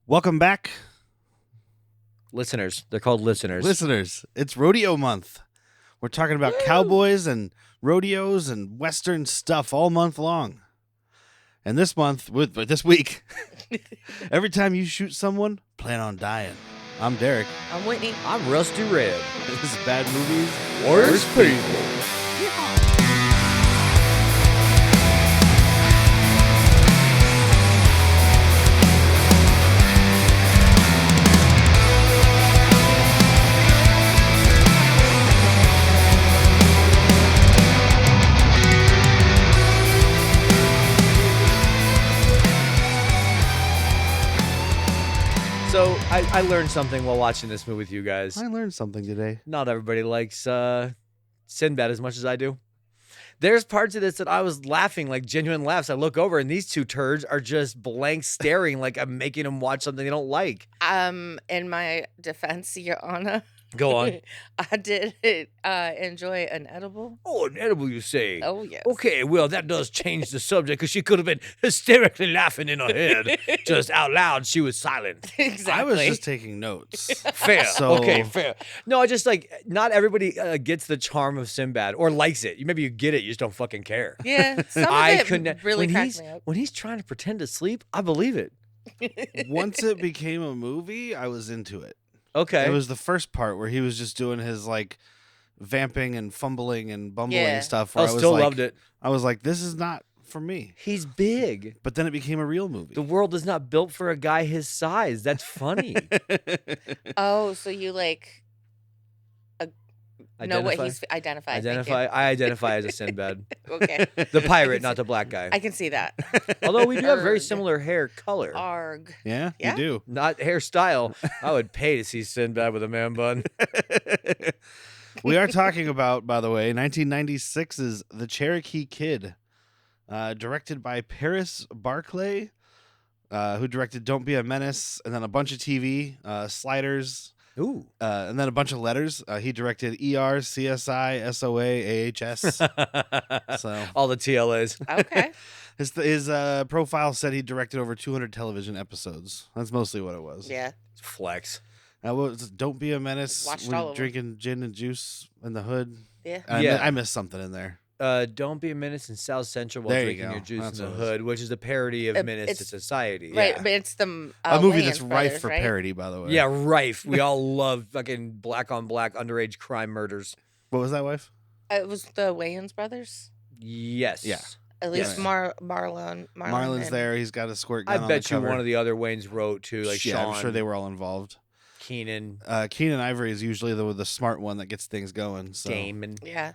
Welcome back, Listeners. They're called listeners. listeners. It's Rodeo Month. We're talking about cowboys and rodeos and Western stuff all month long. And this week, every time you shoot someone, plan on dying. I'm Derrick. I'm Whitney. I'm Rusty Red. This is Bad Movies. Worst people. So I learned something while watching this movie with you guys. I learned something today. Not everybody likes Sinbad as much as I do. There's parts of this that I was laughing, like genuine laughs. I look over and these two turds are just blank staring like I'm making them watch something they don't like. In my defense, Your Honor, Go on. I did enjoy an edible. Oh, an edible, you say? Oh, yes. Okay, well, that does change the subject because she could have been hysterically laughing in her head. Just out loud, she was silent. Exactly. I was just taking notes. Fair. So- Okay, fair. No, I just like, not everybody gets the charm of Sinbad or likes it. Maybe you get it, you just don't fucking care. Yeah, some of I it couldn't. really when cracked me up. when he's trying to pretend to sleep, I believe it. Once it became a movie, I was into it. Okay. It was the first part where he was just doing his like vamping and fumbling and bumbling Yeah. stuff. Where I I was still like, loved it. I was like, this is not for me. He's big. But then it became a real movie. The world is not built for a guy his size. That's funny. Oh, so you like know what Identify? he's identified. thank you. Identify. I identify as a Sinbad. Okay, The pirate, not the black guy. I can see that. Although we do have very Arg. similar hair color. Arg. Yeah, Yeah? you do. Not hairstyle. I would pay to see Sinbad with a man bun. We are talking about, by the way, 1996's The Cherokee Kid, directed by Paris Barclay, who directed Don't Be a Menace, and then a bunch of TV, Sliders, Ooh. and then a bunch of letters. He directed ER, CSI, SOA, AHS. So All the TLAs. Okay. his profile said he directed over 200 television episodes. That's mostly what it was. Yeah. Flex. What was it? Don't Be a Menace. Watched when all of 'em. drinking gin and juice in the hood. Yeah. I missed something in there. Don't be a menace in South Central while There you drinking go. your juice That's in the what it was. hood, which is a parody of Menace to it's- Society. Right, Yeah. but it's the A movie that's Wayans rife brothers, for right? parody, by the way. Yeah, rife. We all love fucking black on black underage crime murders. What was that, wife? It was the Wayans brothers. Yes. Yeah. At least Yeah. Marlon's Marlon's there. He's got a squirt I gun on bet the you cover. one of the other Waynes wrote too, like yeah, Sean. I'm sure they were all involved. Keenan, Keenan Ivory is usually the smart one that gets things going. So. Damon. Yeah.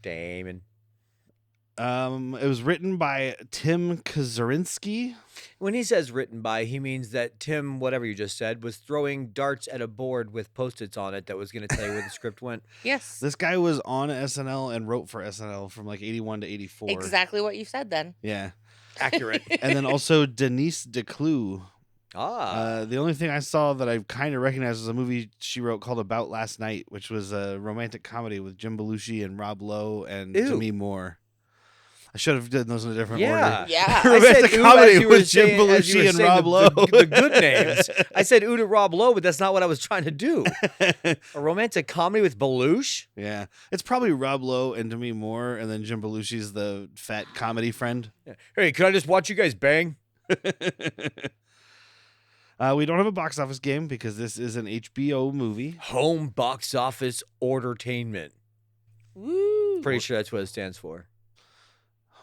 Damon. It was written by Tim Kaczynski. When he says written by, he means that Tim, whatever you just said, was throwing darts at a board with Post-its on it that was going to tell you where the script went. Yes. This guy was on SNL and wrote for SNL from like 81 to 84. Exactly what you said then. Yeah. Accurate. And then also Denise DeClue. Ah. The only thing I saw that I kind of recognized was a movie she wrote called About Last Night, which was a romantic comedy with Jim Belushi and Rob Lowe and Ew. Demi Moore. I should have done those in a different Yeah. order. Yeah. I said Romantic ooh comedy as you were with Jim saying- as you Belushi were and saying Rob Lowe. the good names. I said ooh to Rob Lowe, but that's not what I was trying to do. A romantic comedy with Belushi? Yeah. It's probably Rob Lowe and Demi Moore, and then Jim Belushi's the fat comedy friend. Hey, can I just watch you guys bang? We don't have a box office game because this is an HBO movie. Home box office ordertainment. Woo. Pretty sure that's what it stands for.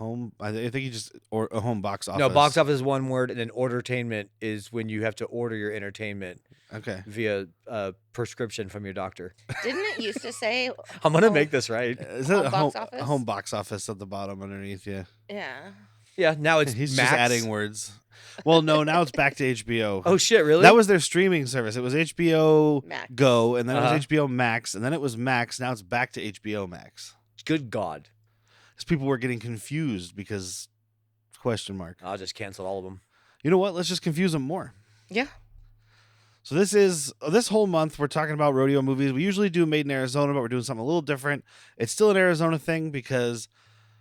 I think you just or a home box office. No, box office is one word, and then ordertainment is when you have to order your entertainment Okay. via prescription from your doctor. Didn't it used to say? I'm gonna home- make this right. Is it Home a box office? home box office at the bottom underneath you? Yeah. Yeah, now it's He's Max. just adding words. Well, no, now it's back to HBO. Oh shit, really? That was their streaming service. It was HBO Max. Go, and then it Uh-huh. was HBO Max, and then it was Max. Now it's back to HBO Max. Good God. Because people were getting confused because question mark. I'll just cancel all of them. You know what? Let's just confuse them more. Yeah. So this whole month we're talking about rodeo movies. We usually do Made in Arizona, but we're doing something a little different. It's still an Arizona thing because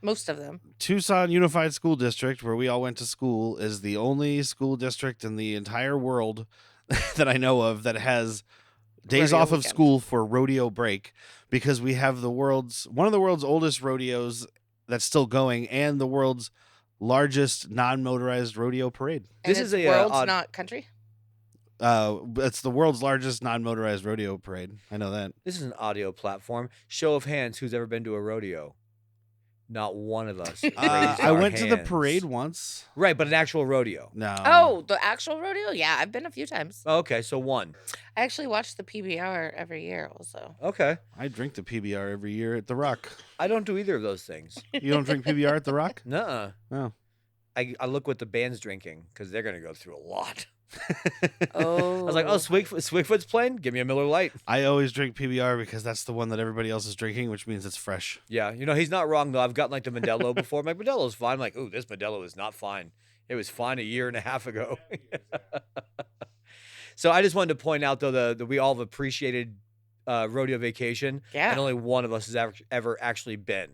Most of them. Tucson Unified School District, where we all went to school, is the only school district in the entire world that I know of that has days Rodeo off of weekend. school for rodeo break, because we have one of the world's oldest rodeos that's still going, and the world's largest non-motorized rodeo parade. And This is it's a, world's odd- not country. It's the world's largest non-motorized rodeo parade. I know that. This is an audio platform. Show of hands, who's ever been to a rodeo? Not one of us. raised I our went to the hands. parade once. Right, but an actual rodeo. No. Oh, the actual rodeo? Yeah, I've been a few times. Oh, okay, so one. I actually watch the PBR every year also. Okay. I drink the PBR every year at the Rock. I don't do either of those things. You don't drink PBR at the Rock? Nuh-uh. No. I look what the band's drinking because they're going to go through a lot. Oh. I was like, oh, Swigfoot's playing? Give me a Miller Lite. I always drink PBR because that's the one that everybody else is drinking, which means it's fresh. Yeah, he's not wrong, though. I've gotten like the Modelo before. I'm like, Modelo's fine. I'm like, ooh, this Modelo is not fine. It was fine a year and a half ago. So I just wanted to point out, though, that we all have appreciated Rodeo Vacation. Yeah. And only one of us has ever actually been.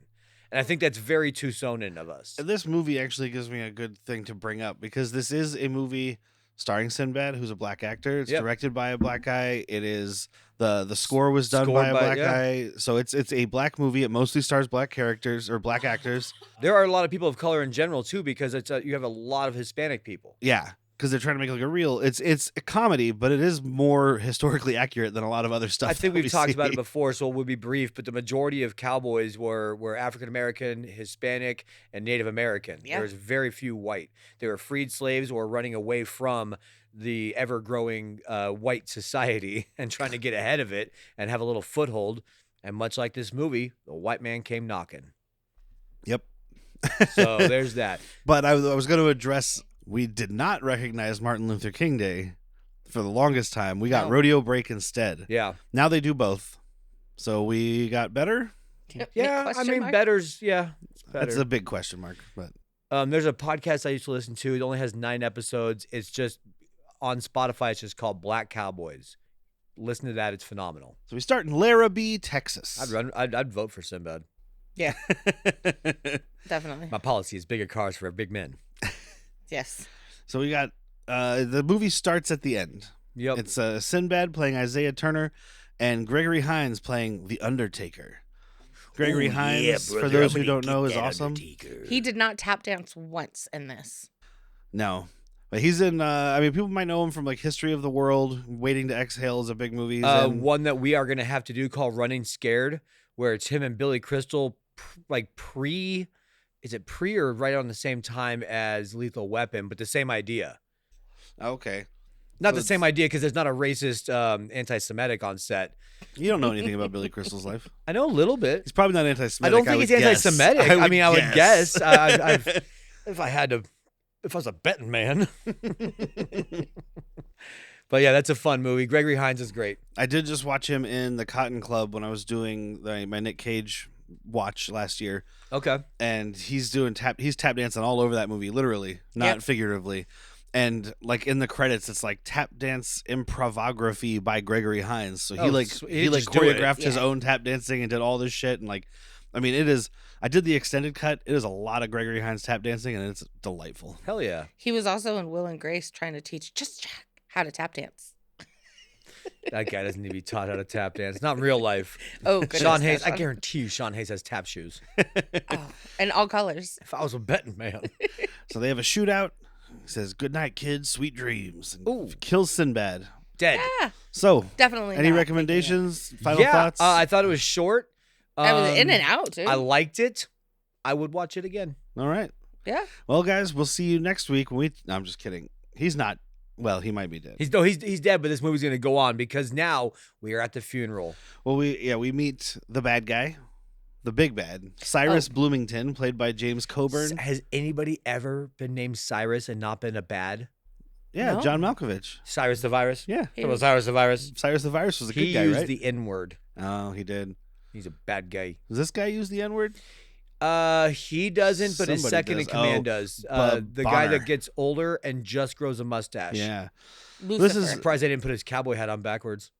And I think that's very Tucsonan of us. And this movie actually gives me a good thing to bring up, because this is a movie starring Sinbad, who's a black actor. It's Yep. directed by a black guy. It is the score was done Scored by a by- black yeah. guy. So it's a black movie. It mostly stars black characters or black actors. There are a lot of people of color in general, too, because you have a lot of Hispanic people. Yeah, because they're trying to make like a real. It's a comedy, but it is more historically accurate than a lot of other stuff. I think that we've we talked see. about it before, so it would be brief, but the majority of cowboys were African American, Hispanic, and Native American. Yeah. There was very few white. They were freed slaves or running away from the ever-growing white society and trying to get ahead of it and have a little foothold. And much like this movie, the white man came knocking. Yep. So there's that. But I was going to address. We did not recognize Martin Luther King Day for the longest time. We got No. Rodeo Break instead. Yeah. Now they do both. So we got better. Yeah, I Question mean, mark? better's, yeah. It's better. That's a big question mark. But There's a podcast I used to listen to. It only has 9 episodes. It's just on Spotify. It's just called Black Cowboys. Listen to that. It's phenomenal. so we start in Larrabee, Texas. I'd vote for Sinbad. Yeah, definitely. My policy is bigger cars for big men. Yes. So we got the movie starts at the end. Yep. It's Sinbad playing Isaiah Turner and Gregory Hines playing The Undertaker. Gregory Hines, for those who don't know, is awesome. He did not tap dance once in this. No. But he's in, I mean, people might know him from like History of the World. Waiting to Exhale is a big movie. He's in. One that we are going to have to do called Running Scared, where it's him and Billy Crystal, is it pre or right on the same time as Lethal Weapon, but the same idea. Okay. Not So the same idea because there's not a racist anti-Semitic on set. You don't know anything about Billy Crystal's life. I know a little bit. He's probably not I anti-Semitic. don't think he's anti-Semitic. I mean, I would guess. If I was a betting man. But yeah, that's a fun movie. Gregory Hines is great. I did just watch him in the Cotton Club when I was doing my Nick Cage watch last year, Okay. and he's tap dancing all over that movie, literally, not Yep. figuratively. And like in the credits, it's like tap dance improvography by Gregory Hines. So Oh, he he like just do it. choreographed his Yeah. own tap dancing and did all this shit. And like, I mean, it is. I did the extended cut. It is a lot of Gregory Hines tap dancing, and it's delightful. Hell yeah. He was also in Will and Grace trying to teach just Jack how to tap dance. That guy doesn't need to be taught how to tap dance. Not in real life. Oh, goodness. Sean no, Hayes, I Sean. guarantee you Sean Hayes has tap shoes. Oh, and all colors. If I was a betting man. So they have a shootout. He says, "Good night, kids. Sweet dreams." And Ooh. kills Sinbad. Dead. Yeah, So, definitely. any not recommendations? Final yeah, thoughts? I thought it was short. thinking it. I was in Um, and out, too. I liked it. I would watch it again. All right. Yeah. Well, guys, we'll see you next week when we. No, I'm just kidding. He's not. Well, he might be dead. He's dead, but this movie's gonna go on because now we are at the funeral. Well, we meet the bad guy, the big bad, Cyrus Oh. Bloomington, played by James Coburn. Has anybody ever been named Cyrus and not been a bad? Yeah, No. John Malkovich. Cyrus the Virus? Yeah, He Hello, was- Cyrus the Virus. Cyrus the Virus was a good He guy, used right? the N-word. Oh, he did. He's a bad guy. Does this guy use the N word? He doesn't, but his Somebody second in does. command Oh, does. Bob The guy Bonner. that gets older and just grows a mustache. Yeah. Lucifer. is- I'm surprised they didn't put his cowboy hat on backwards.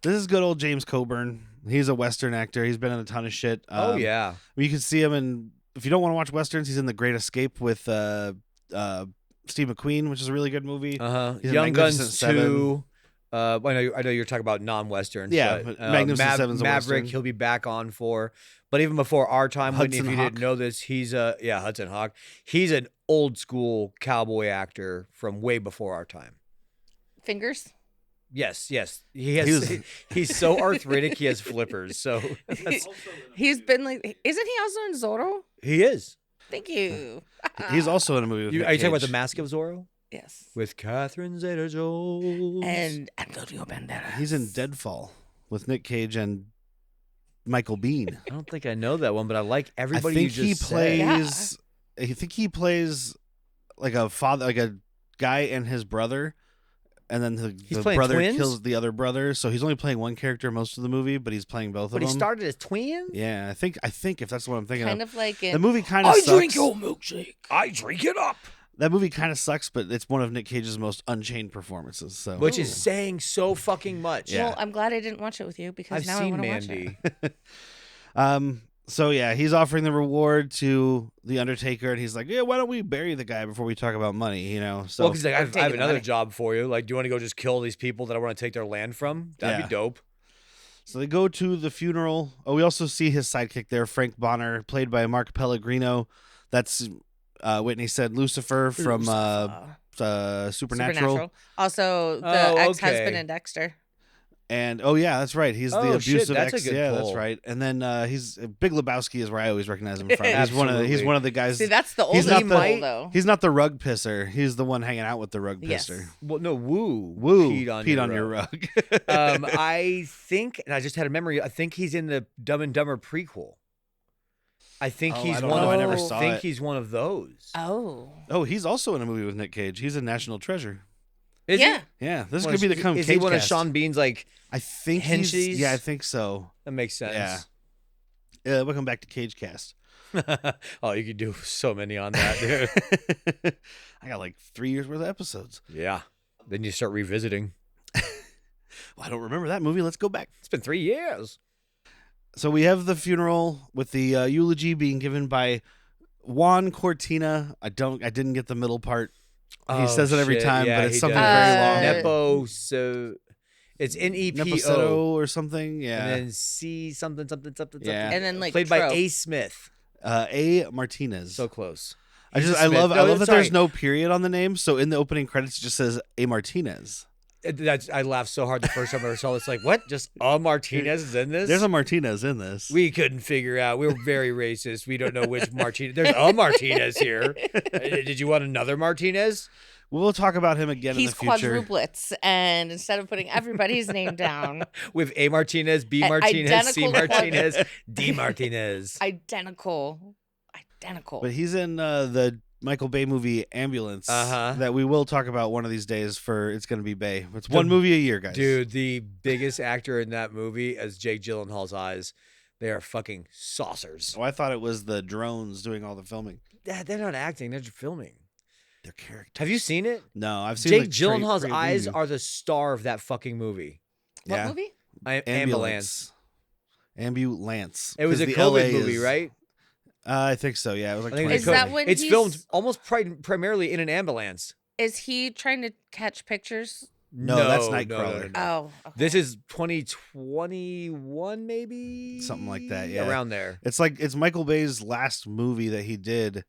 This is good old James Coburn. He's a Western actor. He's been in a ton of shit. Oh yeah. You can see him in if you don't want to watch westerns, he's in The Great Escape with Steve McQueen, which is a really good movie. He's in Young Magnificent Guns Seven. 2. I know you're talking about non-westerns. Yeah, but, Magnificent Seven's a Maverick. western. He'll be back on for. But even before our time, Whitney, if Hudson you Hawk. didn't know this, he's Hudson Hawk. He's an old school cowboy actor from way before our time. Fingers. Yes. He has. He's so arthritic. He has flippers. So He's been like. Isn't he also in Zorro? he is. Thank you. He's also in a movie with Nick Are you talking about Cage. the Mask of Zorro Yes. with Catherine Zeta-Jones And Antonio Banderas. He's in Deadfall with Nick Cage and Michael Biehn. I don't think I know that one, but I like everybody I think you he just plays. I think he plays like a father, like a guy and his brother, and then the playing brother twins? kills the other brother. So he's only playing one character most of the movie, but he's playing both But of he them. started as twins? Yeah, I think if that's what I'm thinking Kind of. of like The in. movie kind of sucks. milkshake. I drink it up. That movie kind of sucks, but it's one of Nick Cage's most unchained performances. So Which is saying so fucking much. Yeah. Well, I'm glad I didn't watch it with you because I've now I seen want to watch it. Mandy. So yeah, he's offering the reward to the Undertaker, and he's like, "Yeah, why don't we bury the guy before we talk about money?" You know. So Well, because like, I have taking another money. job for you. Like, do you want to go just kill these people that I want to take their land from? That'd Yeah. be dope. So they go to the funeral. Oh, we also see his sidekick there, Frank Bonner, played by Mark Pellegrino. That's Whitney said Lucifer from Supernatural. Also, the Oh, ex-husband okay. in Dexter. And oh yeah, that's right. He's the Oh, shit, abusive that's a ex. good Yeah, that's pull. right. And then he's Big Lebowski is where I always recognize him from. He's Absolutely. one of the guys. See, that's the he's oldest not the- role, though. He's not the rug pisser. He's the one hanging out with the rug Yes. pisser. Well, no, woo. Woo, Peed on your rug. I think, and I just had a memory, I think he's in the Dumb and Dumber prequel. I think Oh, he's I don't one know. of I never I saw think it. he's one of those. Oh. Oh, he's also in a movie with Nick Cage. He's a National Treasure. Is Yeah. Yeah, this is One gonna be of- the come. Is Cage he one of cast. Sean Bean's like I think henchies? he's. Yeah, I think so. that makes sense. Yeah. Welcome back to Cage Cast. Oh, you could do so many on that, dude. I got like 3 years worth of episodes. Yeah. Then you start revisiting. Well, I don't remember that movie. Let's go back. It's been 3 years. So we have the funeral with the eulogy being given by Juan Cortina. I didn't get the middle part. He says it every time, but it's something very long. Nepo, so it's Nepo Neposetto or something. Yeah. and then C something. Yeah. And then, like, played by Tro. A. Smith. A. Martinez. So close. I He's a I Smith. love No, that that's there's right. no period on the name. So in the opening credits, it just says A. Martinez. I laughed so hard the first time I ever saw it. It's like, what? Just a Martinez is in this? There's a Martinez in this. We couldn't figure out. We were very racist. We don't know which Martinez. There's a Martinez here. Did you want another Martinez? We'll talk about him again He's in the future. quadruplets, and instead of putting everybody's name down, With A Martinez, B Martinez, C Identical Martinez, D Martinez. identical. But he's in the Michael Bay movie Ambulance Uh-huh. that we will talk about one of these days. It's going to be Bay. It's one movie a year, guys. Dude, the biggest actor in that movie as Jake Gyllenhaal's eyes. They are fucking saucers. Oh, I thought it was the drones doing all the filming. They're not acting. They're just filming. Their characters. Have you seen it? No, I've seen Jake like, Gyllenhaal's great eyes review. are the star of that fucking movie. What Yeah. movie? Ambulance. Ambulance. It was 'Cause a the COVID LA movie, is- right? I think so. Yeah, it was like I think it was Is 2020. that when it's he's- filmed almost primarily in an ambulance. Is he trying to catch pictures? No, that's Nightcrawler. Oh, okay. This is 2021, maybe Something like that, yeah. around there. It's Michael Bay's last movie that he did,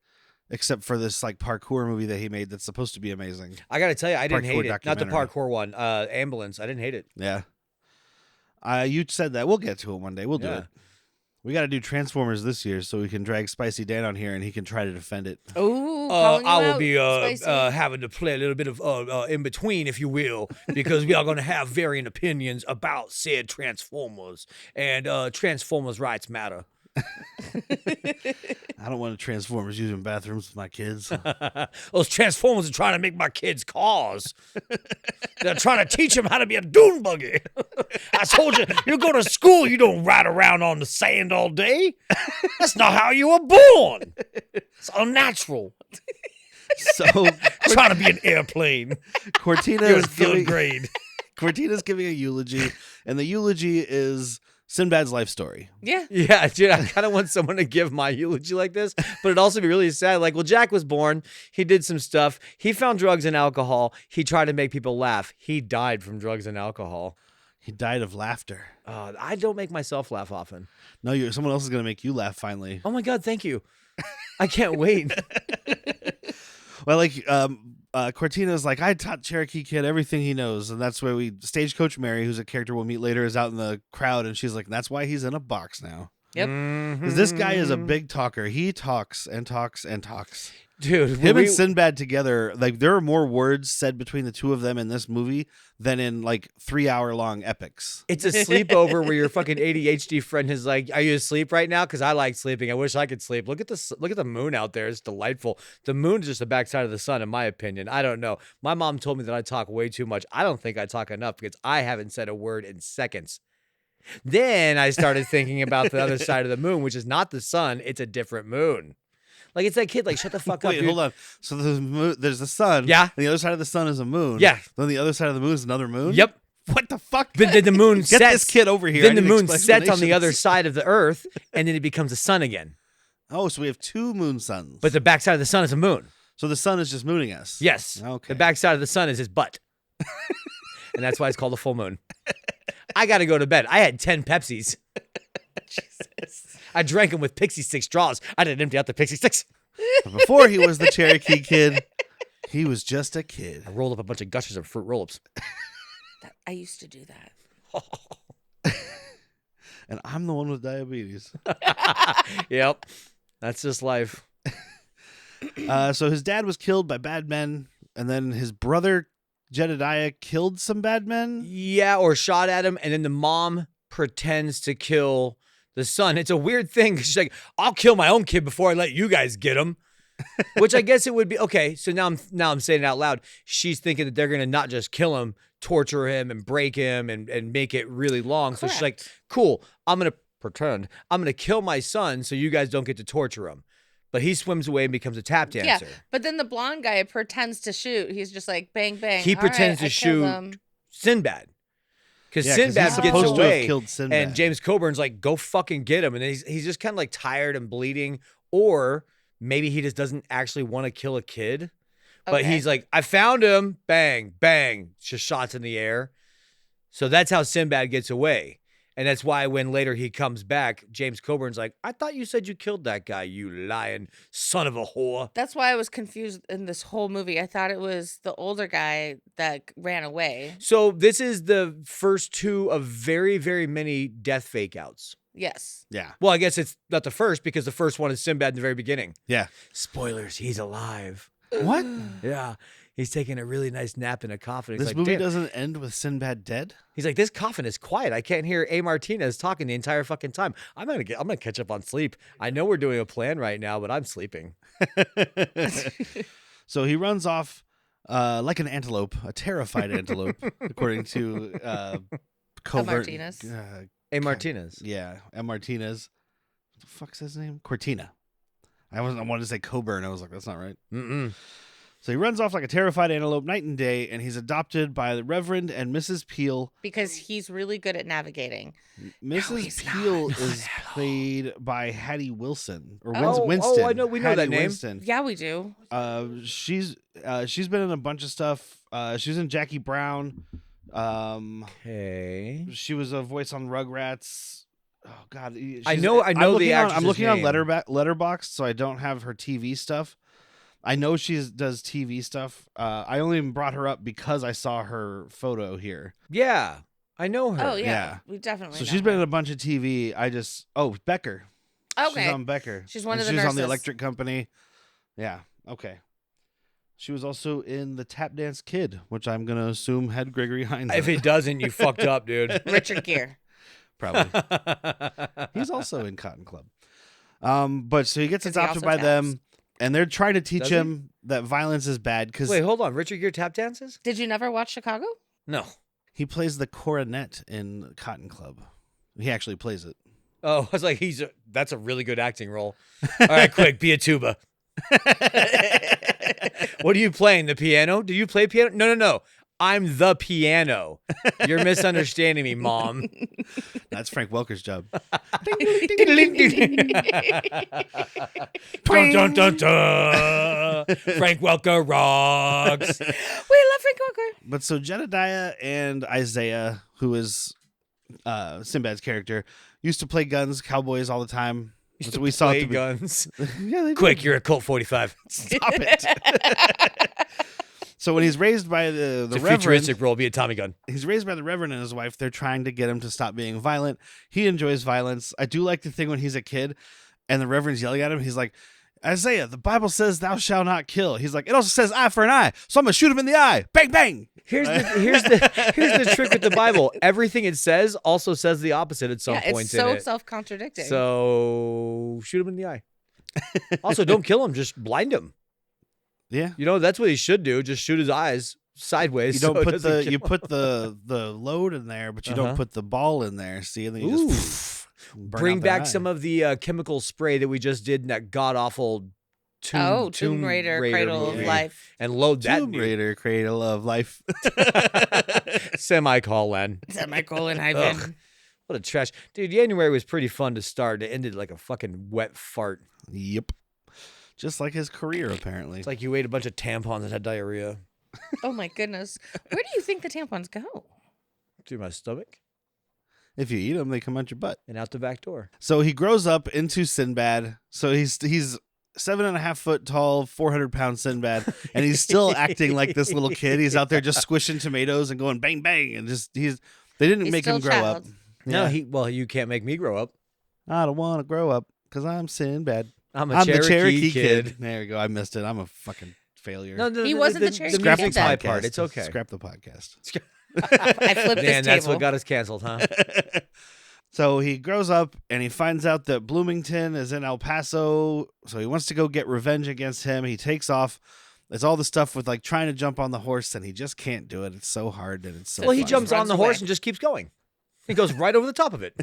except for this like parkour movie that he made that's supposed to be amazing. I got to tell you, I didn't Parkour hate it. Not the documentary. parkour one. Ambulance. I didn't hate it. Yeah. You said that. We'll get to it one day. We'll do Yeah. it. We got to do Transformers this year so we can drag Spicy Dan on here and he can try to defend it. Ooh, I will be Spicy. having to play a little bit of in between, if you will, because we are going to have varying opinions about said Transformers, and Transformers rights matter. I don't want Transformers using bathrooms with my kids. Those Transformers are trying to make my kids cars. They're trying to teach them how to be a dune buggy. I told you, you go to school, you don't ride around on the sand all day. That's not how you were born. It's unnatural. So Trying to be an airplane. Cortina You're in is third giving, grade. Cortina's giving a eulogy, and the eulogy is Sinbad's life story. Yeah. Yeah, dude, I kind of want someone to give my eulogy like this, but it'd also be really sad. Like, well, Jack was born. He did some stuff. He found drugs and alcohol. He tried to make people laugh. He died from drugs and alcohol. He died of laughter. I don't make myself laugh often. No, someone else is going to make you laugh finally. Oh my God, thank you. I can't wait. Well, like, Cortina's like, I taught Cherokee Kid everything he knows. And that's where Stagecoach Mary, who's a character we'll meet later, is out in the crowd. And she's like, that's why he's in a box now. Yep. Because this guy is a big talker. He talks and talks and talks. Dude, Him and Sinbad together, like, there are more words said between the two of them in this movie than in, like, 3-hour-long epics. it's a sleepover where your fucking ADHD friend is like, "Are you asleep right now? Because I like sleeping. I wish I could sleep. Look at this. Look at the moon out there. It's delightful. The moon is just the backside of the sun, in my opinion. I don't know. My mom told me that I talk way too much. I don't think I talk enough because I haven't said a word in seconds. Then I started thinking about the other side of the moon, which is not the sun. It's a different moon. Like, it's that kid, like, shut the fuck up. Wait, dude. hold on. So there's the sun. Yeah. And the other side of the sun is a moon. Yeah. Then the other side of the moon is another moon? Yep. What the fuck? But then the moon Get sets. this kid over here. Then I the need moon sets on the other explanations. side of the earth, and then it becomes a sun again. Oh, so we have two moon suns. But the backside of the sun is a moon. So the sun is just mooning us. Yes. Okay. The backside of the sun is his butt. And that's why it's called a full moon. I got to go to bed. I had 10 Pepsis. Jesus. I drank them with Pixie Stick straws. I didn't empty out the Pixie Sticks. But before he was the Cherokee Kid, he was just a kid. I rolled up a bunch of gushers of fruit roll-ups. I used to do that. And I'm the one with diabetes. Yep. That's just life. So his dad was killed by bad men, and then his brother Jedediah killed some bad men. Yeah, or shot at him, and then the mom pretends to kill the son. It's a weird thing. She's like, I'll kill my own kid before I let you guys get him. Which I guess it would be okay. So now I'm saying it out loud. She's thinking that they're gonna not just kill him, torture him, and break him, and make it really long. So she's like, cool. I'm gonna pretend I'm gonna kill my son so you guys don't get to torture him. But he swims away and becomes a tap dancer. Yeah, but then the blonde guy pretends to shoot. He's just like, bang, bang. He All pretends right, to I killed shoot him. Sinbad. Because Yeah, 'cause Sinbad he's gets supposed to have away, killed Sinbad. and James Coburn's like, go fucking get him. And then he's just kind of like tired and bleeding, or maybe he just doesn't actually want to kill a kid. But Okay. he's like, I found him. Bang, bang. Just shots in the air. So that's how Sinbad gets away. And that's why when later he comes back, James Coburn's like, I thought you said you killed that guy, you lying son of a whore. That's why I was confused in this whole movie. I thought it was the older guy that ran away. So this is the first two of very, very many death fake outs. Yes. Yeah. Well, I guess it's not the first because the first one is Sinbad in the very beginning. Yeah. Spoilers, he's alive. What? Yeah. He's taking a really nice nap in a coffin. He's This like, movie "Damn." doesn't end with Sinbad dead? He's like, this coffin is quiet. I can't hear A. Martinez talking the entire fucking time. I'm gonna catch up on sleep. I know we're doing a plan right now, but I'm sleeping. So he runs off like an antelope, a terrified antelope, according to Coburn. Martinez. A. Martinez. Yeah, M. Martinez. What the fuck's his name? Cortina. I wanted to say Coburn. I was like, that's not right. Mm-mm. So he runs off like a terrified antelope night and day, and he's adopted by the Reverend and Mrs. Peel. Because he's really good at navigating. Mrs. he's not. Peel Not is at all. played by Hattie Wilson or Oh, Winston. I know- we know Hattie that name. Winston. Yeah, we do. She's been in a bunch of stuff. She was in Jackie Brown. Okay. She was a voice on Rugrats. Oh God, I know I'm the looking on, I'm actress's looking on name. Letterboxd, so I don't have her TV stuff. I know she does TV stuff. I only brought her up because I saw her photo here. Yeah, I know her. Oh, yeah. Yeah. We definitely So know she's been in her. a bunch of TV. Becker. Okay. She's on Becker. She's one And of the She was on the nurses. Electric Company. Yeah. Okay. She was also in the Tap Dance Kid, which I'm gonna assume had Gregory Hines. If in it doesn't, you fucked up, dude. Richard Gere. Probably. He's also in Cotton Club. But so he gets 'Cause he adopted also by taps. them, and they're trying to teach Does he? him that violence is bad because Wait, hold on. Richard Gere tap dances? Did you never watch Chicago? No. he plays the coronet in Cotton Club. He actually plays it. Oh, I was like, that's a really good acting role. All right, quick, be a tuba. What are you playing? The piano? Do you play piano? No. I'm the piano. You're misunderstanding me, Mom. That's Frank Welker's job. Dun, dun, dun, dun. Frank Welker rocks. We love Frank Walker. But so Jedediah and Isaiah, who is Sinbad's character, used to play guns, cowboys all the time. Used So to we saw play it to be- guns. Yeah, they Quick, did. you're a Colt 45. Stop it. So when he's raised by the It's a Reverend, futuristic role. Be a Tommy gun. he's raised by the Reverend and his wife. They're trying to get him to stop being violent. He enjoys violence. I do like the thing when he's a kid and the Reverend's yelling at him. He's like, Isaiah, the Bible says thou shalt not kill. He's like, it also says eye for an eye. So I'm going to shoot him in the eye. Bang, bang. Here's the trick with the Bible. Everything it says also says the opposite at some Yeah, point it's so in it. self-contradicting. So shoot him in the eye. Also, don't kill him. Just blind him. Yeah. You know, that's what he should do. Just shoot his eyes sideways. You don't so it put doesn't the kill you him. put the load in there, but you don't Uh-huh. put the ball in there. See, and then you just Bring back some of the chemical spray that we just did in that god awful Tomb Raider, Cradle movie, of Life. and load that Tomb new Raider, Cradle of Life. semicolon. Semicolon Ugh. hyphen. What a trash, dude! January was pretty fun to start. It ended like a fucking wet fart. Yep. Just like his career, apparently. It's like you ate a bunch of tampons and had diarrhea. Oh my goodness. Where do you think the tampons go? Through my stomach If you eat them, they come out your butt. and out the back door. So he grows up into Sinbad. So he's 7.5 foot tall, 400-pound Sinbad, and he's still acting like this little kid. He's out there just squishing tomatoes and going bang bang, and they didn't He's make him still grow child. up. No, Yeah. you can't make me grow up. I don't want to grow up because I'm Sinbad. I'm a I'm Cherokee, the Cherokee kid. kid. There you go. I missed it. I'm a fucking failure. No, He wasn't the Cherokee The Scrap kid the music's my then. part. It's okay. Scrap the podcast. I flipped this Man, that's table. what got us canceled, huh? So he grows up and he finds out that Bloomington is in El Paso. So he wants to go get revenge against him. He takes off. It's all the stuff with like trying to jump on the horse and he just can't do it. It's so hard and it's so Well, he fun. jumps on Runs the horse away. and just keeps going. He goes right over the top of it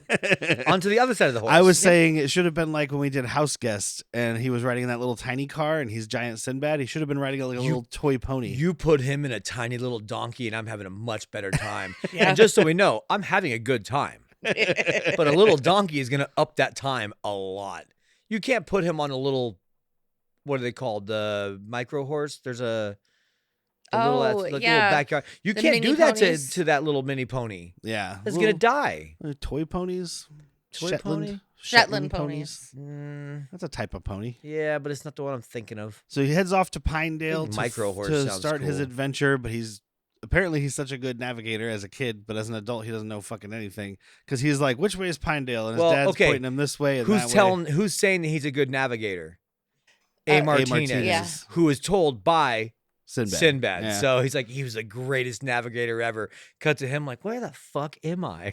onto the other side of the horse. I was saying it should have been like when we did Houseguest and he was riding in that little tiny car and he's giant Sinbad. He should have been riding like a little toy pony. You put him in a tiny little donkey, and I'm having a much better time. Yeah. And just so we know, I'm having a good time. But a little donkey is going to up that time a lot. You can't put him on a little, what are they called? The micro horse? There's a little, Oh, little yeah. backyard. You The can't mini do that ponies. to that little mini pony. Yeah. It's going to die. Toy ponies. Toy Shetland. pony? Shetland ponies. That's a type of pony. Yeah, but it's not the one I'm thinking of. So he heads off to Pinedale Think to, micro horse to sounds start his cool. adventure, but apparently he's such a good navigator as a kid, but as an adult he doesn't know fucking anything because he's like, which way is Pinedale? And his Well, dad's okay. pointing him this way and that way. Who's saying that he's a good navigator? A. A. Martinez, Yeah. who was told by Sinbad. Yeah. So he's like, he was the greatest navigator ever. Cut to him like, where the fuck am I?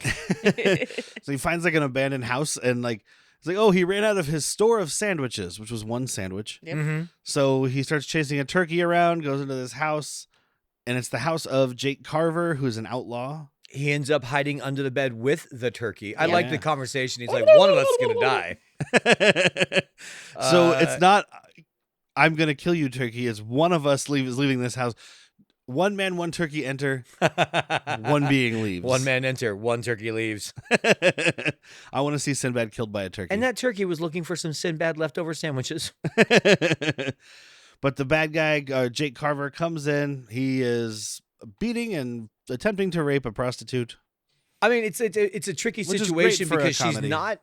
So he finds like an abandoned house and like it's like, oh, he ran out of his store of sandwiches, which was one sandwich. Yep. Mm-hmm. So he starts chasing a turkey around, goes into this house, and it's the house of Jake Carver, who's an outlaw. He ends up hiding under the bed with the turkey. I Yeah. like the conversation. He's like, one of us is gonna die. So it's not I'm gonna kill you, turkey. It's one of us is leaving this house. One man, one turkey enter. One being leaves. One man enter, one turkey leaves. I want to see Sinbad killed by a turkey. And that turkey was looking for some Sinbad leftover sandwiches. But the bad guy, Jake Carver, comes in. He is beating and attempting to rape a prostitute. I mean, it's a tricky Which is great situation for a because she's comedy. not.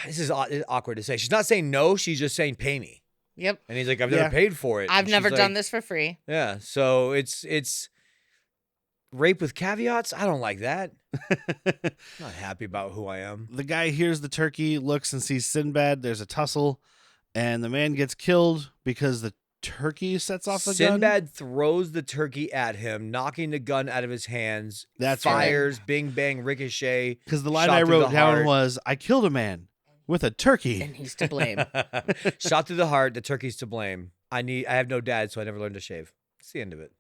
This is awkward to say. She's not saying no. She's just saying pay me. Yep. And he's like, I've Yeah. never paid for it. I've And never she's done like, this for free. Yeah. So it's rape with caveats. I don't like that. Not happy about who I am. The guy hears the turkey, looks and sees Sinbad. There's a tussle, and the man gets killed because the turkey sets off a gun. Sinbad throws the turkey at him, knocking the gun out of his hands. That's right. fires, bing bang, ricochet. Because the line shot I through wrote the down heart. was, I killed a man with a turkey. And he's to blame. Shot through the heart. The turkey's to blame. I have no dad, so I never learned to shave. That's the end of it.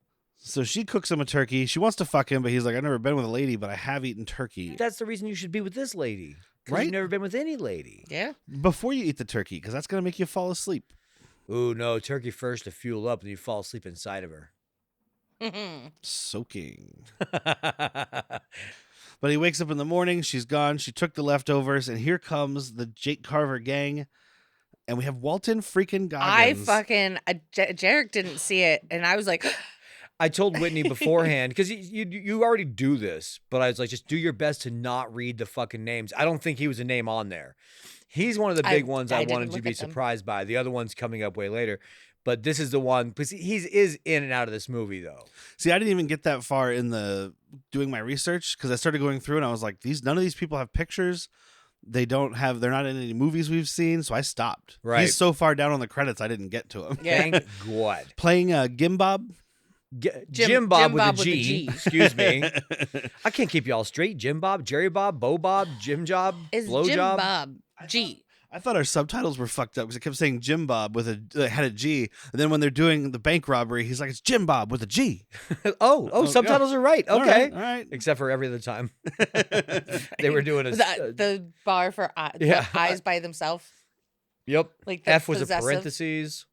So she cooks him a turkey. She wants to fuck him, but he's like, I've never been with a lady, but I have eaten turkey. That's the reason you should be with this lady. 'Cause Right? You've never been with any lady. Yeah. Before you eat the turkey, because that's going to make you fall asleep. Ooh, no, turkey first to fuel up, and you fall asleep inside of her. Soaking. But he wakes up in the morning. She's gone. She took the leftovers. And here comes the Jake Carver gang. And we have Walton freaking Goggins. Derrick didn't see it. And I was like, I told Whitney beforehand, because you already do this, but I was like, just do your best to not read the fucking names. I don't think he was a name on there. He's one of the big ones I didn't wanted to look be at them. surprised by. The other one's coming up way later. But this is the one, because he is in and out of this movie, though. See, I didn't even get that far in the doing my research because I started going through and I was like, none of these people have pictures. They're not in any movies we've seen, so I stopped. Right. He's so far down on the credits, I didn't get to him. Thank God. Playing Gimbob. Jim Bob with a Bob with a G. G. Excuse me. I can't keep you all straight. Jim Bob, Jerry Bob, Bo Bob, Jim Job, is Blow Jim Job. Bob G? I thought our subtitles were fucked up because it kept saying Jim Bob had a G, and then when they're doing the bank robbery, he's like, it's Jim Bob with a G. Oh, subtitles are right. Okay. All right. Except for every other time. They were doing The bar for Yeah. eyes by themselves. Yep. Like the F was possessive. a parentheses.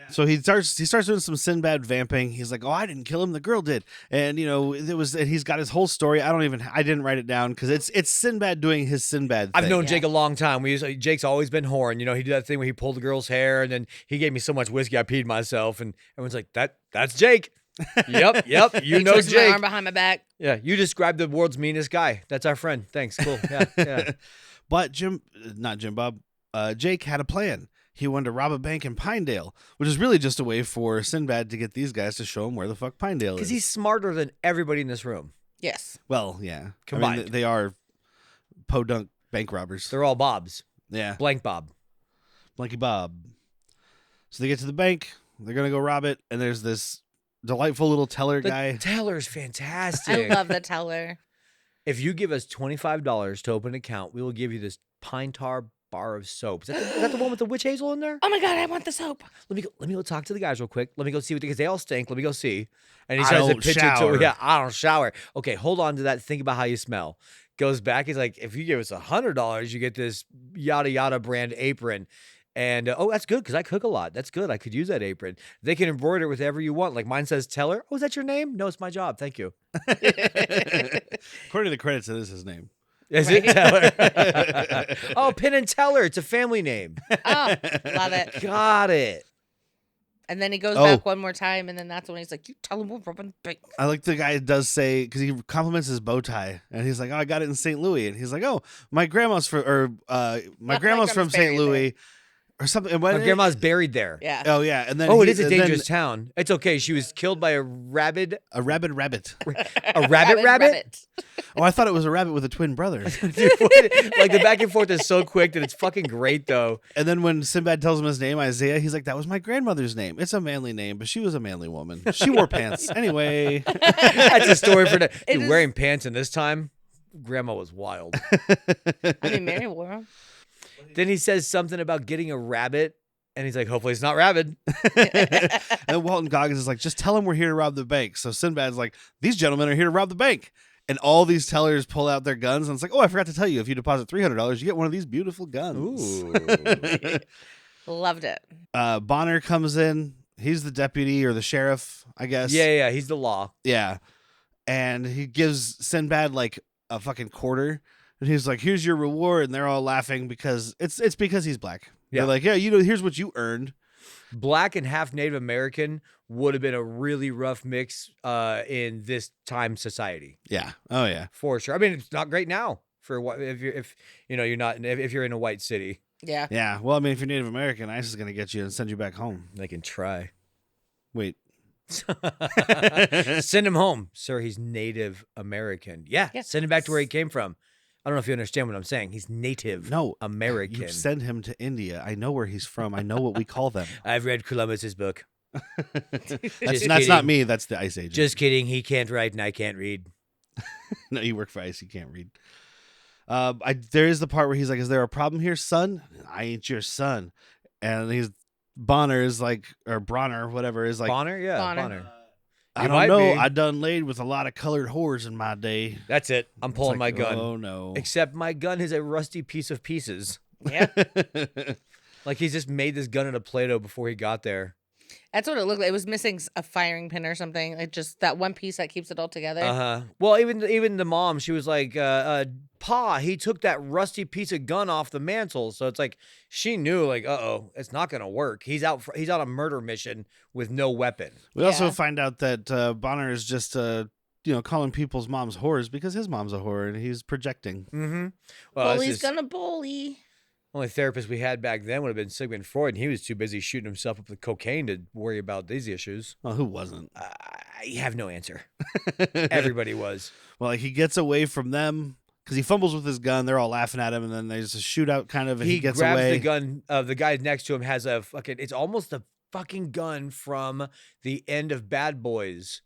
So he starts doing some Sinbad vamping. He's like, "Oh, I didn't kill him. The girl did." And and he's got his whole story. I didn't write it down because it's Sinbad doing his Sinbad thing. I've known Jake a long time. Jake's always been horn. He did that thing where he pulled the girl's hair, and then he gave me so much whiskey I peed myself, and everyone's like, "That's Jake." Yep. You He know twisted my Jake. arm behind my back. Yeah, you described the world's meanest guy. That's our friend. Thanks. Cool. Yeah. But Jake had a plan. He wanted to rob a bank in Pinedale, which is really just a way for Sinbad to get these guys to show him where the fuck Pinedale is. Because he's smarter than everybody in this room. Yes. Well, yeah. Combined. I mean, they are podunk bank robbers. They're all Bobs. Yeah. Blank Bob. Blanky Bob. So they get to the bank. They're going to go rob it. And there's this delightful little teller guy. The teller's fantastic. I love the teller. If you give us $25 to open an account, we will give you this pine tar bar of soap. Is that the one with the witch hazel in there? Oh my God, I want the soap. Let me go talk to the guys real quick. Let me go see because they all stink. Let me go see. And he I tries to don't pitch it shower. to I don't shower. Okay, hold on to that. Think about how you smell. Goes back. He's like, if you give us $100, you get this yada yada brand apron. And that's good because I cook a lot. That's good. I could use that apron. They can embroider it with whatever you want. Like mine says Teller. Oh, is that your name? No, it's my job. Thank you. According to the credits, it is his name. Is it Teller? Oh, Penn and Teller. It's a family name. Oh, love it. Got it. And then he goes back one more time, and then that's when he's like, "You tell him we're robbing bank." I like the guy does say, because he compliments his bow tie, and he's like, "Oh, I got it in St. Louis," and he's like, "Oh, my grandma's from grandma's St. buried Louis." Or something. And My grandma's buried there. Yeah. Oh yeah, and then It is a dangerous town. It's okay. She was killed by a rabid. A rabid rabbit. A rabbit? Oh, I thought it was a rabbit with a twin brother. Dude, like the back and forth is so quick that it's fucking great though. And then when Sinbad tells him his name, Isaiah, he's like, "That was my grandmother's name. It's a manly name, but she was a manly woman. She wore pants anyway." That's a story for that. It Dude, is- wearing pants in this time, grandma was wild. I mean, Mary wore 'em. Then he says something about getting a rabbit, and he's like, hopefully it's not rabid. And Walton Goggins is like, "Just tell him we're here to rob the bank." So Sinbad's like, "These gentlemen are here to rob the bank." And all these tellers pull out their guns, and it's like, "Oh, I forgot to tell you, if you deposit $300, you get one of these beautiful guns." Ooh. Loved it. Bonner comes in. He's the deputy or the sheriff, I guess. Yeah, he's the law. Yeah. And he gives Sinbad like a fucking quarter. And he's like, "Here's your reward." And they're all laughing because it's because he's black. Yeah. They're like, "Yeah, here's what you earned." Black and half Native American would have been a really rough mix in this time society. Yeah. Oh yeah. For sure. I mean, it's not great now for what if you're in a white city. Yeah. Yeah. Well, I mean, if you're Native American, ICE is gonna get you and send you back home. They can try. Wait. Send him home, sir. He's Native American. Yeah, Yeah. send him back to where he came from. I don't know if you understand what I'm saying. He's Native American. You send him to India. I know where he's from. I know what we call them. I've read Columbus's book. That's kidding. not me. That's the ICE agent. Just kidding. He can't write and I can't read. No, you work for ICE. You can't read. There is the part where he's like, "Is there a problem here, son? I ain't your son." And Bonner is like, or Bronner, whatever, is like, Bonner? Yeah, Bonner. Bonner. "I You don't might know. be. I done laid with a lot of colored whores in my day." That's it. I'm It's pulling like, my gun. Oh no. Except my gun is a rusty piece of pieces. Yeah. Like he's just made this gun out of Play-Doh before he got there. That's what it looked like. It was missing a firing pin or something. Like just that one piece that keeps it all together. Well, even the mom, she was like, Pa, he took that rusty piece of gun off the mantle. So it's like she knew, like, it's not gonna work. He's out on a murder mission with no weapon. We also find out that Bonner is just calling people's moms whores because his mom's a whore and he's projecting. Mm-hmm. Well, he's gonna bully. Only therapist we had back then would have been Sigmund Freud, and he was too busy shooting himself up with cocaine to worry about these issues. Well, who wasn't? I have no answer. Everybody was. Well, he gets away from them because he fumbles with his gun. They're all laughing at him, and then there's a shootout kind of, and he gets grabs away. The gun. The guy next to him has a fucking. It's almost a fucking gun from the end of Bad Boys.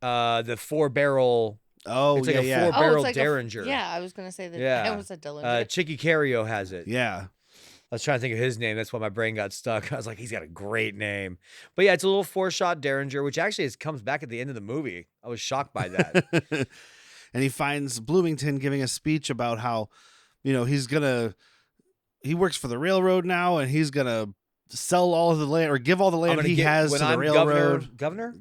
The 4-barrel. Oh, it's like yeah, a 4-barrel Derringer. I was gonna say that. It was a Dillinger. Chicky Cario has it. Yeah. I was trying to think of his name. That's why my brain got stuck. I was like, he's got a great name. But yeah, it's a little 4-shot Derringer, which actually comes back at the end of the movie. I was shocked by that. And he finds Bloomington giving a speech about how, he works for the railroad now, and he's gonna sell all of the land or give all the land he has to the railroad. Governor.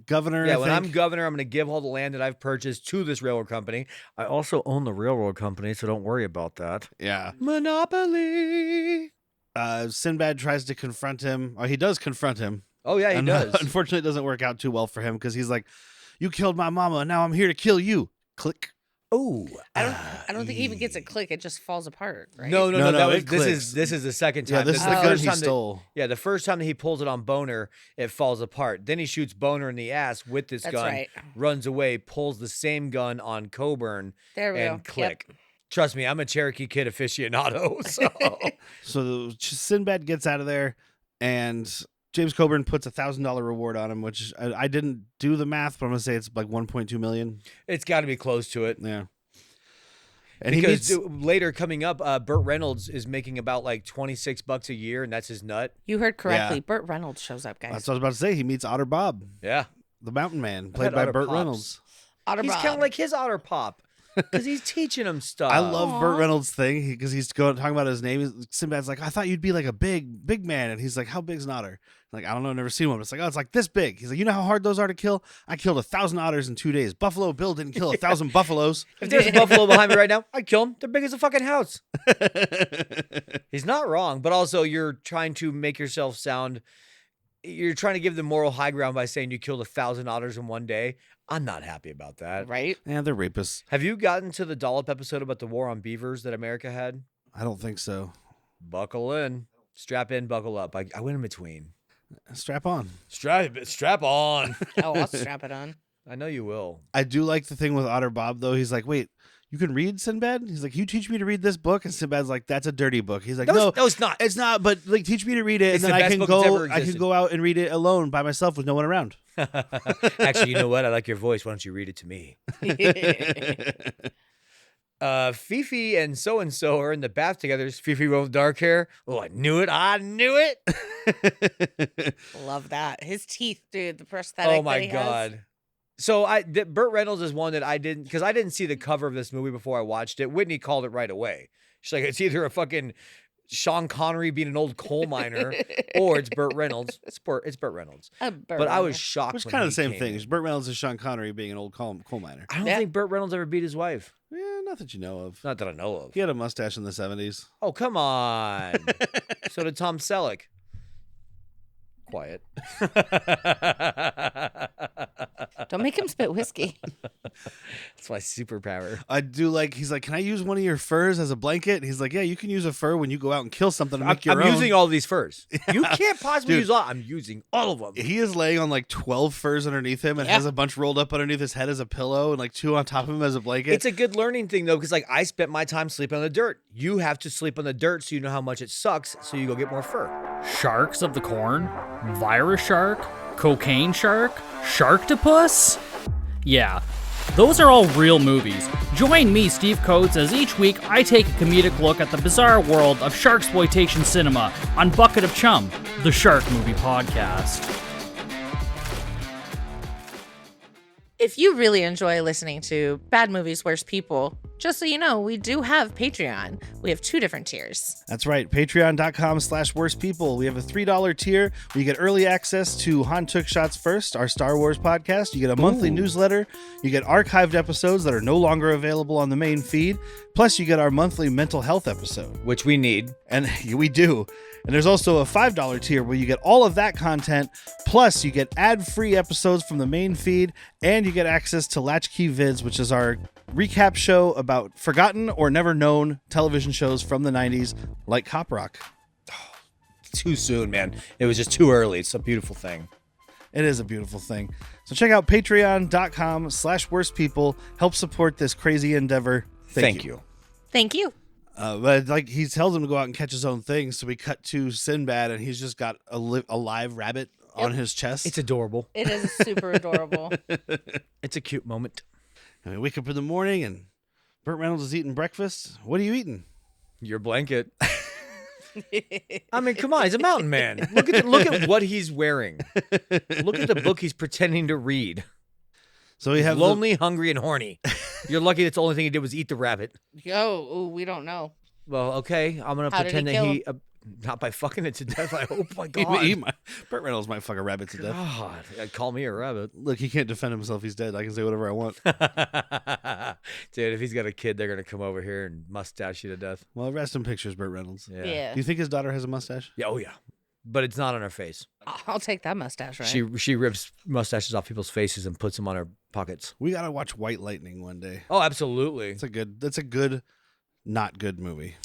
Yeah, when I'm governor, I'm going to give all the land that I've purchased to this railroad company. I also own the railroad company, so don't worry about that. Yeah. Monopoly. Sinbad tries to confront him. He does confront him. Oh, yeah, he does. Unfortunately, it doesn't work out too well for him because he's like, you killed my mama, and now I'm here to kill you. Click. Oh, I don't think he even gets a click. It just falls apart, right? No. This is the second time. Yeah, this is the gun he stole. The first time that he pulls it on Boner, it falls apart. Then he shoots Boner in the ass with this gun, right. Runs away, pulls the same gun on Coburn, and click. Yep. Trust me, I'm a Cherokee Kid aficionado. So Sinbad gets out of there, and James Coburn puts $1,000 reward on him, which I didn't do the math, but I'm gonna say it's like 1.2 million. It's got to be close to it. Yeah. And because later coming up, Burt Reynolds is making about like $26 a year, and that's his nut. You heard correctly. Yeah. Burt Reynolds shows up, guys. That's what I was about to say. He meets Otter Bob. Yeah. The mountain man, played by Burt Reynolds. Otter He's kind of like his Otter Pop. Because he's teaching him stuff. I love Burt Reynolds' thing because he's talking about his name. Sinbad's like, I thought you'd be like a big man. And he's like, how big's an otter? I'm like, I don't know, never seen one. It's like, oh, it's like this big. He's like, you know how hard those are to kill? I killed 1,000 otters in 2 days. Buffalo Bill didn't kill 1,000 buffaloes. If there's a buffalo behind me right now, I'd kill him. They're big as a fucking house. He's not wrong, but also you're trying to make yourself sound... You're trying to give the moral high ground by saying you killed 1,000 otters in 1 day. I'm not happy about that. Right? Yeah, they're rapists. Have you gotten to the Dollop episode about the war on beavers that America had? I don't think so. Buckle in. Strap in, buckle up. I went in between. Strap on. Strap on. Oh, I'll strap it on. I know you will. I do like the thing with Otter Bob, though. He's like, wait, you can read, Sinbad? He's like, you teach me to read this book? And Sinbad's like, that's a dirty book. He's like, no, it's not. It's not, but like, teach me to read it, It's and then the I can go out and read it alone by myself with no one around. Actually, you know what? I like your voice. Why don't you read it to me? Fifi and so are in the bath together. Is Fifi with dark hair? Oh, I knew it. Love that. His teeth, dude. The prosthetic. Oh my God. So Burt Reynolds is one that I didn't see the cover of this movie before I watched it. Whitney called it right away. She's like, it's either a fucking Sean Connery being an old coal miner, or it's Burt Reynolds. It's Burt Reynolds. But I was shocked. It's kind of the same thing. It's Burt Reynolds and Sean Connery being an old coal miner. I don't think Burt Reynolds ever beat his wife. Yeah, not that you know of. Not that I know of. He had a mustache in the 70s. Oh, come on. So did Tom Selleck. Quiet. Don't make him spit whiskey. That's my superpower. I do like, he's like, can I use one of your furs as a blanket? And he's like, yeah, you can use a fur when you go out and kill something to make your own. I'm using all these furs. You can't possibly use all. I'm using all of them. He is laying on like 12 furs underneath him and has a bunch rolled up underneath his head as a pillow and like 2 on top of him as a blanket. It's a good learning thing though, because like I spent my time sleeping on the dirt. You have to sleep on the dirt so you know how much it sucks, so you go get more fur. Sharks of the corn? Virus shark? Cocaine shark? Sharktopus? Yeah, those are all real movies. Join me, Steve Coates, as each week I take a comedic look at the bizarre world of sharksploitation cinema on Bucket of Chum, the Shark Movie Podcast. If you really enjoy listening to Bad Movies, Worst People, Just so you know, we do have Patreon. We have 2 different tiers. That's right. Patreon.com/worstpeople. We have a $3 tier where you get early access to Han Took Shots First, our Star Wars podcast. You get a monthly newsletter. You get archived episodes that are no longer available on the main feed. Plus, you get our monthly mental health episode. Which we need. And we do. And there's also a $5 tier where you get all of that content. Plus, you get ad-free episodes from the main feed. And you get access to Latchkey Vids, which is our recap show about forgotten or never known television shows from the 90s, like Cop Rock. Too soon, man. It was just too early. It's a beautiful thing. It is a beautiful thing. So check out patreon.com/worstpeople. Help support this crazy endeavor. Thank you. Thank you. But like he tells him to go out and catch his own thing, so we cut to Sinbad, and he's just got a live rabbit on his chest. It's adorable. It is super adorable. It's a cute moment. And we wake up in the morning, and Burt Reynolds is eating breakfast. What are you eating? Your blanket. I mean, come on, he's a mountain man. Look at what he's wearing. Look at the book he's pretending to read. So we have lonely, hungry, and horny. You're lucky that's the only thing he did was eat the rabbit. We don't know. Well, okay, I'm gonna pretend that he not by fucking it to death. I hope. My God, Burt Reynolds might fuck a rabbit to death. God, call me a rabbit. Look, he can't defend himself. He's dead. I can say whatever I want. Dude, if he's got a kid, they're gonna come over here and mustache you to death. Well, rest in pictures, Burt Reynolds. Yeah. Do you think his daughter has a mustache? Yeah. Oh yeah. But it's not on her face. I'll take that mustache, right? She rips mustaches off people's faces and puts them on her pockets. We gotta watch White Lightning one day. Oh, absolutely. That's a good, not good movie.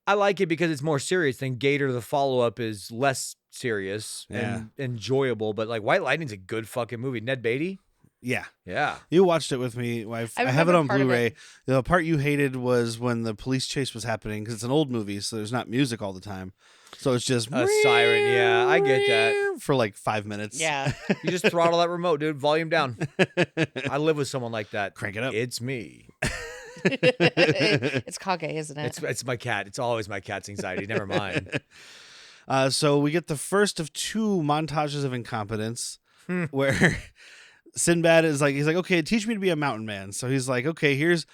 I like it because it's more serious than Gator. The follow-up is less serious and enjoyable, but like White Lightning's a good fucking movie. Ned Beatty? Yeah. Yeah. You watched it with me. I have it on Blu-ray. The part you hated was when the police chase was happening because it's an old movie, so there's not music all the time. So it's just a siren. Yeah, I get that. For like 5 minutes. Yeah. You just throttle that remote, dude. Volume down. I live with someone like that. Crank it up. It's me. It's Kage, isn't it? It's my cat. It's always my cat's anxiety. Never mind. So we get the first of 2 montages of incompetence where Sinbad is like, he's like, okay, teach me to be a mountain man. So he's like, okay, here's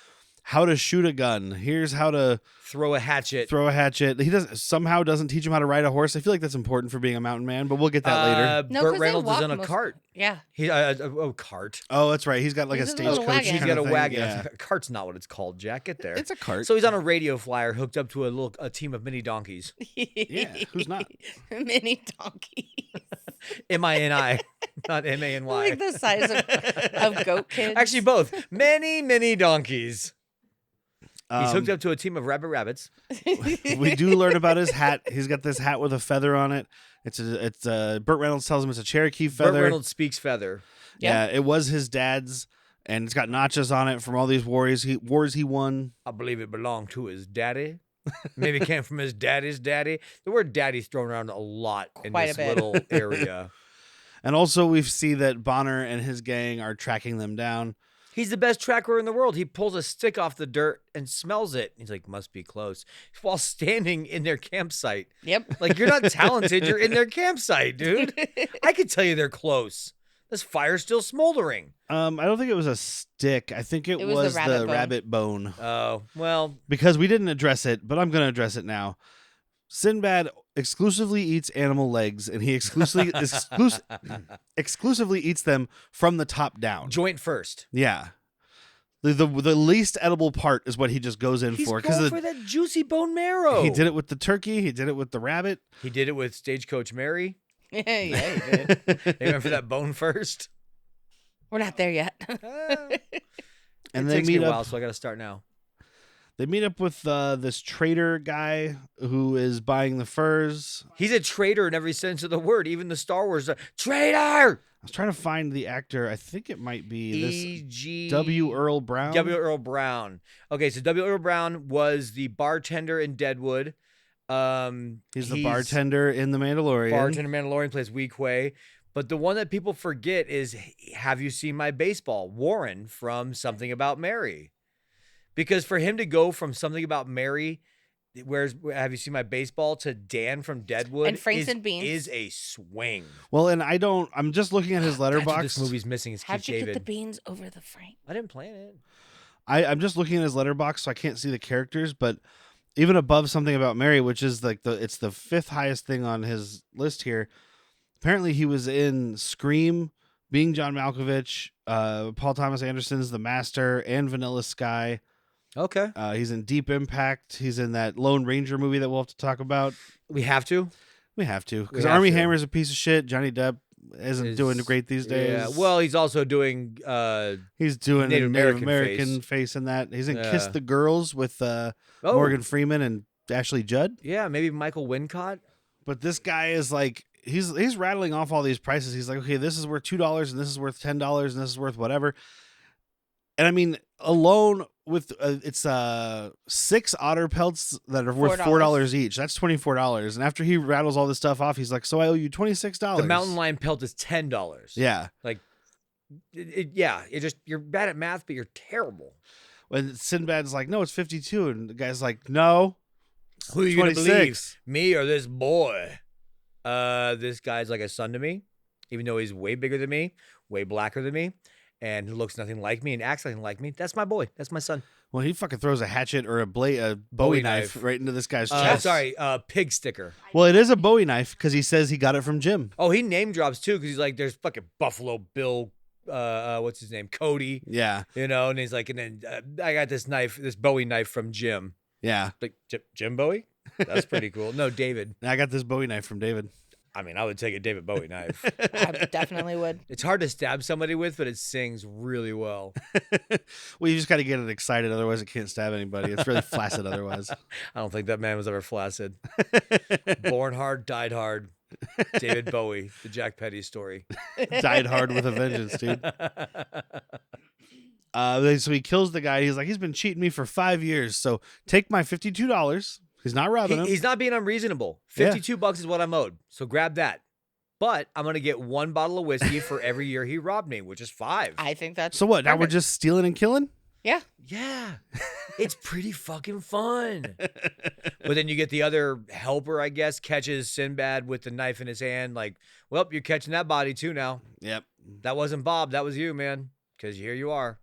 how to shoot a gun. Here's how to throw a hatchet. He doesn't teach him how to ride a horse. I feel like that's important for being a mountain man, but we'll get that later. No, Burt Reynolds is on a cart. Yeah. He cart. Oh, that's right. He's got like He's a in a little stagecoach. wagon. He's got a wagon. Yeah. Cart's not what it's called, Jack. Get there. It's a cart. So he's on a radio flyer hooked up to a team of mini donkeys. Yeah, who's not? Mini donkey. M-I-N-I, not M-A-N-Y. Like the size of goat kids. Actually, both. Many donkeys. He's hooked Um, up to a team of rabbits. We do learn about his hat. He's got this hat with a feather on it. Burt Reynolds tells him it's a Cherokee feather. Burt Reynolds speaks feather. Yeah, it was his dad's, and it's got notches on it from all these wars he won. I believe it belonged to his daddy. Maybe it came from his daddy's daddy. The word daddy's thrown around a lot in Quite this a bit. little area. And also we see that Bonner and his gang are tracking them down. He's the best tracker in the world. He pulls a stick off the dirt and smells it. He's like, must be close. While standing in their campsite. Yep. Like, you're not talented. You're in their campsite, dude. I could tell you they're close. This fire's still smoldering. I don't think it was a stick. I think it was the rabbit bone. Oh, well. Because we didn't address it, but I'm going to address it now. Sinbad exclusively eats animal legs, and he exclusively eats them from the top down. Joint first. Yeah. The least edible part is what he just goes in He's for. going for that juicy bone marrow. He did it with the turkey. He did it with the rabbit. He did it with Stagecoach Mary. Yeah, he did. They went for that bone first. We're not there yet. And it they takes meet me a up. while, so I got to start now. They meet up with this trader guy who is buying the furs. He's a traitor in every sense of the word. Even the Star Wars traitor. I was trying to find the actor. I think it might be this E.G. W. Earl Brown. W. Earl Brown. Okay, so W. Earl Brown was the bartender in Deadwood. He's the bartender in The Mandalorian. Bartender Mandalorian plays Weequay. But the one that people forget is Have You Seen My Baseball? Warren from Something About Mary. Because for him to go from Something About Mary, where's Have You Seen My Baseball, to Dan from Deadwood And Franks and Beans. is a swing. Well, and I'm just looking at his That's what letterbox. this movie's missing is How'd Keith you David. get the beans over the Frank? I didn't plan it. I'm just looking at his letterbox, so I can't see the characters, but even above Something About Mary, which is like it's the 5th highest thing on his list here. Apparently, he was in Scream, Being John Malkovich, Paul Thomas Anderson's The Master, and Vanilla Sky. Okay. He's in Deep Impact. He's in that Lone Ranger movie that we'll have to talk about. We have to. We have to, because We have Armie to. Hammer's a piece of shit. Johnny Depp isn't doing great these days. Yeah. Well, he's also doing. He's doing Native a Native American American face in that. He's in Kiss Yeah. the Girls with Oh, Morgan Freeman and Ashley Judd. Yeah, maybe Michael Wincott. But this guy is like, he's rattling off all these prices. He's like, okay, this is worth $2 and this is worth $10 and this is worth whatever. And I mean, alone with it's 6 otter pelts that are worth $4 each. That's $24. And after he rattles all this stuff off, he's like, so I owe you $26. The mountain lion pelt is $10. Yeah. Like, you're bad at math, but you're terrible. When Sinbad's like, no, it's 52, and the guy's like, no, Who are you gonna 26. believe? Me or this boy? This guy's like a son to me, even though he's way bigger than me, way blacker than me, and he looks nothing like me and acts nothing like me. That's my boy. That's my son. Well, he fucking throws a hatchet or a Bowie knife right into this guy's chest. Pig sticker. Well, it is a Bowie knife because he says he got it from Jim. Oh, he name drops too because he's like, there's fucking Buffalo Bill. What's his name? Cody. Yeah. You know, and he's like, and then I got this knife, this Bowie knife from Jim. Yeah. Like Jim Bowie. That's pretty cool. No, David. I got this Bowie knife from David. I mean, I would take a David Bowie knife. I definitely would. It's hard to stab somebody with, but it sings really well. Well, you just got to get it excited. Otherwise, it can't stab anybody. It's really flaccid otherwise. I don't think that man was ever flaccid. Born hard, died hard. David Bowie, the Jack Petty story. Died hard with a vengeance, dude. So he kills the guy. He's like, he's been cheating me for 5 years. So take my $52. He's not robbing him. He's not being unreasonable. $52 is what I'm owed. So grab that. But I'm going to get 1 bottle of whiskey for every year he robbed me, which is 5. I think that's So what? Now we're perfect. just stealing and killing? Yeah. Yeah. It's pretty fucking fun. But then you get the other helper, I guess, catches Sinbad with the knife in his hand. Like, well, you're catching that body too now. Yep. That wasn't Bob. That was you, man. Because here you are.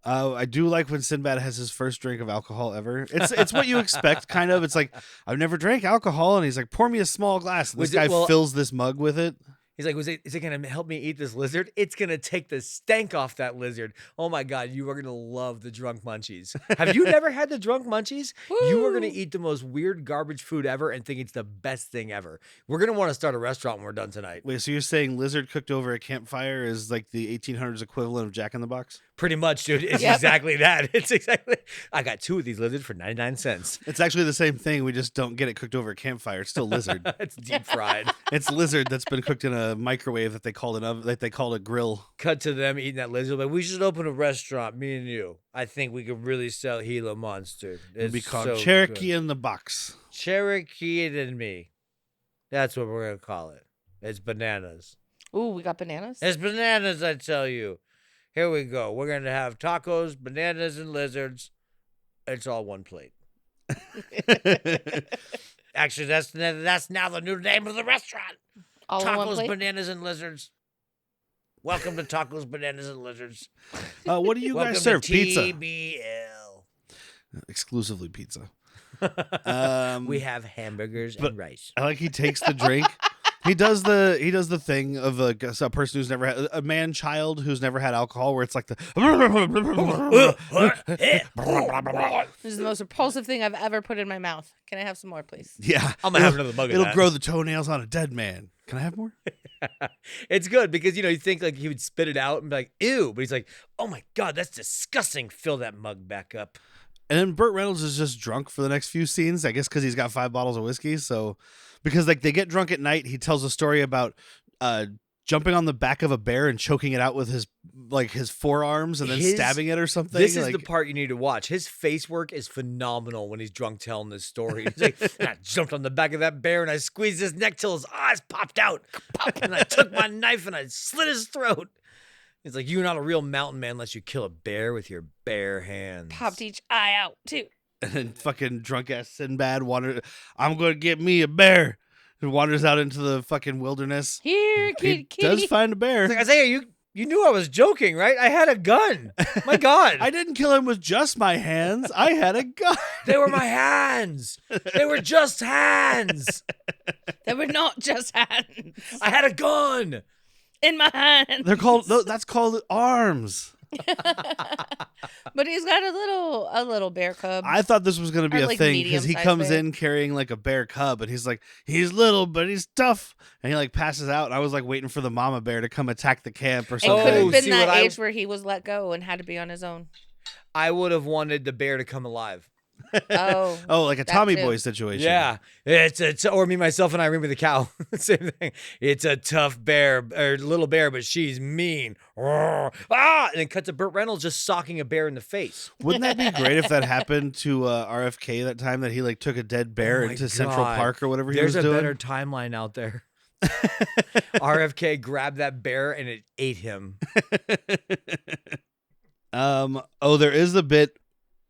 I do like when Sinbad has his first drink of alcohol ever. It's what you expect, kind of. It's like, I've never drank alcohol, and he's like, pour me a small glass. And this guy fills this mug with it. He's like, is it going to help me eat this lizard? It's going to take the stank off that lizard. Oh my God, you are going to love the drunk munchies. Have you never had the drunk munchies? You are going to eat the most weird garbage food ever and think it's the best thing ever. We're going to want to start a restaurant when we're done tonight. Wait, so you're saying lizard cooked over a campfire is like the 1800s equivalent of Jack in the Box? Pretty much, dude. It's Yep. exactly that. It's exactly. I got 2 of these lizards for 99 cents. It's actually the same thing. We just don't get it cooked over a campfire. It's still lizard. It's deep fried. It's lizard that's been cooked in a microwave that they called an oven, that they called a grill. Cut to them eating that lizard. Like, we should open a restaurant, me and you. I think we could really sell Gila Monster. It'd be It's called so Cherokee good. in the Box. Cherokee and me. That's what we're going to call it. It's bananas. Ooh, we got bananas. It's bananas, I tell you. Here we go. We're going to have tacos, bananas, and lizards. It's all one plate. Actually, that's now the new name of the restaurant. All in one Tacos, plate? bananas, and lizards. Welcome to Tacos, Bananas, and Lizards. What do you Welcome guys serve? to Pizza. TBL. Exclusively pizza. We have hamburgers but- and rice. I like he takes the drink. He does the thing of a person who's never had a man child who's never had alcohol, where it's like the This is the most repulsive thing I've ever put in my mouth. Can I have some more, please? yeah. I'm gonna have another mug of It'll that. grow the toenails on a dead man. Can I have more? It's good because, you think like he would spit it out and be like, ew. But he's like, oh my God, that's disgusting. Fill that mug back up. And then Burt Reynolds is just drunk for the next few scenes, I guess, because he's got 5 bottles of whiskey. So, because like they get drunk at night, he tells a story about jumping on the back of a bear and choking it out with his forearms and then stabbing it or something. This is the part you need to watch. His face work is phenomenal when he's drunk telling this story. He's like, and I jumped on the back of that bear and I squeezed his neck till his eyes popped out. And I took my knife and I slit his throat. He's like, you're not a real mountain man unless you kill a bear with your bare hands. Popped each eye out, too. And then fucking drunk ass Sinbad I'm going to get me a bear. And wanders out into the fucking wilderness. Here, He kitty, kitty. does find a bear. He's like, Isaiah, You knew I was joking, right? I had a gun. My God. I didn't kill him with just my hands. I had a gun. They were my hands. They were just hands. They were not just hands. I had a gun. In my hand. That's called arms. But he's got a little bear cub. I thought this was going to be Or, a like, thing because he medium-sized comes bear. in carrying like a bear cub and he's like, he's little, but he's tough. And he like passes out. And I was like waiting for the mama bear to come attack the camp or It something. could have Oh, been see that what I- age where he was let go and had to be on his own. I would have wanted the bear to come alive. Oh. Oh, like a That Tommy too. Boy situation. Yeah, or me, myself, and Irene with the cow. Same thing. It's a tough bear, or little bear, but she's mean. And then cut to Burt Reynolds just socking a bear in the face. Wouldn't that be great if that happened to RFK that time that he like took a dead bear Oh my into Central God. Park or whatever he There's was a doing? better timeline out there. RFK grabbed that bear and it ate him. There is a bit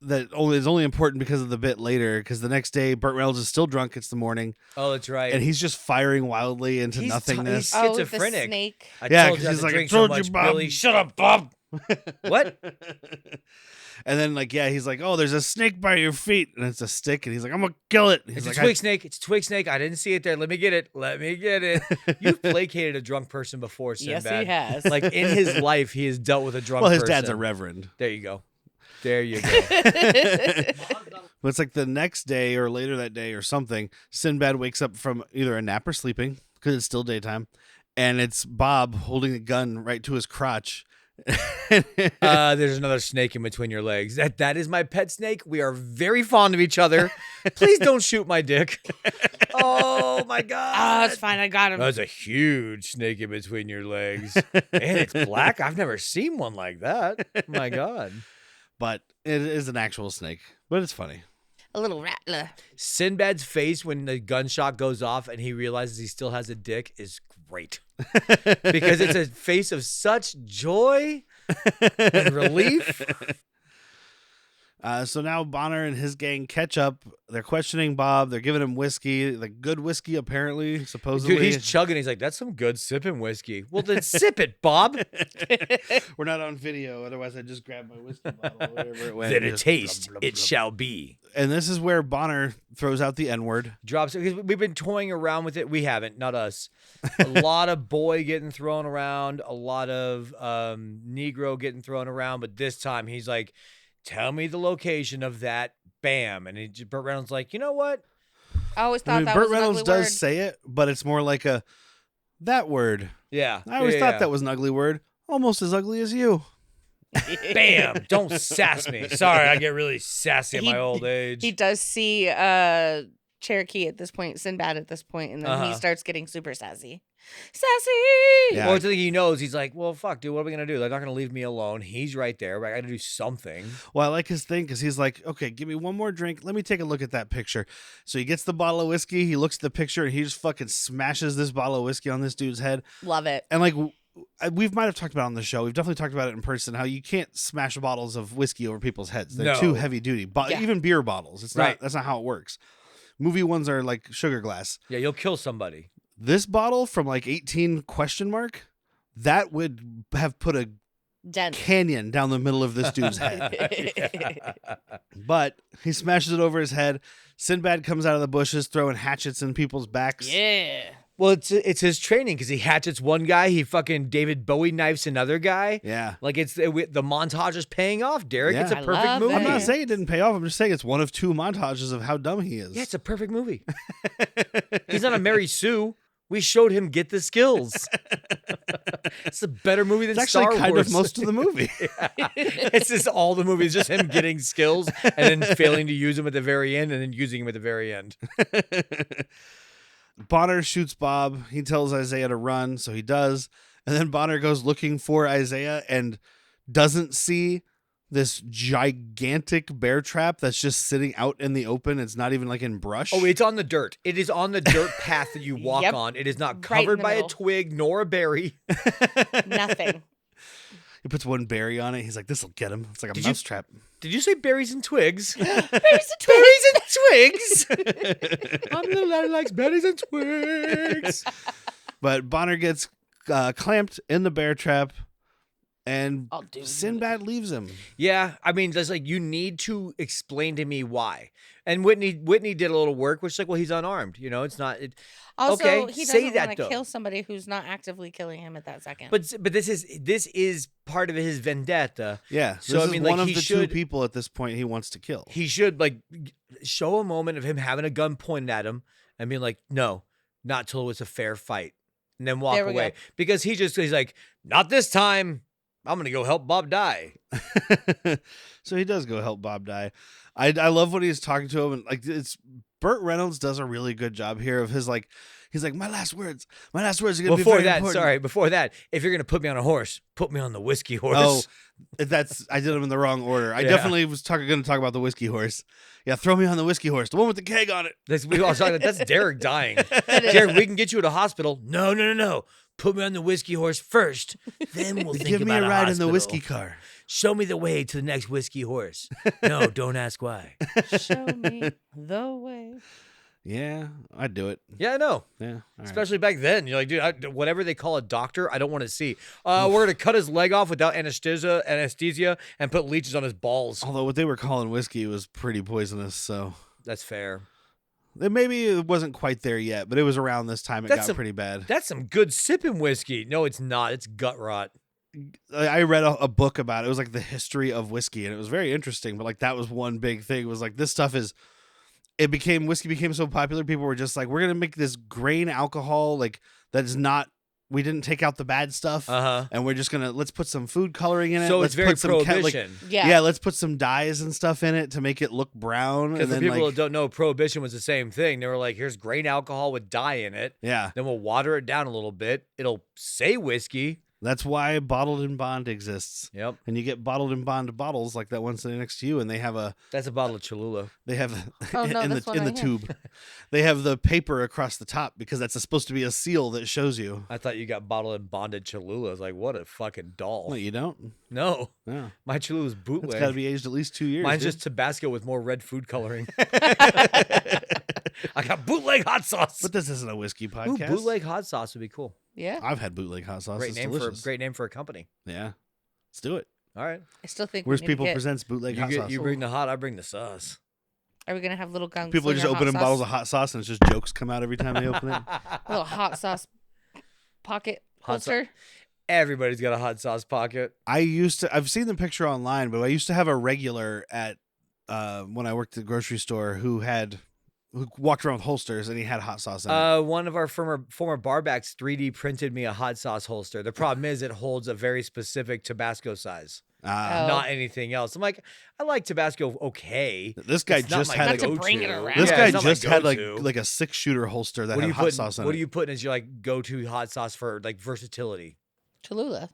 that is only important because of the bit later, because the next day Burt Reynolds is still drunk. It's the morning, Oh, that's right. and he's just firing wildly into nothingness. he's Oh, the schizophrenic. snake. I Yeah, told 'cause you not he's to like, I drink so told you, much, Bob. Billy. Shut up, Bob. What? And then like, yeah, he's like, oh, there's a snake by your feet, and it's a stick, and he's like, I'm gonna kill it. He's It's like, a twig snake. It's a twig snake. I didn't see it there. Let me get it. Let me get it. You've placated a drunk person before, Yes, Sinbad. he has. Like in his life, he has dealt with a drunk well, his person. dad's a reverend. There you go. There you go. But it's like the next day or later that day or something, Sinbad wakes up from either a nap or sleeping because it's still daytime, and it's Bob holding a gun right to his crotch. There's another snake in between your legs. That is my pet snake. We are very fond of each other. Please don't shoot my dick. Oh my God. Oh, it's fine. I got him. That's a huge snake in between your legs. And it's black. I've never seen one like that. My God. But it is an actual snake, but it's funny. A little rattler. Sinbad's face when the gunshot goes off and he realizes he still has a dick is great. Because it's a face of such joy and relief. So now Bonner and his gang catch up. They're questioning Bob. They're giving him whiskey, like good whiskey, apparently, supposedly. Dude, he's chugging. He's like, that's some good sipping whiskey. Well, then sip it, Bob. We're not on video. Otherwise, I'd just grab my whiskey bottle, whatever it went. Then and a just taste, blub, blub, it blub. shall be. And this is where Bonner throws out the N-word. Drops it because we've been toying around with it. We haven't, not us. A lot of boy getting thrown around, a lot of Negro getting thrown around, but this time he's like, tell me the location of that. Bam. And Burt Reynolds like, you know what? I always thought that Burt was an Reynolds ugly does word. say it, but it's more like that word. Yeah. I always thought that was an ugly word, almost as ugly as you. Bam. Don't sass me. Sorry, I get really sassy at He- my old age. He does see Cherokee at this point, Sinbad at this point, and then he Uh-huh. starts getting super sassy. Sassy! Yeah. Or it's the thing he knows. He's like, well, fuck, dude, what are we going to do? They're not going to leave me alone. He's right there. I got to do something. Well, I like his thing because he's like, okay, give me one more drink. Let me take a look at that picture. So he gets the bottle of whiskey. He looks at the picture and he just fucking smashes this bottle of whiskey on this dude's head. Love it. And like, we might have talked about it on the show. We've definitely talked about it in person, how you can't smash bottles of whiskey over people's heads. They're No. too heavy duty. Yeah. Even beer bottles. It's Right. not, that's not how it works. Movie ones are like sugar glass. Yeah, you'll kill somebody. This bottle from like 18 question mark, that would have put a Dent. canyon down the middle of this dude's head. But he smashes it over his head. Sinbad comes out of the bushes throwing hatchets in people's backs. Yeah. Well, it's his training because he hatchets one guy, he fucking David Bowie knifes another guy. Yeah. Like the montage is paying off, Derek. Yeah. It's a I perfect love movie. I'm not it. saying it didn't pay off. I'm just saying it's one of two montages of how dumb he is. Yeah, it's a perfect movie. He's not a Mary Sue. We showed him get the skills. It's a better movie than It's actually Star kind Wars. of most of the movie. It's just all the movies, just him getting skills and then failing to use them at the very end and then using them at the very end. Bonner shoots Bob. He tells Isaiah to run, so he does. And then Bonner goes looking for Isaiah and doesn't see this gigantic bear trap that's just sitting out in the open. It's not even like in brush. Oh, it's on the dirt. It is on the dirt path that you walk Yep. on. It is not Right in covered the by a middle. twig nor a berry. Nothing. He puts one berry on it. He's like, this will get him. It's like a Did you- mouse trap. Did you say berries and twigs? Berries and Berries and twigs. I'm the lad who likes berries and twigs. But Bonner gets clamped in the bear trap. and I'll do Sinbad leaves him. Yeah, I mean, just like you need to explain to me why. And Whitney did a little work, which is like, well, he's unarmed. You know, it's not. Also, okay, he say doesn't that want to though. kill somebody who's not actively killing him at that second. But this is part of his vendetta. Yeah. So, this I is mean, one like, of he the should- two people at this point he wants to kill. He should like show a moment of him having a gun pointed at him and being like, no, not till it's a fair fight, and then walk There we away. go. Because he's like, not this time. I'm gonna go help Bob die. So he does go help Bob die. I love when he's talking to him, and like it's Burt Reynolds does a really good job here of his like he's like my last words are gonna be very important. Before that, if you're gonna put me on a horse, put me on the whiskey horse. Oh, I did them in the wrong order. I Yeah. definitely was going to talk about the whiskey horse. Yeah, throw me on the whiskey horse, the one with the keg on it. That's Derrick dying. Derrick, we can get you to the hospital. No. Put me on the whiskey horse first, then we'll think Give me about a ride in the hospital. whiskey car. Show me the way to the next whiskey horse. No, don't ask why. Show me the way. Yeah, I'd do it. Yeah, I know. Yeah, all right. Especially back then. You're like, dude, whatever they call a doctor, I don't want to see. We're going to cut his leg off without anesthesia and put leeches on his balls. Although what they were calling whiskey was pretty poisonous, so That's fair. maybe it wasn't quite there yet, but it was around this time it That's got pretty bad. That's some good sipping whiskey. No, it's not. It's gut rot. I read a book about it. It was like the history of whiskey, and it was very interesting. But like that was one big thing. Was like this stuff is. Whiskey became so popular. People were just like, we're gonna make this grain alcohol like that is not. We didn't take out the bad stuff, and we're just gonna let's put some food coloring in it. So Let's it's very put some prohibition. Yeah. let's put some dyes and stuff in it to make it look brown. Because And for then people like, that don't know, prohibition was the same thing. They were like, here's grain alcohol with dye in it. yeah, Then we'll water it down a little bit. It'll say whiskey. that's why bottled in bond exists. Yep. And you get bottled in bond bottles like that one sitting next to you, and they have That's a bottle of Cholula. Oh, no, in this one the right here. tube. They have the paper across the top because that's supposed to be a seal that shows you. I thought you got bottled and bonded Cholula. I was like, what a fucking doll. No, you don't. No. No, My Cholula's it's bootleg. got to be aged at least 2 years. Mine's dude. just Tabasco with more red food coloring. I got bootleg hot sauce. But this isn't a whiskey Ooh, podcast. bootleg hot sauce would be cool. Yeah. I've had bootleg hot sauce. Great It's name delicious. for a company. Yeah, let's do it. All right. I still think Where's we need to People get, presents bootleg hot sauce? You bring the hot, I bring the sauce. Are we gonna have little guns? People are just opening bottles of hot sauce, and it's just jokes come out every time they open it. little hot sauce pocket Hot sau- holster. Everybody's got a hot sauce pocket. I've seen the picture online, but I used to have a regular at when I worked at the grocery store who walked around with holsters, and he had hot sauce in it. One of our former barbacks 3D printed me a hot sauce holster. The problem is it holds a very specific Tabasco size, Oh. not anything else. I'm like, I like Tabasco okay. This guy It's not just my had Not like to go-to. bring it around. this Yeah, guy it's not my just had go-to. like a 6-shooter holster that What are had you hot putting? sauce in What it. are you putting as your like go-to hot sauce for like versatility? Cholula.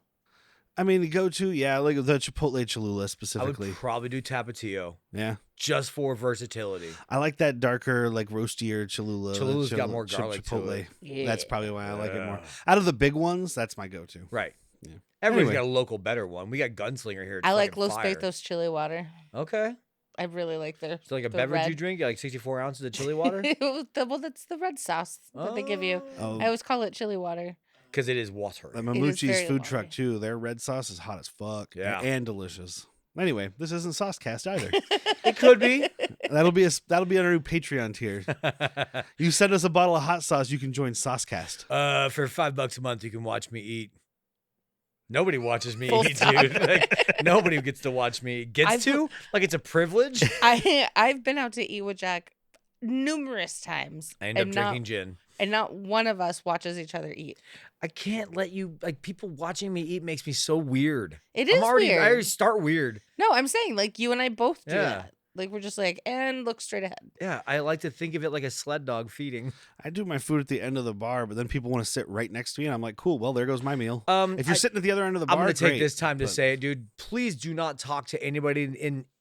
I mean, the go-to, yeah, like the Chipotle Cholula I would specifically. probably do Tapatio Yeah, just for versatility. I like that darker, like roastier Cholula. Cholula's got more garlic to Chipotle. it. Yeah. That's probably why I like it more. Yeah. Out of the big ones, that's my go-to. Right. Yeah. Everybody's Anyway. got a local better one. We got Gunslinger here. It's I like fucking Los fire. Betos chili water. Okay. I really like their. So like a the beverage you red. drink, like 64 ounces of chili water? Well, that's the red sauce that they give you. Oh, I always call it chili water. Because it is water. that is Mamuchi's very food watery. truck too. Their red sauce is hot as fuck. Yeah. and delicious. Anyway, this isn't Saucecast either. It could be. that'll be our new Patreon tier. You send us a bottle of hot sauce, you can join Saucecast. For $5 a month, you can watch me eat. Nobody watches me Full eat, stop. dude. Like, nobody gets to watch me. Like it's a privilege. I've been out to eat with Jack numerous times. I end up and drinking not, gin. and not one of us watches each other eat. I can't let you like people watching me eat makes me so weird. It is I weird. already start weird. No, I'm saying like you and I both do Yeah. that. Like we're just like and look straight ahead. Yeah, I like to think of it like a sled dog feeding. I do my food at the end of the bar, but then people want to sit right next to me, and I'm like, cool, well, there goes my meal. If you're sitting at the other end of the bar, I'm gonna take great, this time to but- say, dude, please do not talk to anybody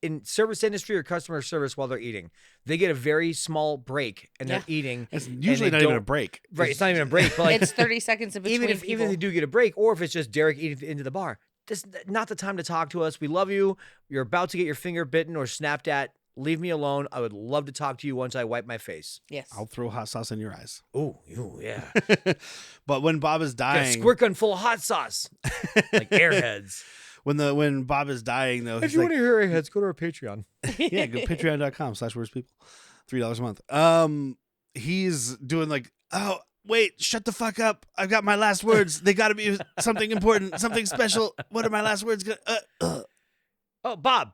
in service industry or customer service while they're eating. They get a very small break and they're eating. It's and usually they not even a don't- break. Right, it's not even a break. But like, It's 30 seconds in between even if people. they do get a break, or if it's just Derrick eating into the bar, this not the time to talk to us. We love you. You're about to get your finger bitten or snapped at. Leave me alone. I would love to talk to you once I wipe my face. Yes. I'll throw hot sauce in your eyes. Ooh, yeah. But when Bob is Got a dying, squirt gun full of hot sauce. Like Airheads. when Bob is dying, though, If he's you like, want to hear Airheads, go to our Patreon. yeah, go patreon.com/worstpeople. $3 a month. He's doing like, oh, wait, shut the fuck up. I've got my last words. They got to be something important, something special. What are my last words? Oh, Bob,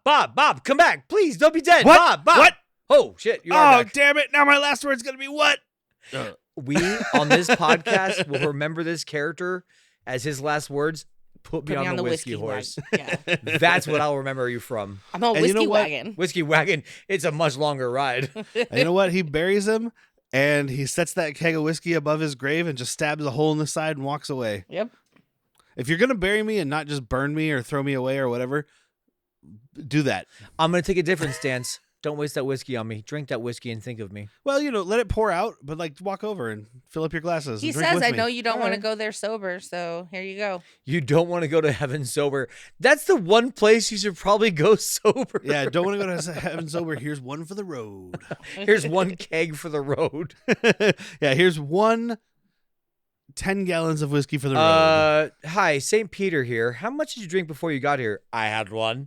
come back. Please, don't be dead. What? Bob. What? Oh, shit. You are Oh, back. damn it. Now my last word's going to be what? We, on this podcast, will remember this character as his last words. Put me on the whiskey horse. Yeah. That's what I'll remember you from. I'm a And you whiskey know what? wagon. Whiskey wagon. It's a much longer ride. And you know what? He buries him and he sets that keg of whiskey above his grave and just stabs a hole in the side and walks away. Yep. If you're going to bury me and not just burn me or throw me away or whatever, do that. I'm going to take a different stance. Don't waste that whiskey on me. Drink that whiskey and think of me. Well, let it pour out, but like walk over and fill up your glasses. He and drink says, with I me. know you don't want to Alright. go there sober, so here you go. You don't want to go to heaven sober. That's the one place you should probably go sober. Yeah, don't want to go to heaven sober. Here's one for the road. Here's one keg for the road. Yeah, here's 10 gallons of whiskey for the road. Hi, St. Peter here. How much did you drink before you got here? I had one.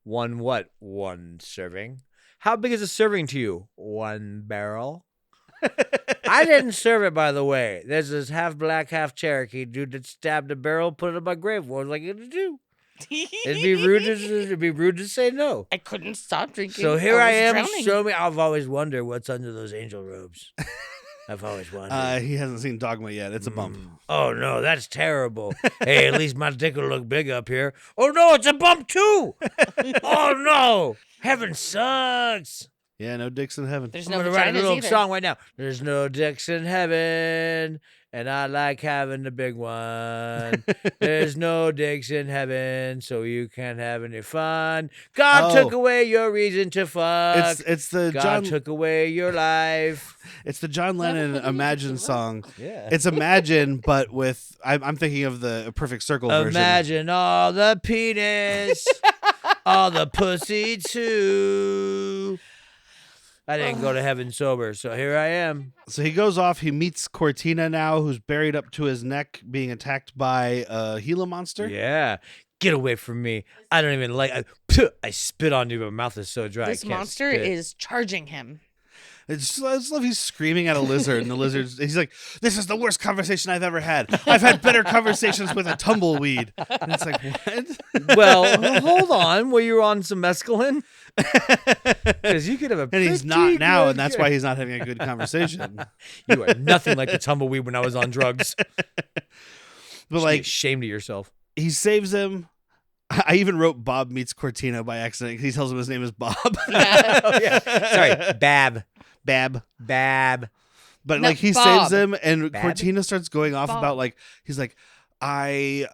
One what? One serving. How big is a serving to you? 1 barrel. I didn't serve it, by the way. There's this half black, half Cherokee dude that stabbed a barrel, put it on my grave. What was I going to do? It'd be rude to say no. I couldn't stop drinking. So here I was am. drowning. Show me. I've always wondered what's under those angel robes. I've always wondered. He hasn't seen Dogma yet. It's a bump. Oh no, that's terrible. Hey, at least my dick will look big up here. Oh no, it's a bump too. Oh no, heaven sucks. Yeah, no dicks in heaven. There's I'm no gonna write a vaginas little either. song right now. There's no dicks in heaven, and I like having the big one. There's no dicks in heaven, so you can't have any fun. God Oh. took away your reason to fuck. It's the God John took away your life. it's the John Lennon Imagine song. Yeah. It's Imagine, but with I'm thinking of the Perfect Circle version. Imagine all the penis, all the pussy too. I didn't go to heaven sober, so here I am. So he goes off. He meets Cortina now, who's buried up to his neck, being attacked by a Gila monster. Yeah. Get away from me. I don't even like I spit on you, but my mouth is so dry. This I can't monster spit. is charging him. I just love he's screaming at a lizard, and the he's like, "This is the worst conversation I've ever had. I've had better conversations with a tumbleweed." And it's like, what? Well, hold on. Were you on some mescaline? Because you could have a And he's not pretty now, good and that's why he's not having a good conversation. You are nothing like the tumbleweed when I was on drugs. But Like, like, ashamed of yourself. he saves him. I even wrote Bob meets Cortina by accident because he tells him his name is Bob. Oh, yeah. Sorry, Bab. But No, like he Bob. saves him, and Bab? Cortina starts going off Bob. about like he's like, I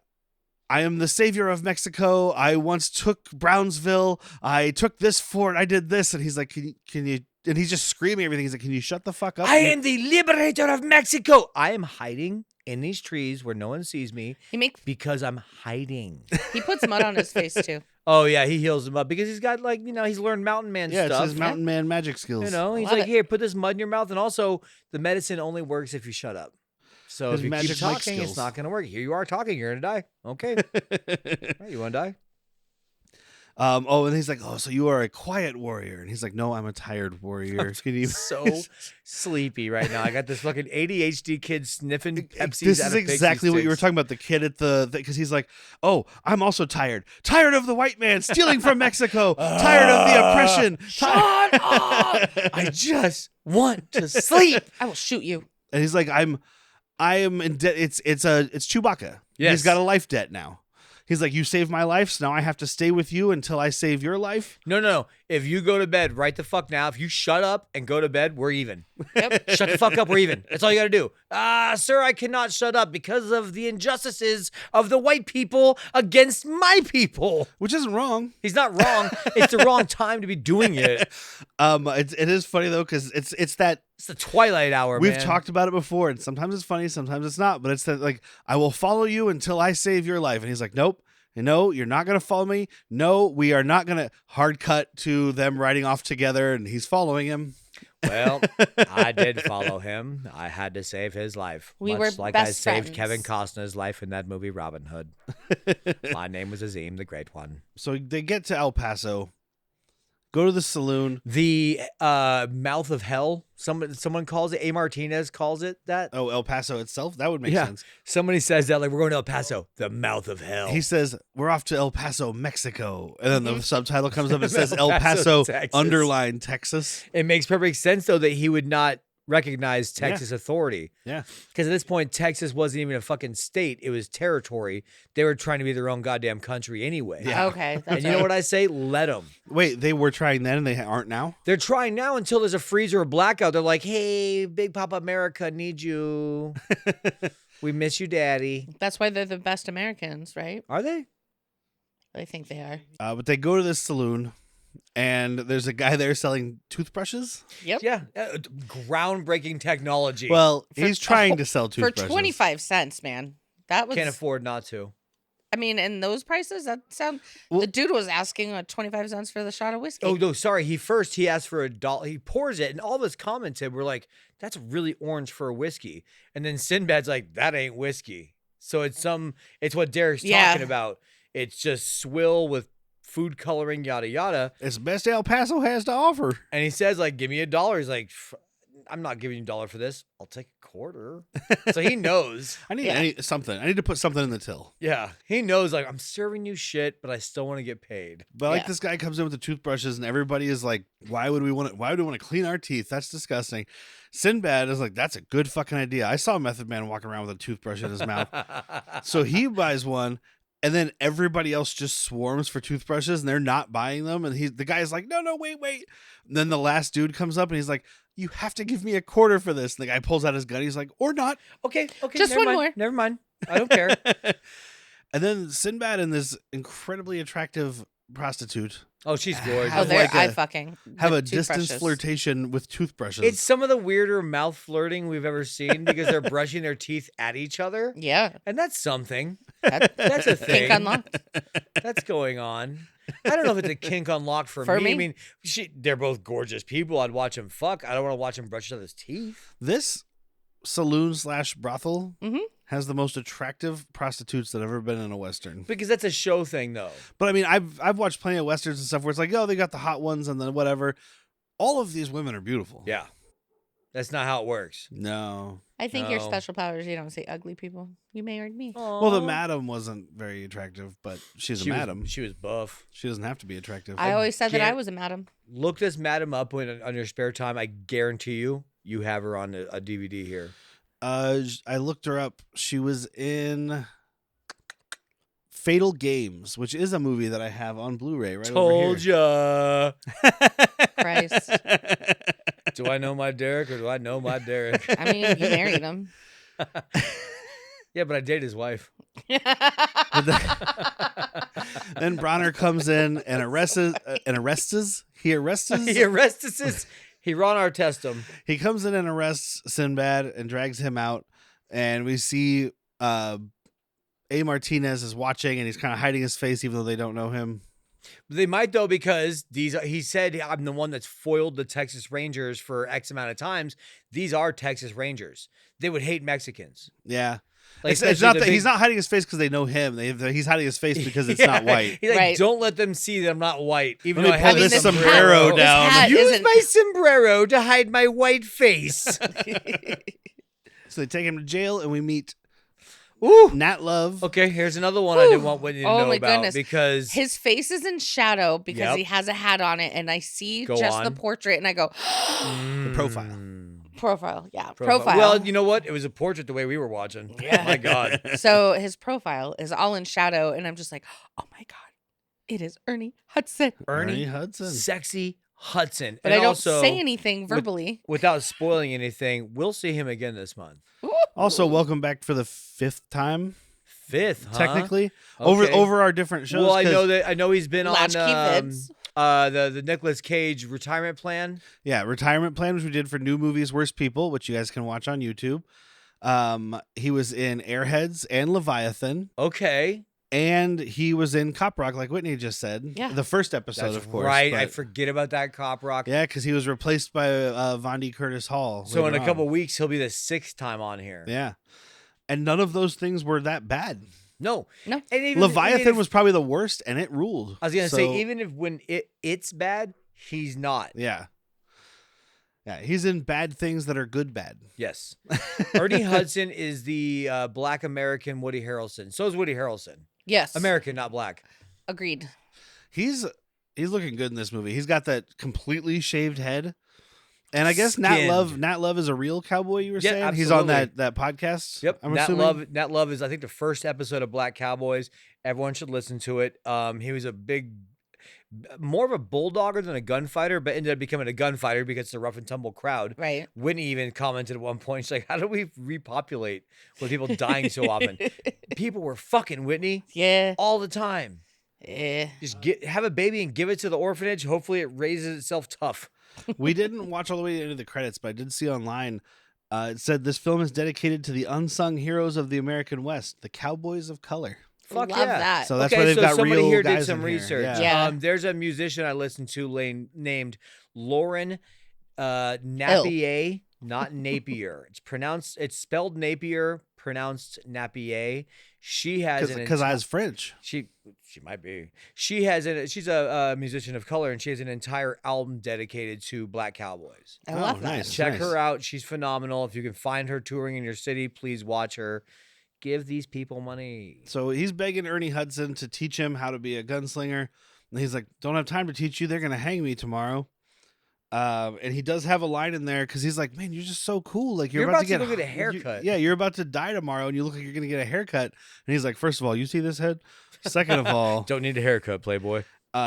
am the savior of Mexico. I once took Brownsville. I took this fort. I did this, and he's like, can you? And he's just screaming everything. He's like, can you shut the fuck up? I am the liberator of Mexico. I am hiding in these trees where no one sees me because I'm hiding. He puts mud on his face too. Oh yeah, he heals him up because he's got like he's learned mountain man Yeah, stuff. it's his mountain man magic skills. He's Love like, it. here, put this mud in your mouth, and also the medicine only works if you shut up. So His if you keep magic Mike talking, skills. it's not going to work. Here you are talking, you're going to die. Okay, Right, you want to die? And he's like, oh, so you are a quiet warrior, and he's like, no, I'm a tired warrior. Can you? So sleepy right now. I got this fucking ADHD kid sniffing Pepsi. This is exactly what you were talking about. The kid at because he's like, oh, I'm also tired of the white man stealing from Mexico, tired of the oppression. Shut up! I just want to sleep. I will shoot you. And he's like, I am in debt. It's Chewbacca. Yes. He's got a life debt now. He's like, you saved my life, so now I have to stay with you until I save your life. No. If you go to bed right the fuck now, if you shut up and go to bed, we're even. Yep. Shut the fuck up, we're even. That's all you got to do. Sir, I cannot shut up because of the injustices of the white people against my people. Which isn't wrong. He's not wrong. It's the wrong time to be doing it. It is funny though, because it's that It's the twilight hour, we've man. talked about it before, and sometimes it's funny, sometimes it's not. But it's that like, I will follow you until I save your life, and he's like, nope. No, you're not going to follow me. No, we are not going to. Hard cut to them riding off together, and he's following him. Well, I did follow him. I had to save his life. We much were like I best saved friends. Kevin Costner's life in that movie Robin Hood. My name was Azim, the Great One. So they get to El Paso, go to the saloon. The mouth of hell. Someone calls it. A. Martinez calls it that. Oh, El Paso itself? That would make Yeah. sense. Somebody says that like we're going to El Paso, the mouth of hell. He says, we're off to El Paso, Mexico. And then the subtitle comes up and says El El Paso, Paso, Texas. underline Texas. It makes perfect sense though that he would not recognize Texas authority. Yeah. Because at this point, Texas wasn't even a fucking state. It was territory. They were trying to be their own goddamn country anyway. Yeah. Okay. That's And you know right. what I say? Let them. Wait, they were trying then and they aren't now? They're trying now until there's a freeze or a blackout. They're like, hey, Big Papa America, need you. We miss you, Daddy. That's why they're the best Americans, right? Are they? I think they are. But they go to this saloon, and there's a guy there selling toothbrushes. Yep. Yeah. Groundbreaking technology. Well, For- he's trying oh, to sell For toothbrushes. 25 cents, man. That was. Can't afford not to. I mean, and those prices, that sound. Well- the dude was asking 25 cents for the shot of whiskey. Oh, no, sorry. He asked for $1. He pours it, and all of us commented, we're like, that's really orange for a whiskey. And then Sinbad's like, that ain't whiskey. So it's what Derrick's Yeah. talking about. It's just swill with food coloring, yada, yada. It's the best El Paso has to offer. And he says, like, give me $1. He's like, I'm not giving you $1 for this. I'll take a quarter. So he knows. I need something. I need to put something in the till. Yeah. He knows, like, I'm serving you shit, but I still want to get paid. But like Yeah. this guy comes in with the toothbrushes, and everybody is like, "Why would we want to clean our teeth? That's disgusting." Sinbad is like, "That's a good fucking idea." I saw Method Man walking around with a toothbrush in his mouth, so he buys one, and then everybody else just swarms for toothbrushes, and they're not buying them. And the guy's like, "No, wait." And then the last dude comes up, and he's like, "You have to give me a quarter for this." And the guy pulls out his gun. He's like, "Or not." Okay. Just never one mind. more. Never mind. I don't care. And then Sinbad and this incredibly attractive prostitute Oh, she's gorgeous. Oh, have they're like eye a- fucking. have a with distance toothbrushes. flirtation with toothbrushes. It's some of the weirder mouth flirting we've ever seen because they're brushing their teeth at each other. Yeah. And that's something. That, That's a thing. kink unlocked. That's going on. I don't know if it's a kink unlock for, For me. I me? mean, they're both gorgeous people. I'd watch them fuck. I don't want to watch them brush each other's teeth. This saloon / brothel Mhm. has the most attractive prostitutes that have ever been in a Western. Because that's a show thing, though. But I mean, I've watched plenty of Westerns and stuff where it's like, oh, they got the hot ones and then whatever. All of these women are beautiful. Yeah. That's not how it works. No. I think your No. special powers, you don't say ugly people. You married me. Well, the madam wasn't very attractive, but she's a madam. She was buff. She doesn't have to be attractive. I always said that I can't- was a madam. Look this madam up on your spare time. I guarantee you have her on a DVD here. I looked her up. She was in Fatal Games, which is a movie that I have on Blu-ray right Told ya. Christ. Do I know my Derrick or do I know my Derrick? I mean, you married him. Yeah, but I dated his wife. Then Bronner comes in and arrests. He arrests. He arrests us. He Ron Artest him. He comes in and arrests Sinbad and drags him out, and we see A. Martinez is watching, and he's kind of hiding his face, even though they don't know him. They might though because he said I'm the one that's foiled the Texas Rangers for X amount of times. These are Texas Rangers. They would hate Mexicans. Yeah, Like, it's especially not the that big- he's not hiding his face because they know him. He's hiding his face because it's Yeah. not white. He's like, Right. don't let them see that I'm not white. Even Let though me I pull have this a sombrero down. This hat Use isn't- my sombrero to hide my white face. So they take him to jail, and we meet Ooh. Nat Love. Okay, here's another one I didn't want you to Oh know my about goodness. because His face is in shadow because Yep. he has a hat on it, and I see Go just the on. portrait, and I go, The profile. profile, yeah, profile. Well, you know what? It was a portrait the way we were watching. Yeah. My God. So his profile is all in shadow, and I'm just like, oh my god, it is Ernie Hudson. Ernie Hudson. Sexy Hudson. But And I don't also, say anything verbally. without spoiling anything, we'll see him again this month. Also, welcome back for the 5th time, 5th, huh? technically, Okay. over our different shows. Well, I 'cause- know he's been Latchkey on Vids. the Nicolas Cage retirement plan. Yeah, retirement plan, which we did for New Movies, Worst People, which you guys can watch on YouTube. He was in Airheads and Leviathan. Okay. And he was in Cop Rock, like Whitney just said. Yeah. The first episode, That's of course. right. but- I forget about that Cop Rock. Yeah, because he was replaced by Vondi Curtis Hall. So in later a couple on. weeks, he'll be the 6th time on here. Yeah. And none of those things were that bad. No. No. And even Leviathan if- was probably the worst, and it ruled. I was gonna So, say, even if when it's bad, he's not. Yeah. Yeah, he's in bad things that are good bad. Yes. Ernie Hudson is the Black American Woody Harrelson. So is Woody Harrelson. Yes. American, not black. Agreed. He's looking good in this movie. He's got that completely shaved head. And I guess Nat Skinned. Love is a real cowboy, you were Yeah, saying? He's on absolutely. that podcast. Yep. I'm Nat assuming. Love is, I think, the first episode of Black Cowboys. Everyone should listen to it. He was more of a bulldogger than a gunfighter, but ended up becoming a gunfighter because it's a rough and tumble crowd. Right. Whitney even commented at one point, she's like, how do we repopulate with people dying so often? People were fucking Whitney Yeah. all the time. Yeah. Just have a baby and give it to the orphanage. Hopefully it raises itself tough. We didn't watch all the way into the credits, but I did see online it said this film is dedicated to the unsung heroes of the American West, the cowboys of color. Fuck Love yeah. that. So that's Okay, why they've so got somebody real here guys did some in here. research. Yeah. There's a musician I listened to named Lauren Napier, not Napier. It's spelled Napier, pronounced Napier. She has Because I was French. she might be. She's a musician of color, and she has an entire album dedicated to Black Cowboys. I love that. nice. Check her out. She's phenomenal. If you can find her touring in your city, please watch her. Give these people money. So he's begging Ernie Hudson to teach him how to be a gunslinger. And he's like, don't have time to teach you. They're going to hang me tomorrow. And he does have a line in there because he's like, man, you're just so cool. Like you're about to go get a haircut. You're about to die tomorrow and you look like you're going to get a haircut. And he's like, first of all, you see this head? Second of all, Don't need a haircut, Playboy.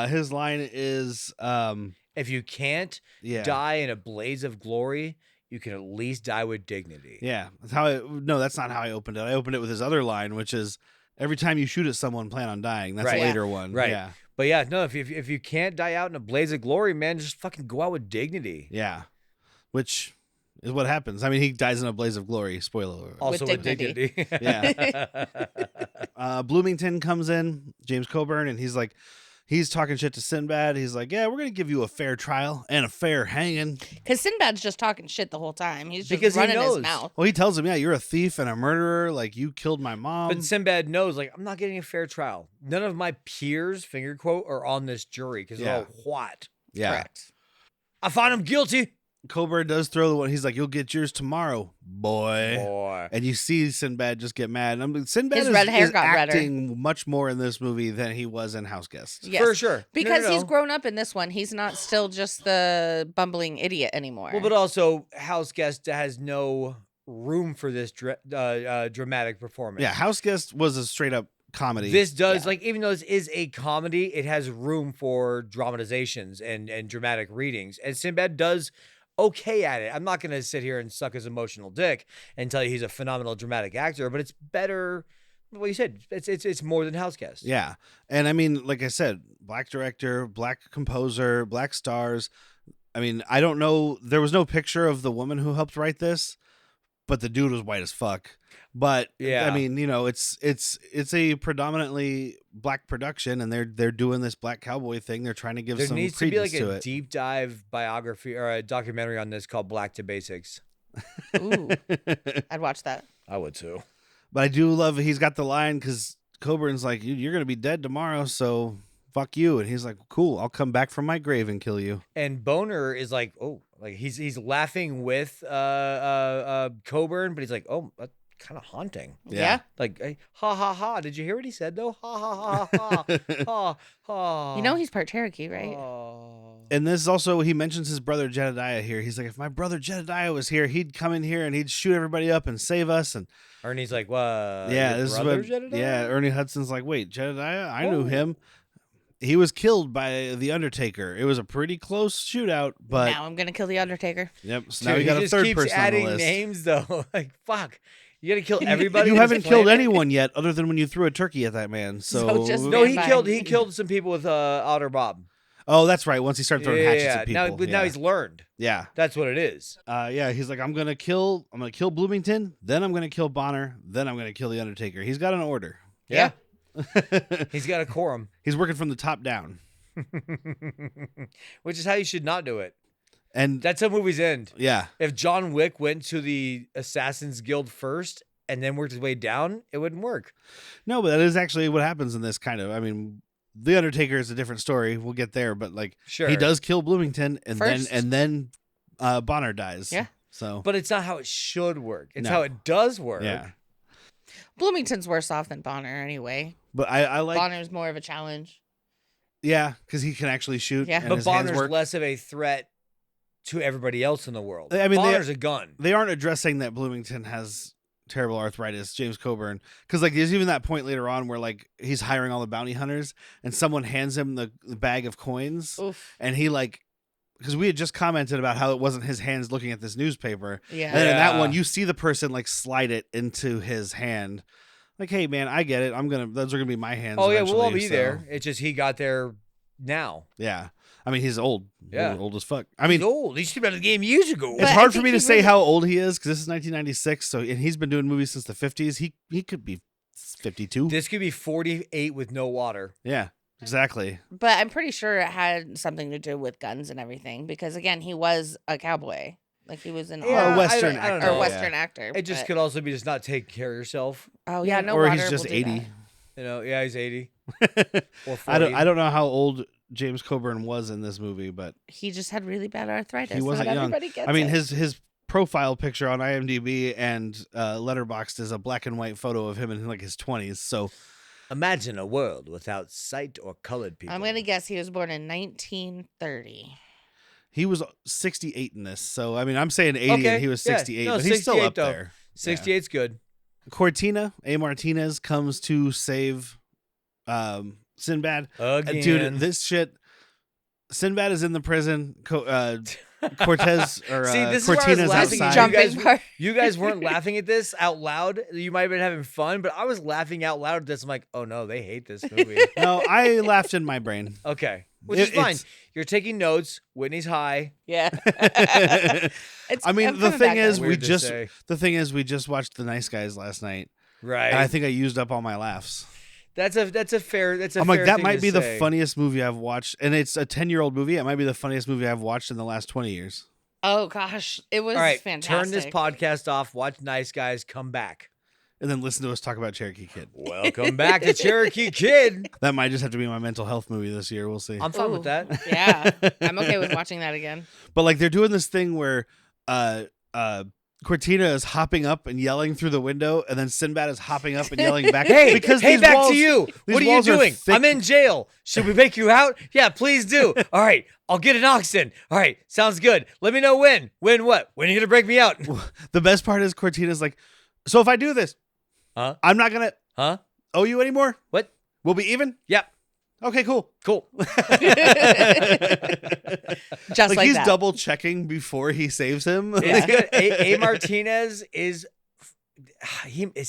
his line is, If you can't die in a blaze of glory, you can at least die with dignity. Yeah. That's not how I opened it. I opened it with his other line, which is every time you shoot at someone, plan on dying. That's Right. a later one. Right. Yeah. But yeah, no, if you can't die out in a blaze of glory, man, just fucking go out with dignity. Yeah. Which is what happens. I mean, he dies in a blaze of glory. Spoiler alert. Also with dignity. dignity. Yeah. Bloomington comes in, James Coburn, and he's talking shit to Sinbad. He's like, yeah, we're going to give you a fair trial and a fair hanging. Because Sinbad's just talking shit the whole time. He's just Because he running knows. his mouth. Well, he tells him, yeah, you're a thief and a murderer. Like, you killed my mom. But Sinbad knows, like, I'm not getting a fair trial. None of my peers, finger quote, are on this jury because they're all what? yeah. Correct. I find him guilty. Coburn does throw the one. He's like, you'll get yours tomorrow, boy. Boy. And you see Sinbad just get mad. I mean, Sinbad His is, red hair is got redder. acting much more in this movie than he was in Houseguest. Yes. For sure. Because No. he's grown up in this one. He's not still just the bumbling idiot anymore. Well, but also, Houseguest has no room for this dramatic performance. Yeah, Houseguest was a straight up comedy. This does, Yeah. like, even though this is a comedy, it has room for dramatizations and dramatic readings. And Sinbad does okay at it. I'm not going to sit here and suck his emotional dick and tell you he's a phenomenal dramatic actor, but it's better. Well, you said it's more than Houseguest. Yeah. And I mean, like I said, black director, black composer, black stars. I mean, I don't know. There was no picture of the woman who helped write this, but the dude was white as fuck. But Yeah. I mean, you know, it's a predominantly black production, and they're doing this black cowboy thing. They're trying to give There some needs to be credence like to a it. deep dive biography or a documentary on this called Black to Basics. Ooh, I'd watch that. I would too. But I do love he's got the line because Coburn's like, you're gonna be dead tomorrow, so fuck you. And he's like, cool, I'll come back from my grave and kill you. And Boner is like, oh, like he's laughing with Coburn, but he's like, oh, that's kind of haunting. Yeah. Like, hey, ha ha ha. Did you hear what he said though? Ha ha ha ha ha ha. You know he's part Cherokee, right? And this is also, he mentions his brother Jedediah here. He's like, if my brother Jedediah was here, he'd come in here and he'd shoot everybody up and save us. And Ernie's like, what? yeah, your this is brother, what, Jedediah? yeah, Ernie Hudson's like, wait, Jedediah? I knew Oh. him. He was killed by the Undertaker. It was a pretty close shootout, but Now I'm gonna kill the Undertaker. yep. So Dude, now we got he a just third keeps person on the adding list. names though. Like, fuck. You gotta kill everybody. You on this haven't killed planet? anyone yet, other than when you threw a turkey at that man. So, So just No, he Fine. killed some people with Otter Bob. oh, that's right. Once he started throwing hatchets at people, Now he's learned. yeah. That's what it is. Yeah, he's like, I'm gonna kill Bloomington, then I'm gonna kill Bonner, then I'm gonna kill the Undertaker. He's got an order. Yeah. He's got a quorum. He's working from the top down. Which is how you should not do it. And That's how movies end. yeah. If John Wick went to the Assassin's Guild first and then worked his way down, it wouldn't work. No, but that is actually what happens in this kind of. I mean, The Undertaker is a different story. We'll get there, but like Sure. he does kill Bloomington and First. then Bonner dies. Yeah. So But it's not how it should work. It's No. how it does work. yeah. Bloomington's worse off than Bonner anyway. But I like Bonner's more of a challenge. yeah, because he can actually shoot. Yeah. and But his hands Bonner's work. less of a threat to everybody else in the world. I mean, Bonner's a gun. They aren't addressing that Bloomington has terrible arthritis, James Coburn, because like there's even that point later on where like he's hiring all the bounty hunters and someone hands him the bag of coins Oof. and he like because we had just commented about how it wasn't his hands looking at this newspaper Yeah. and then in that Yeah. one you see the person like slide it into his hand like, hey man, I get it, those are gonna be my hands Oh, yeah, we'll all eventually, be so, there. It's just he got there now. yeah. I mean, he's old. Yeah. Old as fuck. I mean, He's old. He should have been in the game years ago. But it's I hard for think me to he say really- how old he is because this is 1996. So, and he's been doing movies since the 50s. He could be 52. This could be 48 with no water. Yeah, exactly. But I'm pretty sure it had something to do with guns and everything because again, he was a cowboy. Like he was an Yeah, or a Western I don't actor. or know. Western actor. It just but- could also be just not taking care of yourself. Oh yeah, no or water he's just will do 80. that. You know, yeah, he's 80 or 40. I don't know how old James Coburn was in this movie, but He just had really bad arthritis. he wasn't Not young. everybody gets I mean, it. his profile picture on IMDb and Letterboxd is a black and white photo of him in like his 20s. So Imagine a world without sight or colored people. I'm gonna guess he was born in 1930. he was 68 in this. So I mean, I'm saying 80 Okay, and he was yeah. 68, No, but he's still 68 up though. there. 68's good. Cortina, A. Martinez comes to save Sinbad. Again. Dude, this shit. Sinbad is in the prison. Cortez or See, this is where I was Cortina's laughing at outside. Jumping guys- part. You guys weren't laughing at this out loud. You might have been having fun, but I was laughing out loud at this. I'm like, oh no, they hate this movie. No, I laughed in my brain. Okay, which is fine. It's- You're taking notes. Whitney's high. Yeah. It's, I mean, I'm the coming thing back is, on. Weird to say. we just watched The Nice Guys last night, Right. and I think I used up all my laughs. That's a fair. I'm like, that thing might to be the say. funniest movie I've watched, and it's a 10-year-old movie. It might be the funniest movie I've watched in the last 20 years. Oh gosh, it was All right, fantastic. turn this podcast off. Watch Nice Guys. Come back. And then listen to us talk about Cherokee Kid. Welcome back to Cherokee Kid. That might just have to be my mental health movie this year. We'll see. I'm fine with Ooh. that. Yeah, I'm okay with watching that again. But like they're doing this thing where Cortina is hopping up and yelling through the window, and then Sinbad is hopping up and yelling back. Hey, because hey, these back walls, to you. these What are you walls doing? thick. I'm in jail. Should we make you out? Yeah, please do. All right, I'll get an oxen. All right, sounds good. Let me know when. When what? When are you gonna break me out? The best part is Cortina's like, so if I do this, Huh? I'm not gonna Huh? owe you anymore. What? We'll be even. Yep. Okay, cool. Cool. Just like he's that. double checking before he saves him. It's good. A. Martinez is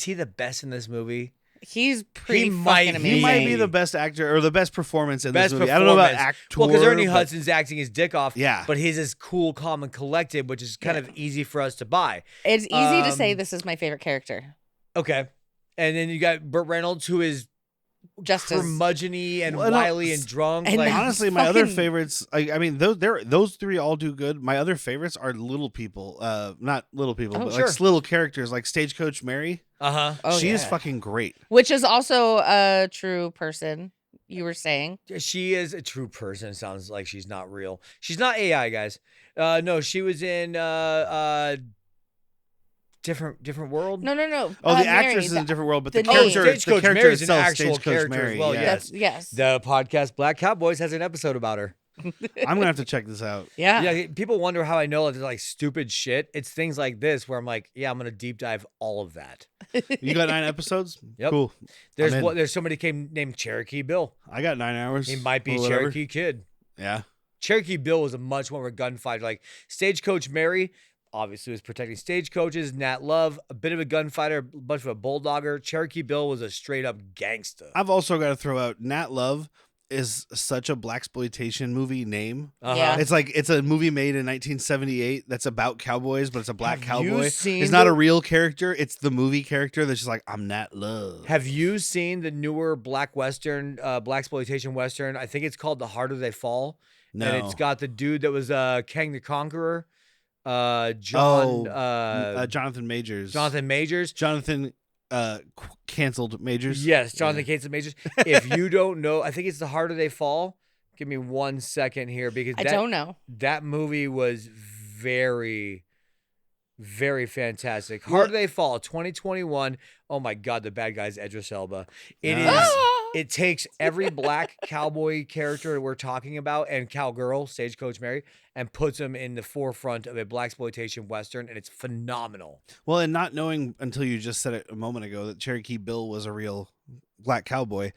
he the best in this movie? He's pretty might- fucking he amazing. He might be the best actor or the best performance in Best this movie. I don't know about performance. actor. Well, because Ernie but- Hudson's acting his dick off. Yeah. But his is cool, calm, and collected, which is kind of easy for us to buy. It's easy to say Um, this is my favorite character. Okay. And then you got Burt Reynolds, who is Just as curmudgeon and Well, no, wily and drunk. and like, now- Honestly, my other fucking- favorites. I mean, those three all do good. My other favorites are little people. Not little people, Oh, but sure. like little characters, like Stagecoach Mary. uh-huh. Oh, She is yeah. fucking great. which is also a true person. You were saying She is a true person. Sounds like she's not real. She's not AI, guys. No, she was in different world. no. Oh, the Mary, actress is in a different world, but the the character, name. the Stagecoach character Mary's an itself, actual Stagecoach character as Mary. well, yeah. That's yes. The podcast Black Cowboys has an episode about her. I'm gonna have to check this out. yeah. Yeah, people wonder how I know it's like stupid shit. It's things like this where I'm like, yeah, I'm gonna deep dive all of that. You got 9 episodes? Yep. Cool. There's I'm in. there's somebody named Cherokee Bill. I got 9 hours. He might be or whatever. Cherokee Kid. Yeah. Cherokee Bill was a much more of a gunfighter. Like Stagecoach Mary, obviously was protecting stagecoaches. Nat Love, a bit of a gunfighter, a bunch of a bulldogger. Cherokee Bill was a straight up gangster. I've also got to throw out Nat Love is such a blaxploitation movie name. Yeah. It's like it's a movie made in 1978 that's about cowboys, but it's a black Have you cowboy. seen It's not the- a real character. It's the movie character that's just like, I'm Nat Love. Have you seen the newer blaxploitation western? I think it's called The Harder They Fall. No. And it's got the dude that was Kang the Conqueror, Jonathan Majors. Jonathan Majors. Jonathan canceled Majors. Yes, Jonathan Cates and Majors. If you don't know, I think it's The Harder They Fall. Give me 1 second here because I don't know. That movie was very, very fantastic. Harder They Fall, 2021. Oh my God, the bad guy's Idris Elba. It is. Ah! It takes every black cowboy character we're talking about and cowgirl, Stagecoach Mary, and puts them in the forefront of a blaxploitation western, and it's phenomenal. Well, and not knowing until you just said it a moment ago that Cherokee Bill was a real black cowboy,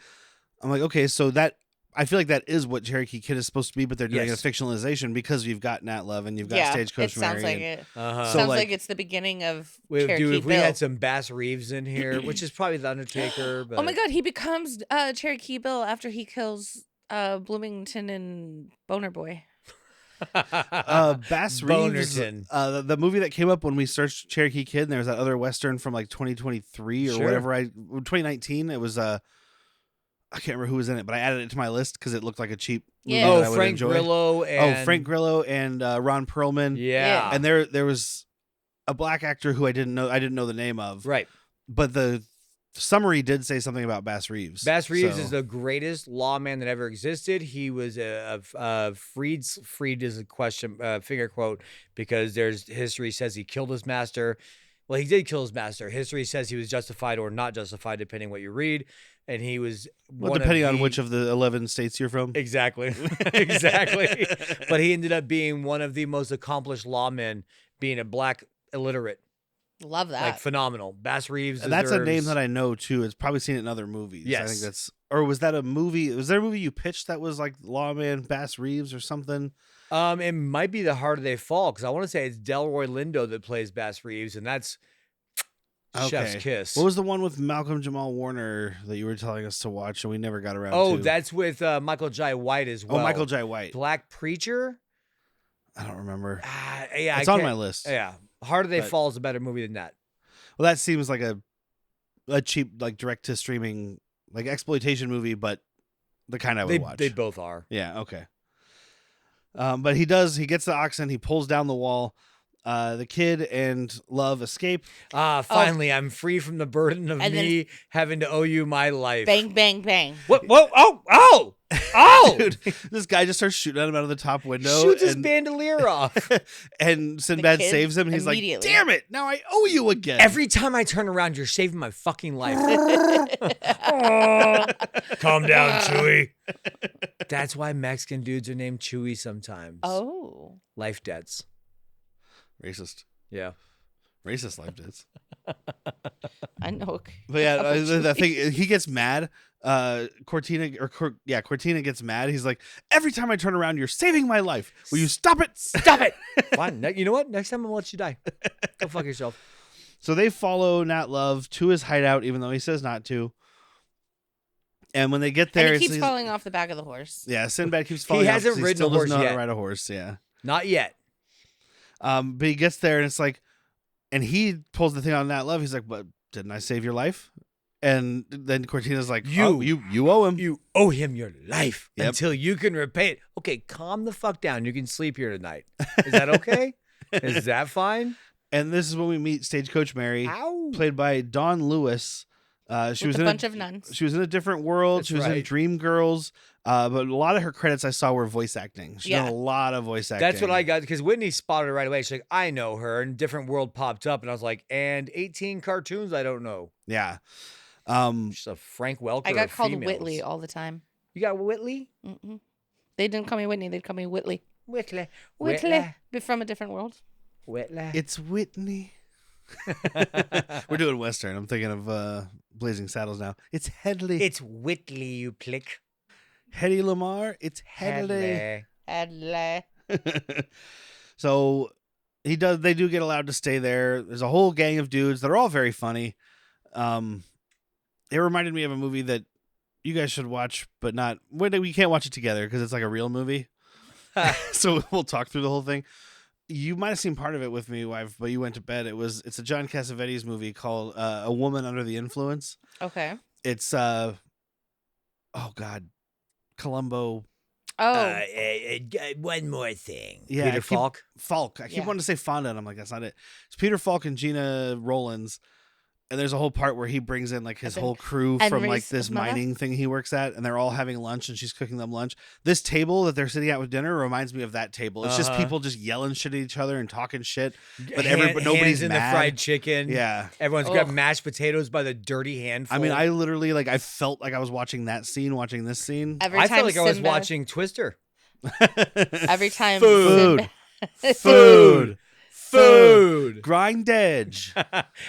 I'm like, okay, so that I feel like that is what Cherokee Kid is supposed to be, but they're doing Yes. a fictionalization because you've got Nat Love and you've got Yeah, Stagecoach it Mary. sounds like and- it. Uh-huh. So, Sounds like- like it's the beginning of Dude, Cherokee if we Bill. had some Bass Reeves in here, which is probably the Undertaker. But Oh my God, he becomes Cherokee Bill after he kills Bloomington and Boner Boy. Bass Reeves, Bonerton. the movie that came up when we searched Cherokee Kid, and there was that other Western from like 2023 or Sure. whatever. 2019. It was I can't remember who was in it, but I added it to my list because it looked like a cheap movie Yeah. that I Oh, would Frank enjoy. Grillo. And, Frank Grillo and Ron Perlman. Yeah. And there was a black actor who I didn't know the name of. Right. But the summary did say something about Bass Reeves. Bass Reeves So- is the greatest lawman that ever existed. He was freed is a question, finger quote, because there's history says he killed his master. Well, he did kill his master. History says he was justified or not justified, depending what you read. And he was depending on which of the 11 states you're from. Exactly. Exactly. But he ended up being one of the most accomplished lawmen, being a black illiterate. Love that. Like phenomenal. Bass Reeves. That's a name deserves- that I know too. It's probably seen it in other movies. I Yes. think that's, or was that a movie? Was there a movie you pitched that was like Lawman Bass Reeves or something? It might be The Harder They Fall, because I want to say it's Delroy Lindo that plays Bass Reeves, and that's Chef's Kiss. What was the one with Malcolm Jamal Warner that you were telling us to watch and we never got around to? Oh, that's with Michael Jai White as well. Oh, Michael Jai White. Black Preacher. I don't remember. Yeah, It's on my list. Yeah, Harder They But- Fall is a better movie than that. Well, that seems like a cheap, like direct to streaming, like exploitation movie, but the kind I would watch. They both are. Yeah, okay. But he gets the oxen, he pulls down the wall. The kid and Love escape. Finally, I'm free from the burden of And then- me having to owe you my life. Bang, bang, bang. What? Whoa! Oh! Dude, this guy just starts shooting at him out of the top window. Shoots his and, bandolier off. and Sinbad kid saves him. And he's like, immediately. damn it, now I owe you again. Every time I turn around, you're saving my fucking life. Calm down, Chewy. That's why Mexican dudes are named Chewy sometimes. Oh. Life debts. Racist. Yeah. Racist life debts. I know. But yeah, the thing, he gets mad. Cortina gets mad. He's like, every time I turn around, you're saving my life. Will you stop it? Stop it. Fine. You know what? Next time I'm gonna let you die. Go fuck yourself. So they follow Nat Love to his hideout, even though he says not to. And when they get there, And he keeps he's- falling off the back of the horse. Yeah, Sinbad keeps falling. hasn't off 'cause ridden still a horse doesn't know how yet. to ride a horse. Yeah. Not yet. But he gets there and it's like, and he pulls the thing on Nat Love. He's like, "But didn't I save your life?" And then Cortina's like, You- you owe him." You owe him your life Yep. until you can repay it. Okay, calm the fuck down. You can sleep here tonight. Is that okay? Is that fine? And this is when we meet Stagecoach Mary, Ow. played by Dawn Lewis. She was With a in bunch of nuns. She was in a different world. That's she was in right. Dreamgirls. But a lot of her credits I saw were voice acting. She's done Yeah. a lot of voice acting. That's what I got because Whitney spotted it right away. She's like, I know her. And Different World popped up. And I was like, and 18 cartoons I don't know. Yeah. She's a Frank Welker. I got of called females. Whitley all the time. You got Whitley? Mm-mm. They didn't call me Whitney. They'd call me Whitley. Whitley. Whitley. Be from a different world. Whitley. It's Whitney. We're doing Western. I'm thinking of Blazing Saddles now. It's Headley. It's Whitley, you plick. Hedy Lamar. It's Headley. Hadley. Adley. So they do get allowed to stay there. There's a whole gang of dudes that are all very funny. It reminded me of a movie that you guys should watch, but not we can't watch it together because it's like a real movie. So we'll talk through the whole thing. You might have seen part of it with me, wife, but you went to bed. It's a John Cassavetes movie called A Woman Under the Influence. Okay. It's Columbo. Oh, one more thing. Yeah, Peter Falk. Falk. I keep Yeah. wanting to say Fonda, and I'm like, that's not it. It's Peter Falk and Gina Rollins. And there's a whole part where he brings in like his whole crew And from like Reese this Mother? mining thing he works at, and they're all having lunch, and she's cooking them lunch. This table that they're sitting at with dinner reminds me of that table. It's just people just yelling shit at each other and talking shit, but nobody's hands in mad. the fried chicken. Yeah. Everyone's Ugh. grabbing mashed potatoes by the dirty handful. I mean, I literally I felt like I was watching that scene, watching this scene. every I time felt like I was Sinbad- watching Twister. Every time Food. Food. Food. Grind edge.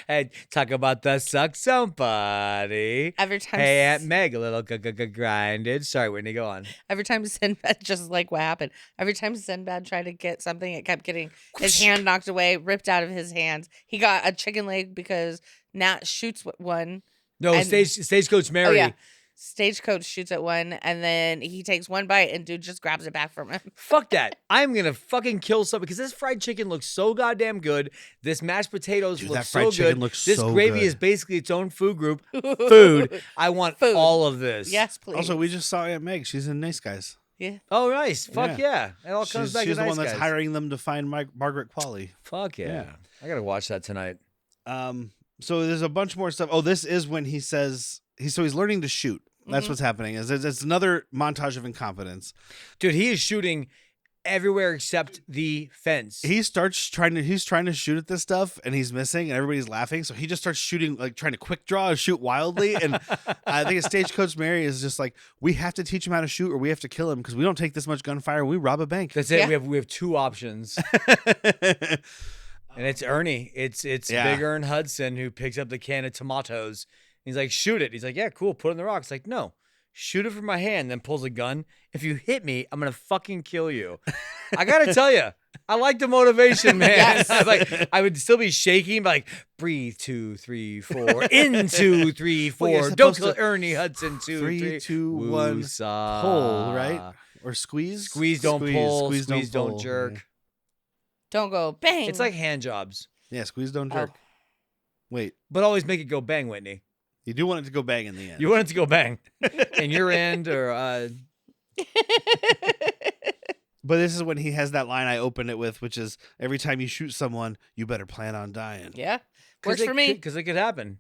Hey, talk about the suck somebody. Every time, Hey, Aunt Meg, a little grinded. Sorry, Whitney, go on. every time Sinbad, just like what happened. Every time Sinbad tried to get something, it kept getting his hand knocked away, ripped out of his hands. He got a chicken leg because Nat shoots one. No, And- Stagecoach Mary. Oh yeah, Stagecoach shoots at one, and then he takes one bite, and dude just grabs it back from him. Fuck that. I'm going to fucking kill somebody because this fried chicken looks so goddamn good. This mashed potatoes Dude, look that fried so chicken good. looks This so gravy good. is basically its own food group. Food. I want Food. all of this. Yes, please. Also, we just saw Aunt Meg. She's in Nice Guys. yeah. Oh, nice. Fuck yeah. It all comes back She's to the nice one that's guys. hiring them to find Margaret Qualley. Fuck yeah. Yeah. I got to watch that tonight. So there's a bunch more stuff. Oh, this is when he says he's learning to shoot. That's what's happening. It's another montage of incompetence. Dude, he is shooting everywhere except the fence. He's trying to shoot at this stuff, and he's missing, and everybody's laughing. So he just starts shooting, like trying to quick draw and shoot wildly. And I think Stagecoach Mary is just like, we have to teach him how to shoot, or we have to kill him because we don't take this much gunfire. We rob a bank. That's it. Yeah. We have two options. And it's Ernie. It's Yeah. Big Ern Hudson who picks up the can of tomatoes. He's like, shoot it. He's like, yeah, cool. Put it in the rock. It's like, no, shoot it from my hand. Then pulls a gun. If you hit me, I'm gonna fucking kill you. I gotta tell you, I like the motivation, man. Yes. I was like, I would still be shaking, but like, breathe 2, 3, 4, in 2, 3, 4. Well, you're Don't supposed kill to- Ernie Hudson. 2, 3, 3, 2, 1, Woosah. pull, right? Or squeeze. Squeeze, don't pull. Squeeze, don't pull. jerk. Don't go bang. It's like hand jobs, Yeah, squeeze, don't Oh. jerk. Wait, but always make it go bang, Whitney. you do want it to go bang in the end. You want it to go bang in your end or But this is when he has that line I opened it with, which is, every time you shoot someone, you better plan on dying. yeah, works for me. because it could happen.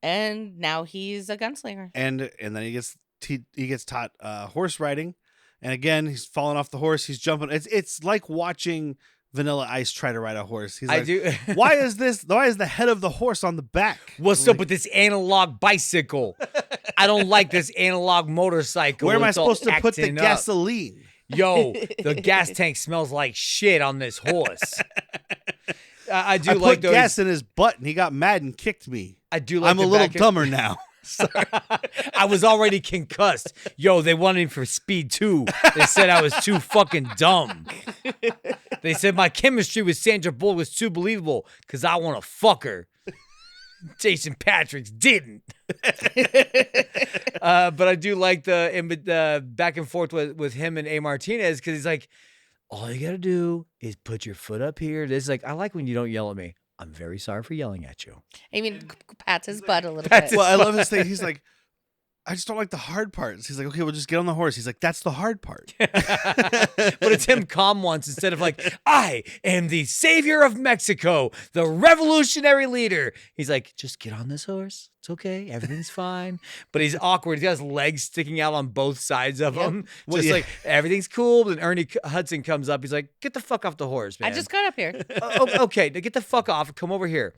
And now he's a gunslinger. And then he gets taught horse riding, and again he's falling off the horse. He's jumping. It's like watching Vanilla Ice try to ride a horse. He's I like, do. why is the head of the horse on the back? What's up with this analog bicycle? I don't like this analog motorcycle. Where am I It's all supposed to put the acting up. gasoline? Yo, the gas tank smells like shit on this horse. I do I like put those. gas in his butt, and he got mad and kicked me. I do like. I'm a the little back- dumber now. I was already concussed. Yo, they wanted me for speed 2. They said I was too fucking dumb. They said my chemistry with Sandra Bullock was too believable because I want to fuck her. Jason Patrick's didn't. But I do like the back and forth with him and A. Martinez because he's like, all you got to do is put your foot up here. This is like, I like when you don't yell at me. I'm very sorry for yelling at you. I mean, pats his butt a little Pats bit. Well, I love his thing. He's like, I just don't like the hard parts. He's like, okay, well, just get on the horse. He's like, that's the hard part. But it's him calm once instead of like, I am the savior of Mexico, the revolutionary leader. He's like, just get on this horse. It's okay. Everything's fine. But he's awkward. He's got his legs sticking out on both sides of him. Well, Just yeah. like, everything's cool. But then Ernie Hudson comes up. He's like, get the fuck off the horse, man. I just got up here. Okay, now get the fuck off. Come over here.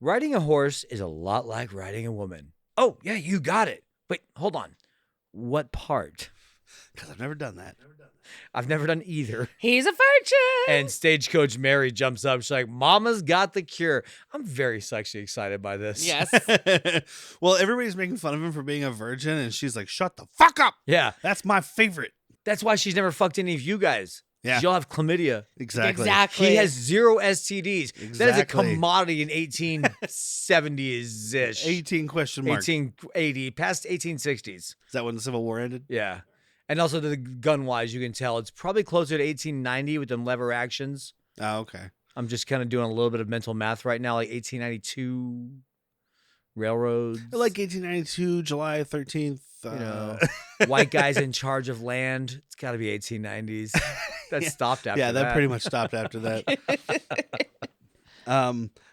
Riding a horse is a lot like riding a woman. Oh, yeah, you got it. Wait, hold on. What part? Because I've never done that. I've never done either. He's a virgin. And Stagecoach Mary jumps up. She's like, Mama's got the cure. I'm very sexually excited by this. Yes. Well, everybody's making fun of him for being a virgin, and she's like, shut the fuck up. Yeah. That's my favorite. That's why she's never fucked any of you guys. Yeah. You'll have chlamydia. Exactly. Exactly. He has 0 STDs. That is a Exactly. commodity in 1870s-ish. 18 question mark. 1880, past 1860s. Is that when the Civil War ended? Yeah. And also the gun-wise, you can tell it's probably closer to 1890 with them lever actions. Oh, okay. I'm just kind of doing a little bit of mental math right now, like 1892 railroads. Like 1892, July 13th. White guys in charge of land. It's got to be 1890s. That stopped after that. Yeah, that pretty much stopped after that.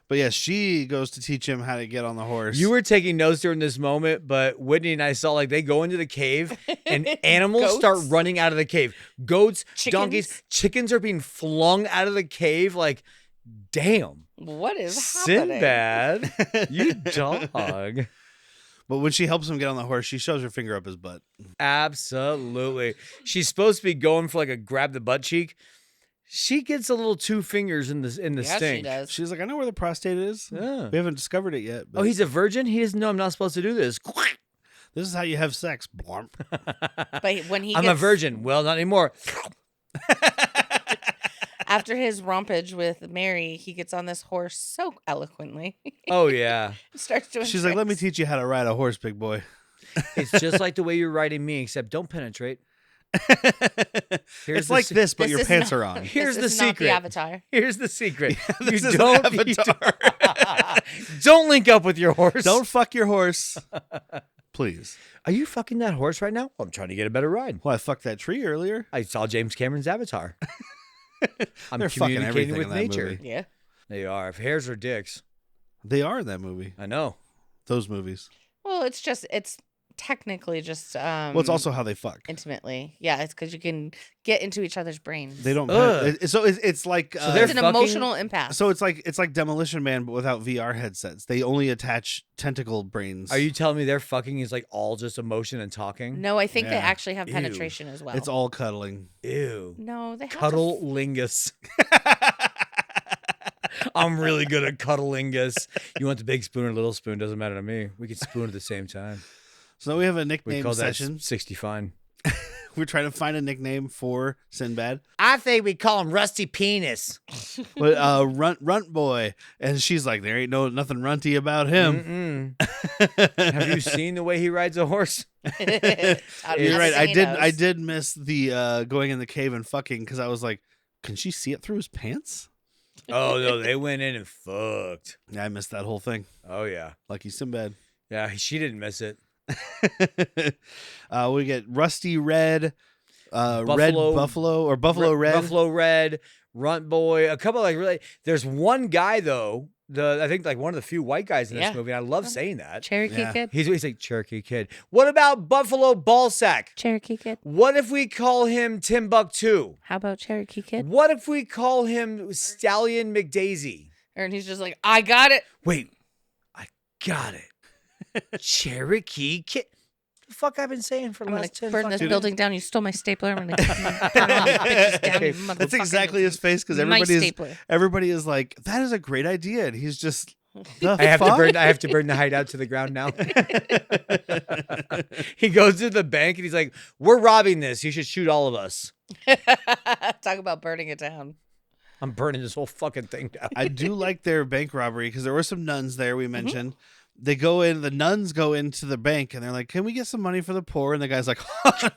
But yeah, she goes to teach him how to get on the horse. You were taking notes during this moment, but Whitney and I saw like they go into the cave and animals start running out of the cave. Goats, donkeys, chickens are being flung out of the cave. Like, damn. What is happening? Sinbad, you dog. But when she helps him get on the horse, she shoves her finger up his butt. Absolutely. She's supposed to be going for like a grab the butt cheek. She gets a little 2 fingers in the Yeah, stink. she does. She's like, I know where the prostate is. Yeah. We haven't discovered it yet. But Oh, he's a virgin? He doesn't know I'm not supposed to do this. this is how you have sex. Blomp. But when he I'm a virgin. Well, not anymore. after his rompage with Mary, he gets on this horse so eloquently. Oh, yeah. Starts doing She's like, let me tricks. teach you how to ride a horse, big boy. It's just like the way you're riding me, except don't penetrate. It's like this, but This your is pants not- are on. Here's This the is not secret. the Avatar. Here's the secret. This you is don't, Avatar. don't link up with your horse. Don't fuck your horse. Please. Are you fucking that horse right now? Well, I'm trying to get a better ride. Well, I fucked that tree earlier. I saw James Cameron's Avatar. I'm They're fucking communicating everything with in that nature. movie. Yeah. They are. If hairs are dicks. They are in that movie. I know. Those movies. Well, it's technically just Well, it's also how they fuck. intimately. Yeah, it's because you can get into each other's brains. They don't. Ugh. It's like. So they're It's an fucking- emotional impasse. So it's like Demolition Man, but without VR headsets. They only attach tentacle brains. Are you telling me their fucking is like all just emotion and talking? No, I think they Yeah. actually have Ew. penetration as well. It's all cuddling. Ew. No, they have Cuddle lingus. I'm really good at cuddlingus. You want the big spoon or little spoon? Doesn't matter to me. We can spoon at the same time. So now we have a We nickname call that session. 60 fine. We're trying to find a nickname for Sinbad. I think we call him Rusty Penis. But runt boy, and she's like, there ain't nothing runty about him. Have you seen the way he rides a horse? You're right. I Potatoes. did miss the going in the cave and fucking because I was like, can she see it through his pants? Oh, no, they went in and fucked. Yeah, I missed that whole thing. Oh, yeah. Lucky Sinbad. Yeah, she didn't miss it. We get Rusty Red, Red Buffalo or Buffalo Red. Buffalo Red, Runt Boy, a couple like really. There's one guy though. I think like one of the few white guys in this Yeah. movie. And I love saying that. Cherokee Yeah. Kid. He's like Cherokee Kid. What about Buffalo Ballsack? Cherokee Kid. What if we call him Timbuktu? How about Cherokee Kid? What if we call him Stallion McDaisy? And he's just like, I got it. Wait, I got it. Cherokee Kid. The fuck I've been saying for the I'm gonna last 10 burn this fucking building down. You stole my stapler. I'm gonna burn all these bitches down. You That's motherfucking- exactly his face because My everybody stapler. is like, that is a great idea, and he's just. I have to burn the hideout to the ground now. He goes to the bank and he's like, "We're robbing this. You should shoot all of us." Talk about burning it down. I'm burning this whole fucking thing down. I do like their bank robbery because there were some nuns there. We mentioned they go in. The nuns go into the bank and they're like, "Can we get some money for the poor?" And the guy's like,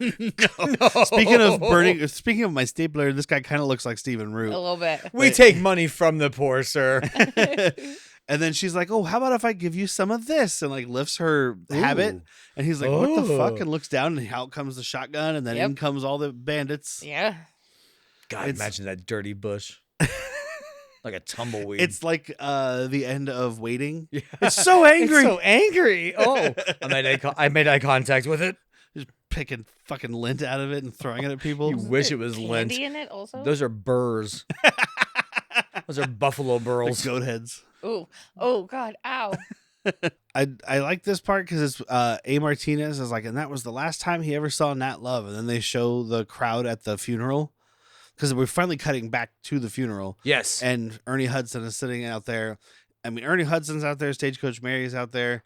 "No." Speaking of my stapler, this guy kind of looks like Stephen A Root. little bit. We take money from the poor, sir. And then she's like, "Oh, how about if I give you some of this?" And like lifts her habit. Ooh. And he's like, "What the fuck?" Oh. And looks down and out comes the shotgun. And then Yep. in comes all the bandits. Yeah. God, It's- imagine that dirty bush. Like a tumbleweed. It's like the end of Waiting. Yeah. It's so angry. It's so angry. Oh, I made eye contact with it. Just picking fucking lint out of it and throwing it at people. You wish it was lint. Candy in it also? Those are burrs. Those are buffalo Like burls. goat heads. Ooh. Oh, God. Ow. I like this part because it's A. Martinez is like, and that was the last time he ever saw Nat Love. And then they show the crowd at the funeral because we're finally cutting back to the funeral. Yes. And Ernie Hudson is sitting out there. I mean, Ernie Hudson's out there. Stagecoach Mary's out there.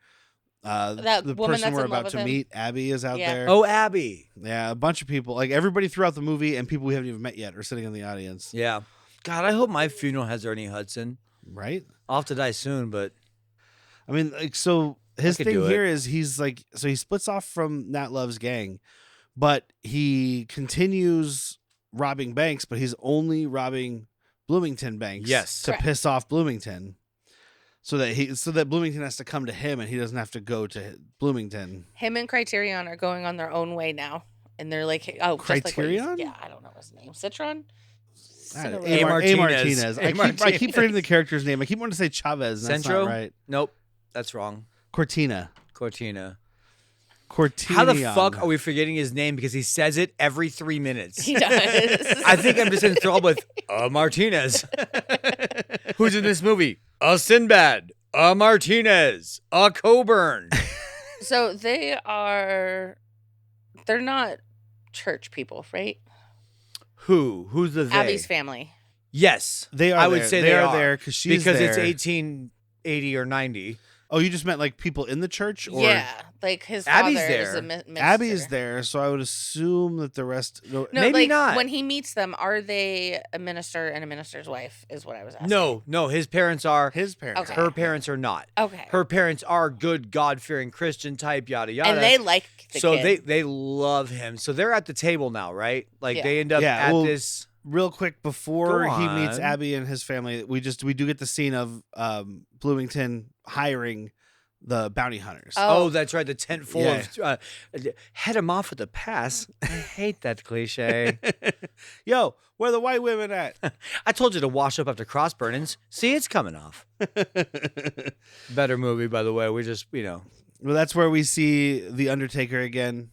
That the woman person that's we're in love about with to him. meet, Abby, is out Yeah. there. Oh, Abby. Yeah, a bunch of people, like everybody throughout the movie, and people we haven't even met yet are sitting in the audience. Yeah. God, I hope my funeral has Ernie Hudson. Right? I'll have to die soon, but I mean, like, so his could thing do here it. is he splits off from Nat Love's gang, but he continues robbing banks, but he's only robbing Bloomington banks. Yes. To Correct. piss off Bloomington. So that Bloomington has to come to him and he doesn't have to go to Bloomington. Him and Criterion are going on their own way now, and they're like, oh, just like what you- Criterion? yeah, I don't know his name. Citron. A. A. Martinez. Martinez. A. I keep forgetting the character's name. I keep wanting to say Chavez. And that's Centro? not right. Nope. That's wrong. Cortina. Cortina. Cortina. How the fuck are we forgetting his name? Because he says it every 3 minutes. He does. I think I'm just enthralled with Martinez. Who's in this movie? A Sinbad. A Martinez. A Coburn. So they're not church people, right? Who? Who's the they? Abby's family. Yes. They are. I would there. say they they are are there because she's because there. it's 1880 or 90. Oh, you just meant like people in the church, or Yeah, like his Abby's father is there. a minister. Abby's there, so I would assume that the rest. No, No, Maybe like, not. When he meets them, are they a minister and a minister's wife? Is what I was asking. No. His parents are. his parents. Okay. Her parents are not. Okay. Her parents are good, God-fearing Christian type, yada yada. and they like the so kid. they love him. So they're at the table now, right? Like Yeah. they end up Yeah, at well, this. Real quick before Go he meets on. Abby and his family, we do get the scene of Bloomington hiring the bounty hunters. Oh, that's right. The tent full Yeah. of head him off with a pass. I hate that cliche. Yo, where the white women at? I told you to wash up after cross burnings. See, it's coming off. Better movie, by the way. We just, Well, that's where we see the Undertaker again,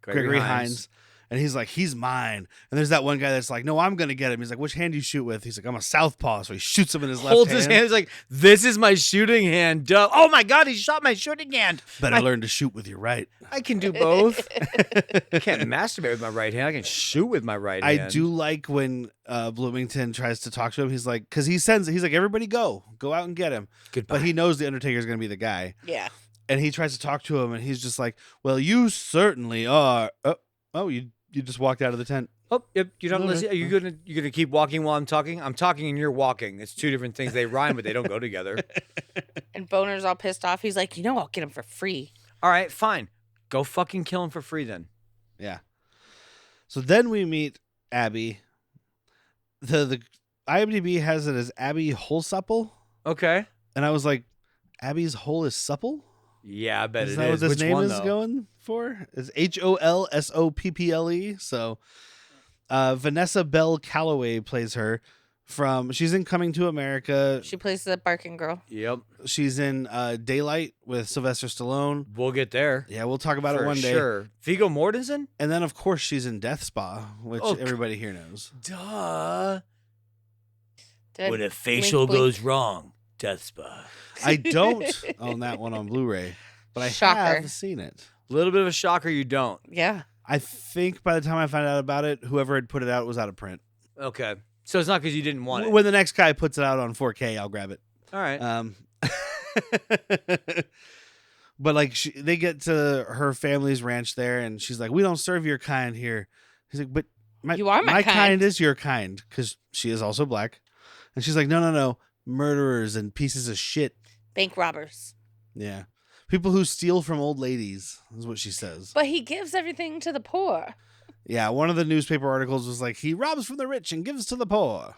Gregory Hines. And he's like, he's mine. And there's that one guy that's like, no, I'm going to get him. He's like, which hand do you shoot with? He's like, I'm a southpaw. So he shoots him in his left Holds hand. his hand. He's like, this is my shooting hand. Duh. Oh my God, he shot my shooting hand. Better learn to shoot with your right. I can do both. I can't masturbate with my right hand. I can shoot with my right hand. I do like when Bloomington tries to talk to him. He's like, because he's like, everybody go out and get him. Goodbye. But he knows the Undertaker's going to be the guy. yeah. And he tries to talk to him, and he's just like, well, you certainly are. Oh, you just walked out of the tent. Oh, yep. You're not Okay. listening. Are you gonna keep walking while I'm talking? I'm talking and you're walking. It's two different things. They rhyme, but they don't go together. And Boner's all pissed off. He's like, I'll get him for free. All right, fine. Go fucking kill him for free then. Yeah. So then we meet Abby. The IMDb has it as Abby Holsupple, Okay. and I was like, Abby's hole is supple? Yeah, I bet Is it that is. what this Which name one, is though? going for? It's HOLSOPPLE. So Vanessa Bell Calloway plays her. She's in Coming to America. She plays the barking girl. Yep. She's in Daylight with Sylvester Stallone. We'll get there. Yeah, we'll talk about for it one day. Sure. Viggo Mortensen? And then, of course, she's in Death Spa, which Oh, everybody here knows. Duh. Did I When a blink, facial blink? goes wrong, Death Spa. I don't own that one on Blu-ray, but I Shocker. have seen it. A little bit of a shocker you don't. Yeah. I think by the time I found out about it, whoever had put it out was out of print. Okay. So it's not because you didn't want it. When the next guy puts it out on 4K, I'll grab it. All right. But like they get to her family's ranch there, and she's like, "We don't serve your kind here." He's like, "But You are my kind kind." is your kind," because she is also black. And she's like, "No, murderers and pieces of shit." Bank robbers. Yeah, people who steal from old ladies is what she says. But he gives everything to the poor. Yeah, one of the newspaper articles was like, "He robs from the rich and gives to the poor."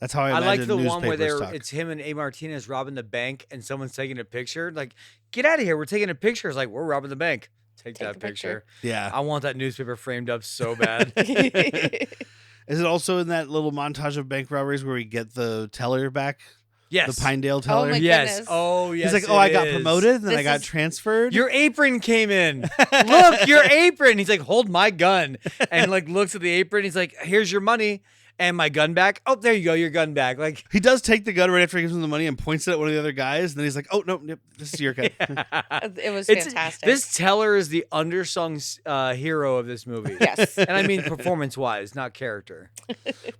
That's how I I imagine like the one where newspapers talk. it's him and A. Martinez robbing the bank and someone's taking a picture. Like, get out of here. We're taking a picture. It's like, we're robbing the bank. Take Take that the picture. picture. Yeah. I want that newspaper framed up so bad. Is it also in that little montage of bank robberies where we get the teller back? Yes. The Pinedale teller? my Yes. goodness. Oh, yes. He's like, "Oh, I got it is. promoted, then I This got is- transferred." Your apron came in. Look, your apron. He's like, hold my gun. And like looks at the apron. He's like, here's your money. And my gun back. Oh, there you go, your gun back. Like He does take the gun right after he gives him the money and points it at one of the other guys. And then he's like, "Oh no, this is your gun." It was It's- fantastic. This teller is the undersung hero of this movie. Yes. And I mean performance-wise, not character.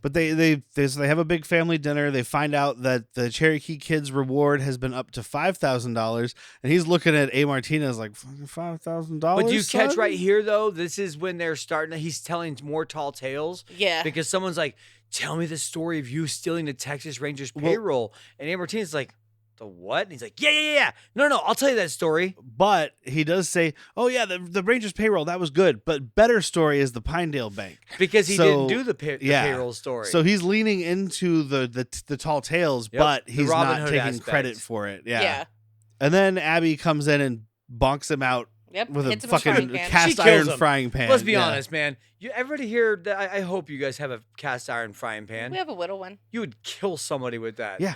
But they have a big family dinner. They find out that the Cherokee Kid's reward has been up to $5,000, and he's looking at A. Martinez like $5,000. But do you catch right here though? This is when they're starting. He's telling more tall tales. Yeah. Because someone's like, "Tell me the story of you stealing the Texas Rangers payroll," and A. Martinez is like, "The what?" And he's like, "Yeah. No, I'll tell you that story." But he does say, "Oh yeah, the Rangers payroll, that was good, but better story is the Pinedale Bank." Because he didn't do the payroll story. So he's leaning into the tall tales, Yep, but the he's Robin not Hood taking aspect. credit for it. Yeah. Yeah. And then Abby comes in and bonks him out Yep. with a hits him with fucking frying pan. She cast kills iron him. frying pan. Let's be Yeah. honest, man. Everybody here, I hope you guys have a cast iron frying pan. We have a little one. You would kill somebody with that. Yeah.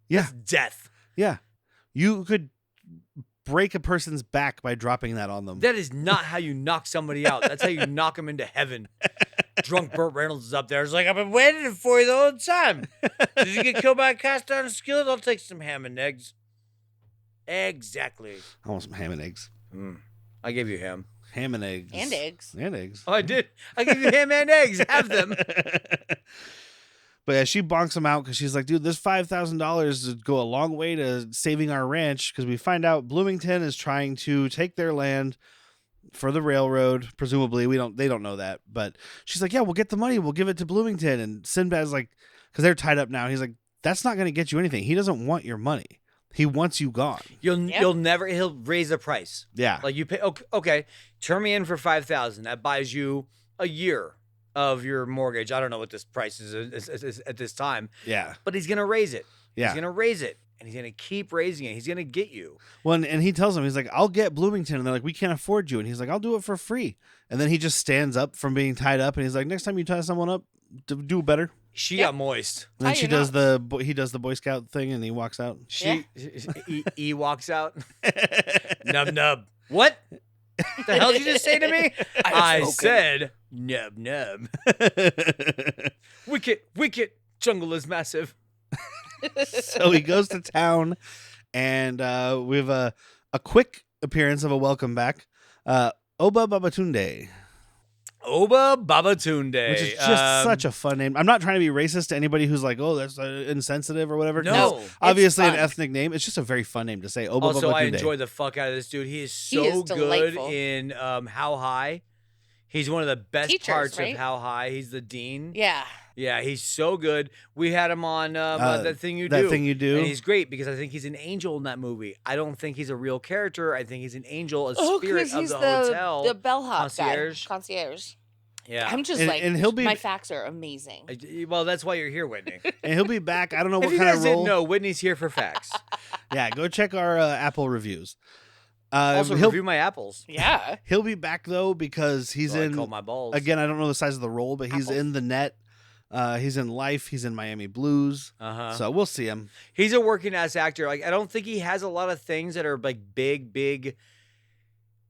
Yeah. That's death. Yeah. You could break a person's back by dropping that on them. That is not how you knock somebody out. That's how you knock them into heaven. Drunk Burt Reynolds is up there. It's like, "I've been waiting for you the whole time. Did you get killed by a cast iron skillet? I'll take some ham and eggs." Exactly. I want some ham and eggs. I gave you ham. Ham and eggs. And eggs. And eggs. Oh, I did. I gave you ham and eggs. Have them. But yeah, she bonks him out because she's like, "Dude, this $5,000 would go a long way to saving our ranch." Because we find out Bloomington is trying to take their land for the railroad. Presumably, they don't know that. But she's like, "Yeah, we'll get the money. We'll give it to Bloomington." And Sinbad's like, because they're tied up now. He's like, "That's not going to get you anything. He doesn't want your money. He wants you gone." You'll never. He'll raise the price. Yeah. Like you pay. Okay, turn me in for $5,000. That buys you a year of your mortgage. I don't know what this price is at this time, Yeah. but he's gonna raise it. Yeah. He's gonna raise it, and he's gonna keep raising it. He's gonna get you. Well, and he tells them, he's like, "I'll get Bloomington." And they're like, "We can't afford you." And he's like, "I'll do it for free." And then he just stands up from being tied up, and he's like, "Next time you tie someone up, do better." She Yep. got moist. And then Tie she your does he does the Boy Scout thing, and he walks out. He walks out. Nub nub. What? The hell did you just say to me? I said nub nub. Wicked. Jungle is massive. So he goes to town, and we have a quick appearance of a welcome back. Oba Babatunde, Oba Babatunde. which is just such a fun name. I'm not trying to be racist to anybody who's like, "Oh, that's insensitive" or whatever. 'cause No. it's obviously an fun. ethnic name. It's just a very fun name to say. Oba Also, Babatunde. I enjoy the fuck out of this dude. He is so He is good delightful. in How High. He's one of the best Teachers, parts right? of How High. He's the dean. Yeah. Yeah, he's so good. We had him on That Thing You Do. That Thing You Do. And he's great because I think he's an angel in that movie. I don't think he's a real character. I think he's an angel, a spirit of he's the hotel. the bellhop concierge. guy. Concierge. Yeah. I'm just And- like, and he'll be- my facts are amazing. Well, that's why you're here, Whitney. And he'll be back. I don't know If what you kind guys of didn't role. know, Whitney's here for facts. Yeah, go check our Apple reviews. Also, he'll review my apples. Yeah. he'll be back though because he's Oh, I in call my balls. again. I don't know the size of the role, but he's Apples. in The Net. He's in Life. He's in Miami Blues. Uh-huh. So we'll see him. He's a working ass actor. Like I don't think he has a lot of things that are like big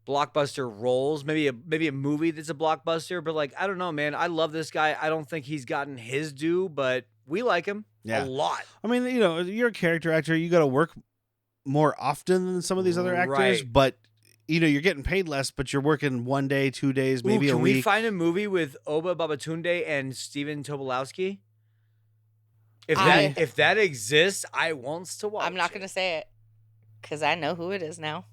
blockbuster roles. Maybe a movie that's a blockbuster, but like I don't know, man. I love this guy. I don't think he's gotten his due, but we like him Yeah. a lot. I mean, you're a character actor. You got to work more often than some of these other actors, Right. but you're getting paid less, but you're working 1 day, 2 days, maybe Ooh, a can week. we find a movie with Oba Babatunde and Steven Tobolowsky? If that exists, I wants to watch. I'm not going to say it because I know who it is now.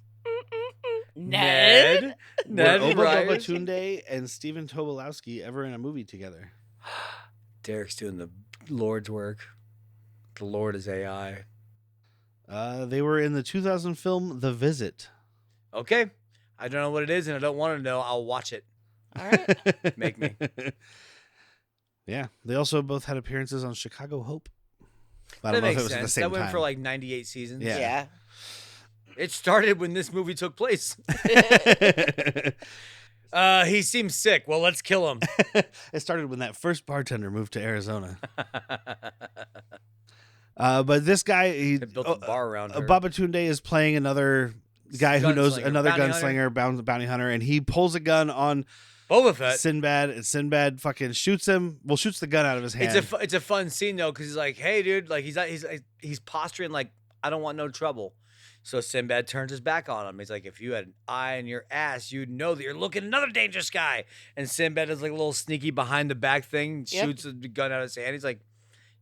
Ned. Were Ned Oba Ryers. Babatunde and Stephen Tobolowsky ever in a movie together? Derrick's doing the Lord's work. The Lord is AI. They were in the 2000 film The Visit. Okay. I don't know what it is and I don't want to know. I'll watch it. All right. Make me. Yeah, they also both had appearances on Chicago Hope. I That don't know if makes it was at the sense. same That went time. for like 98 seasons. Yeah. Yeah. It started when this movie took place. He seems sick. Well, let's kill him. It started when that first bartender moved to Arizona. But this guy, They built a bar around her. Babatunde is playing another guy who knows Gunslinger, another bounty gunslinger, bounty hunter, and he pulls a gun on Boba Fett. Sinbad fucking shoots him. Well, shoots the gun out of his hand. It's a fun scene though, because he's like, "Hey, dude," like he's posturing like, "I don't want no trouble." So Sinbad turns his back on him. He's like, "If you had an eye in your ass, you'd know that you're looking at another dangerous guy." And Sinbad is like a little sneaky behind the back thing, shoots the gun out of his hand. He's like,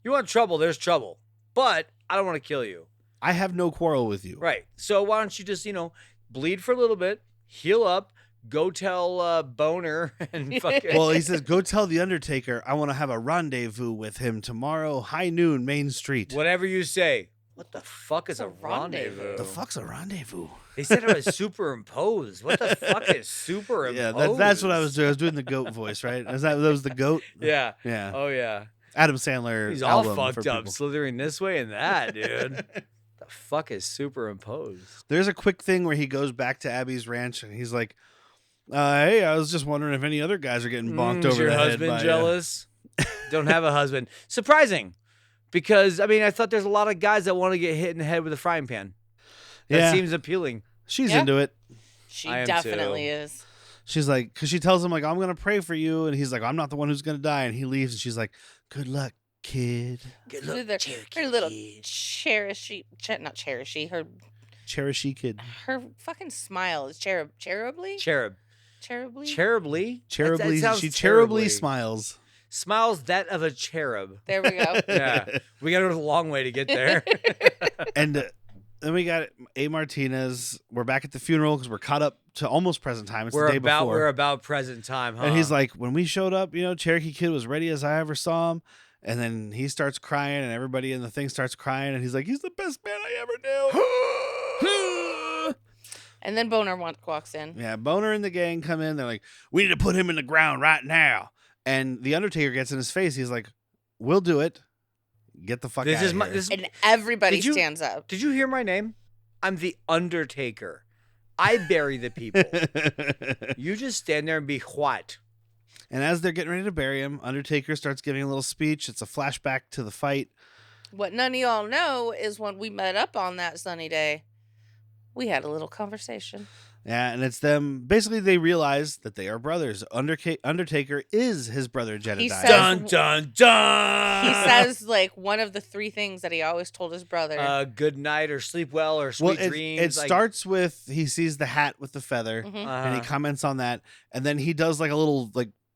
"You want trouble? There's trouble, but I don't want to kill you. I have no quarrel with you." Right. So why don't you just bleed for a little bit, heal up." Go tell Boner and fucking. Well, he says, "Go tell the Undertaker I want to have a rendezvous with him tomorrow, high noon, Main Street." Whatever you say. What the fuck is a rendezvous? The fuck's a rendezvous? They said it was superimposed. What the fuck is superimposed? Yeah, that's what I was doing. I was doing the goat voice, right? That was the goat? Yeah. Yeah. Oh yeah. Adam Sandler. He's all album fucked for up, people. slithering this way and that, dude. The fuck is superimposed? There's a quick thing where he goes back to Abby's ranch and he's like, "Hey, I was just wondering if any other guys are getting bonked over your the head husband by, jealous? Don't have a husband. Surprising. Because, I thought there's a lot of guys that want to get hit in the head with a frying pan. That seems appealing. She's Yeah. into it. She I am definitely too. is. She's like, because she tells him, like, "I'm going to pray for you." And he's like, "I'm not the one who's going to die." And he leaves. And she's like, "Good luck, kid." Good Her, luck, her Cherokee little Kid. not Cherokee, Cherokee Kid. her fucking smile is cherubly? Cherubly? Cherubly? Cherubly? Cherubly. That sounds She terribly. cherubly smiles. Smiles that of a cherub. There we go. Yeah. We got to go a long way to get there. And then we got A. Martinez. We're back at the funeral because we're caught up to almost present time. It's the day before. We're about present time, huh? And he's like, "When we showed up, Cherokee Kid was ready as I ever saw him." And then he starts crying, and everybody in the thing starts crying. And he's like, "He's the best man I ever knew." And then Boner walks in. Yeah, Boner and the gang come in. They're like, "We need to put him in the ground right now." And the Undertaker gets in his face. He's like, "We'll do it. Get the fuck out of here." And everybody Did you- stands up. Did you hear my name? I'm the Undertaker. I bury the people. You just stand there and be what? And as they're getting ready to bury him, Undertaker starts giving a little speech. It's a flashback to the fight. What none of y'all know is when we met up on that sunny day, we had a little conversation. Yeah, and it's them. Basically, they realize that they are brothers. Undertaker is his brother Jedediah. He says- Dun dun dun. He says like one of the three things that he always told his brother. "Good night" or "sleep well" or "sweet dreams." It starts with he sees the hat with the feather, Mhm. and he comments on that, and then he does like a little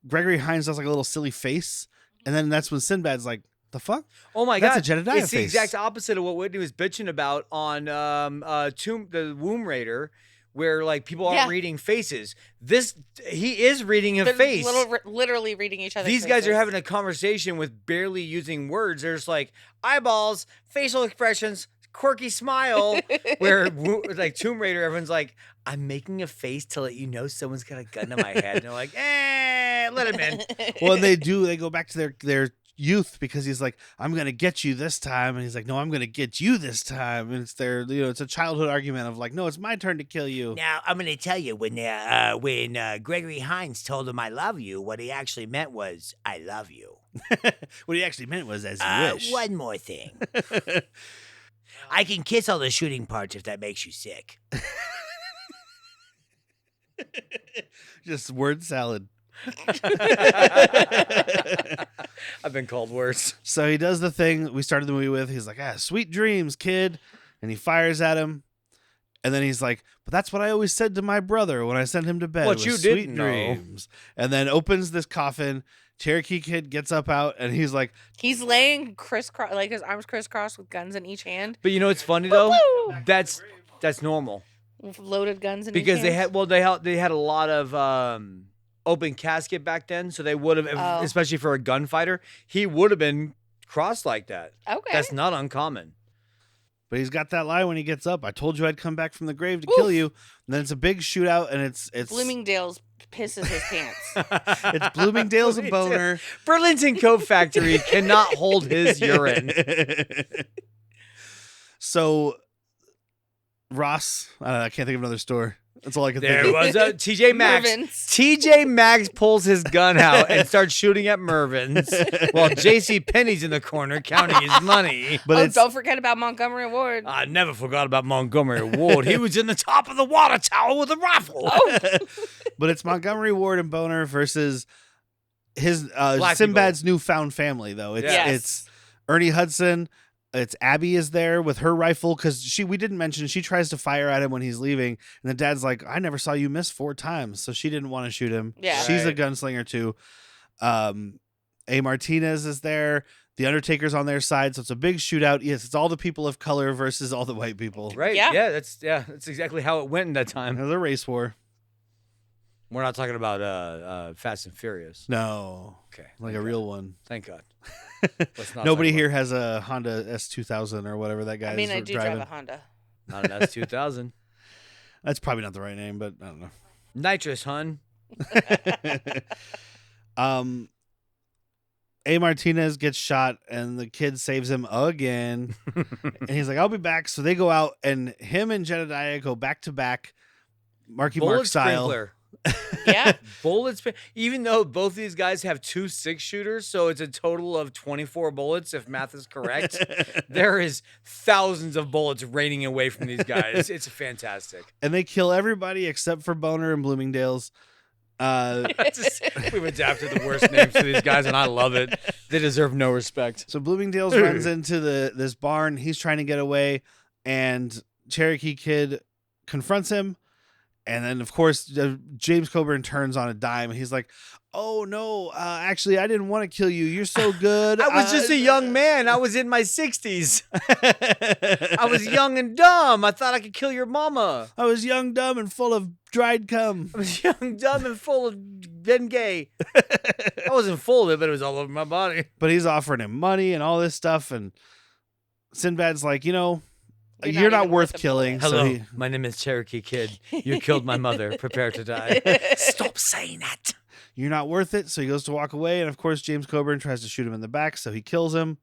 Gregory Hines does like a little silly face, and then that's when Sinbad's like, "The fuck?" Oh my That's god, a Jedediah it's the face. exact opposite of what Whitney was bitching about on the Womb Raider, where like people aren't Yeah. reading faces. He is reading a They're face. literally reading each other. These guys are having a conversation with barely using words. They're just like eyeballs, facial expressions, quirky smile. Where like Tomb Raider, everyone's like, "I'm making a face to let you know someone's got a gun to my head." And they're like, let him in. Well, and they go back to their youth because he's like, "I'm gonna get you this time," and he's like, "No, I'm gonna get you this time." And it's it's a childhood argument of like, "No, it's my turn to kill you." Now, I'm going to tell you, when Gregory Hines told him I love you, what he actually meant was, I love you. What he actually meant was, "As you wish." One more thing. I can kiss all the shooting parts if that makes you sick. Just word salad. I've been called worse. So he does the thing we started the movie with. He's like, "Sweet dreams, kid," and he fires at him. And then he's like, "But that's what I always said to my brother when I sent him to bed. What was you sweet didn't know." dreams." And then opens this coffin. Cherokee Kid gets up out, and he's like, He's laying crisscross, like his arms crisscrossed with guns in each hand, But you know what's funny though? Woo-woo! That's normal. with loaded guns in Because each they hand. had a lot of open casket back then, so they would have, Oh. especially for a gunfighter, he would have been crossed like that. Okay. That's not uncommon. but he's got that lie when he gets up. "I told you I'd come back from the grave to kill you." And then it's a big shootout, and it's Bloomingdale's pisses his pants. it's Bloomingdale's and Boner. Burlington Coat Factory cannot hold his urine. So Ross, I can't think of another store. That's all I can There think of. was a TJ Maxx. Mervin's. TJ Maxx pulls his gun out and starts shooting at Mervin's while JC Penney's in the corner counting his money. But Don't forget about Montgomery Ward. I never forgot about Montgomery Ward. He was in the top of the water tower with a rifle. Oh. But it's Montgomery Ward and Boner versus his Black Sinbad's newfound family, though. It's Yes. it's Ernie Hudson. It's Abby is there with her rifle because we didn't mention she tries to fire at him when he's leaving, and the dad's like, "I never saw you miss 4 times," so she didn't want to shoot him. Yeah. She's a Right. gunslinger too. A. Martinez is there. The Undertaker's on their side, so it's a big shootout. Yes, it's all the people of color versus all the white people. Right? Yeah. That's exactly how it went in that time. It was a race war. We're not talking about Fast and Furious. No, Okay. like a real one. Thank God. Let's not Nobody talk here has a Honda S2000 or whatever that guy's I mean, I do driving. drive a Honda. about not an S2000. That's probably not the right name, but I don't know. Nitrous, hun. A. Martinez gets shot and the kid saves him again. And he's like, I'll be back. So they go out and him and Jedediah go back to back, Marky Mark Bullet style. sprinkler. Yeah. Bullets, even though both these guys have 2 6-shooters, so it's a total of 24 bullets, if math is correct. There is thousands of bullets raining away from these guys. It's fantastic. And they kill everybody except for Boner and Bloomingdale's. We've adapted the worst names to these guys, and I love it. They deserve no respect. So Bloomingdale's runs into this barn. He's trying to get away, and Cherokee Kid confronts him. And then, of course, James Coburn turns on a dime. And he's like, "Oh no, actually, I didn't want to kill you. You're so good. I was just a young man. I was in my 60s. I was young and dumb. I thought I could kill your mama. I was young, dumb, and full of dried cum." I was young, dumb, and full of been gay. I wasn't full of it, but it was all over my body. But he's offering him money and all this stuff, and Sinbad's like, you're not even worth a killing. bullet. So Hello, he- my name is Cherokee Kid. You killed my mother. Prepare to die. Stop saying that. you're not worth it. So he goes to walk away, and of course, James Coburn tries to shoot him in the back, so he kills him.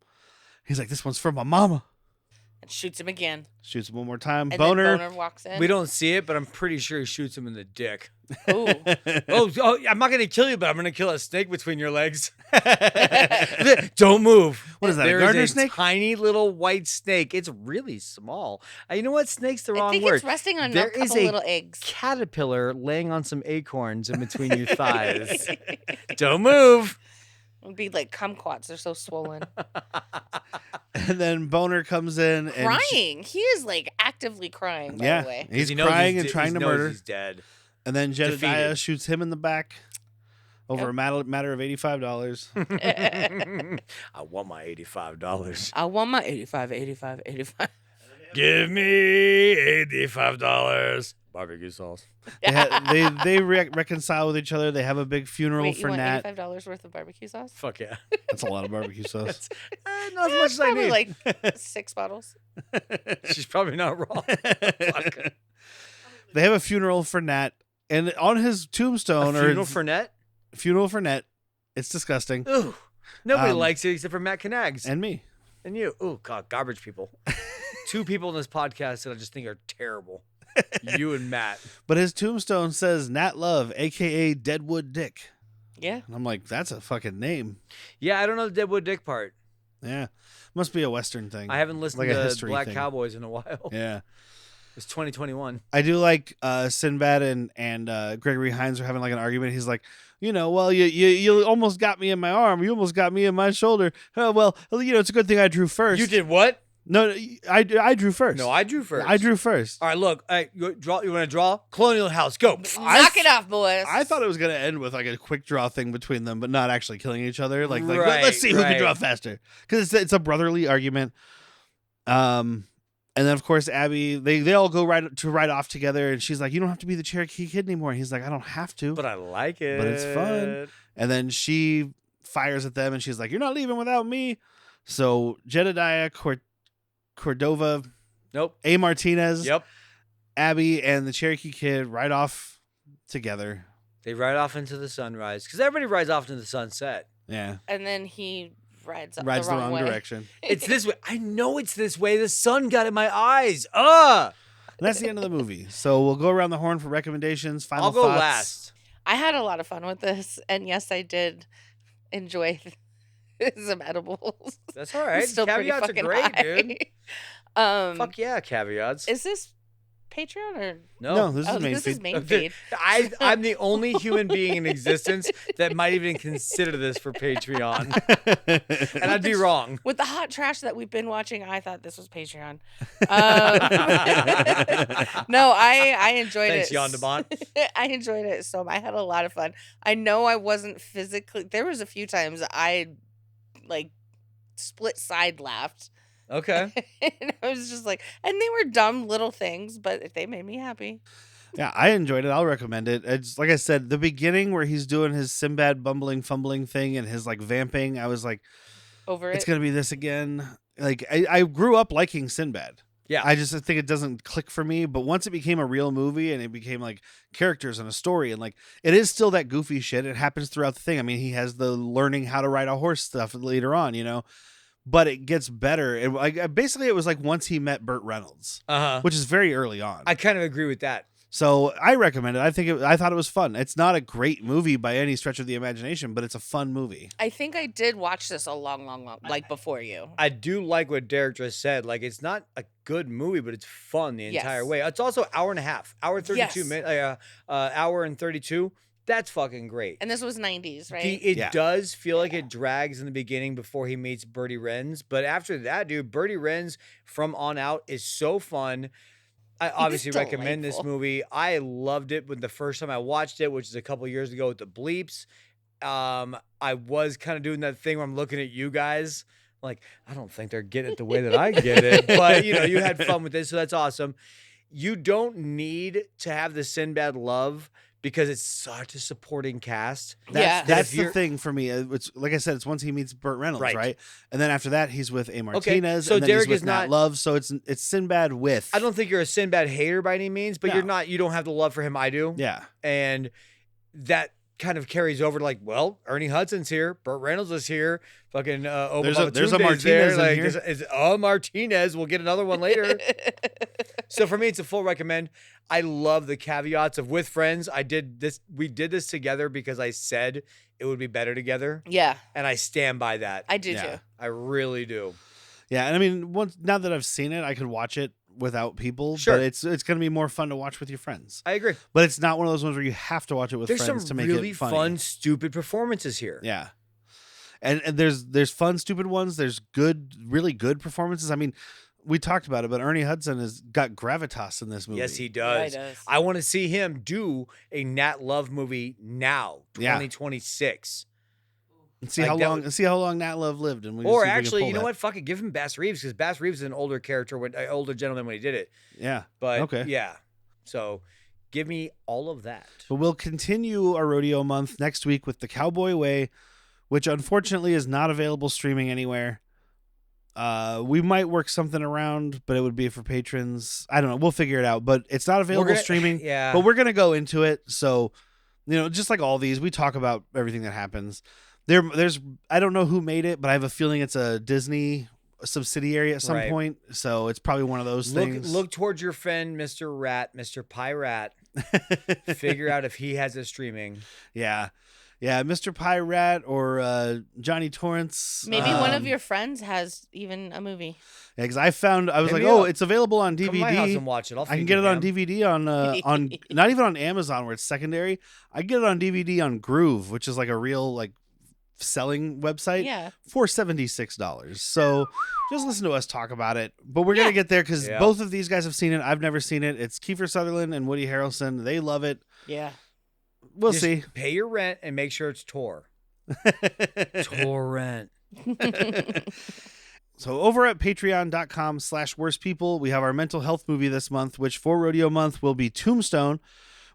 He's like, "This one's for my mama." And shoots him again. Shoots him one more time. And Boner. then Boner walks in. We don't see it, but I'm pretty sure he shoots him in the dick. Ooh. Oh, I'm not going to kill you, but I'm going to kill a snake between your legs. Don't move. What is that, a There gardener is a snake? tiny little white snake. It's really small. You know what? Snake's the I wrong think word. it's resting on There a couple is a little eggs. caterpillar laying on some acorns in between your thighs. Don't move. It'd be like kumquats. They're so swollen. And then Boner comes in and Crying. He is like actively crying, by the way. he's He knows crying he's and de- trying he to knows murder. He's dead. And then Jedediah Defeated. shoots him in the back over a matter of $85. I want my $85. I want my 85. Give me $85. Barbecue sauce. They reconcile with each other. They have a big funeral Wait, you for want Nat. $85 worth of barbecue sauce? Fuck yeah. That's a lot of barbecue sauce. Not as much as I Probably need. like 6 bottles. She's probably not wrong. Fuck. They have a funeral for Nat, and on his tombstone, Funeral for net? funeral for Nat, it's disgusting. Ooh. Nobody Um, likes it except for Matt Canags. And me. And you. Ooh, God, garbage people. 2 people in this podcast that I just think are terrible. You and Matt. But his tombstone says Nat Love, aka Deadwood Dick. Yeah. And I'm like, that's a fucking name. Yeah, I don't know the Deadwood Dick part. Yeah. Must be a Western thing. I haven't listened Like a to history Black thing. Cowboys in a while. Yeah. It's 2021. I do like Sinbad and Gregory Hines are having like an argument. He's like, well, you almost got me in my arm. You almost got me in my shoulder. Well, it's a good thing I drew first. You did what? No, I drew first. No, I drew first. I drew first. All right, look. You want to draw? Colonial House. Go. Knock it off, boys. I thought it was gonna end with like a quick draw thing between them, but not actually killing each other. Like Right, let's see who can right. draw faster, because it's a brotherly argument. And then of course Abby, they all go right off together, and she's like, "You don't have to be the Cherokee Kid anymore." And he's like, "I don't have to," But I like it. But it's fun. And then she fires at them, and she's like, "You're not leaving without me." So Jedediah, Cordova, Nope. A. Martinez, Yep. Abby, and the Cherokee Kid ride off together. They ride off into the sunrise because everybody rides off into the sunset. Yeah, And then he rides the the wrong way. direction. It's this way. I know it's this way. The sun got in my eyes. Ugh. And that's the end of the movie. So we'll go around the horn for recommendations. Final I'll go thoughts. last. I had a lot of fun with this, and yes, I did enjoy some edibles. That's all right. Still pretty Caveats are fucking great, high. dude. Fuck yeah, caveats. Is this Patreon or? No, this Oh, is main this feed. is main feed. I'm the only human being in existence that might even consider this for Patreon. And I'd be wrong. With the hot trash that we've been watching, I thought this was Patreon. No, I enjoyed Thanks, it. Jan de Bont. I enjoyed it so I had a lot of fun. I know I wasn't physically. There was a few times I like split side laughed. Okay. And I was just like, and they were dumb little things, but they made me happy. Yeah, I enjoyed it. I'll recommend it. It's like I said, the beginning where he's doing his Sinbad bumbling, fumbling thing and his like vamping. I was like, Over it's it. gonna be this again. Like I grew up liking Sinbad. Yeah. I just think it doesn't click for me. But once it became a real movie and it became like characters and a story and like it is still that goofy shit. It happens throughout the thing. I mean, he has the learning how to ride a horse stuff later on, you know. But it gets better. And like basically, it was like once he met Burt Reynolds, which is very early on. I kind of agree with that. So I recommend it. I thought it was fun. It's not a great movie by any stretch of the imagination, but it's a fun movie. I think I did watch this a long, like before you. I do like what Derrick just said. Like, it's not a good movie, but it's fun the entire way. It's also hour and a half, hour 32 Yes. minutes, hour and 32. That's fucking great. And this was 90s, right? It does feel like it drags in the beginning before he meets Bertie Renz. But after that, dude, Bertie Renz from on out is so fun. I obviously recommend this delightful. movie. I loved it when the first time I watched it, which is a couple years ago with the bleeps. I was kind of doing that thing where I'm looking at you guys like, I don't think they're getting it the way that I get it. But, you know, you had fun with this, so that's awesome. You don't need to have the Sinbad love because it's such a supporting cast. That's the thing for me. It's like I said, it's once he meets Burt Reynolds, right? And then after that, he's with A. Martinez. So and then Derrick he's with is Nat not Love. So it's Sinbad with. I don't think you're a Sinbad hater by any means, but No. you don't have the love for him. I do. Yeah. And that kind of carries over to like, well, Ernie Hudson's here, Burt Reynolds is here, fucking there's a Martinez in here. Is Martinez. We'll get another one later. So for me, it's a full recommend. I love the caveats of with friends. We did this together because I said it would be better together. Yeah. And I stand by that. I do too. I really do. Yeah, and I mean, now that I've seen it, I could watch it without people. Sure. But it's going to be more fun to watch with your friends. I agree. But it's not one of those ones where you have to watch it with There's friends to some make really it funny. fun, stupid performances here. Yeah. And there's fun, stupid ones. There's good, really good performances. I mean, we talked about it, but Ernie Hudson has got gravitas in this movie. Yes, he does. Yeah, he does. I want to see him do a Nat Love movie now, 2026. And see how long Nat Love lived, and or actually, you know what? Fuck it, give him Bass Reeves because Bass Reeves is an older character, older gentleman when he did it. Yeah, but okay, yeah. So give me all of that. But we'll continue our rodeo month next week with The Cowboy Way, which unfortunately is not available streaming anywhere. We might work something around, but it would be for patrons. I don't know. We'll figure it out. But it's not available streaming. Yeah. But we're gonna go into it. So, you know, just like all these, we talk about everything that happens. There's I don't know who made it, but I have a feeling it's a Disney subsidiary at some point. So it's probably one of those things. Look towards your friend, Mr. Rat, Mr. Pirate. Figure out if he has a streaming. Yeah, Mr. Pirate or Johnny Torrance. Maybe one of your friends has even a movie. Yeah, because I was like, it's available on DVD. Come to my house and watch it. I can get it on DVD on not even on Amazon where it's secondary. I get it on DVD on Groove, which is like a real like selling website. Yeah. For $76. So just listen to us talk about it. But we're gonna get there because both of these guys have seen it. I've never seen it. It's Kiefer Sutherland and Woody Harrelson. They love it. Yeah. We'll Just see. Pay your rent and make sure it's Tor. Torrent. So over at patreon.com/worstpeople, we have our mental health movie this month, which for Rodeo Month will be Tombstone,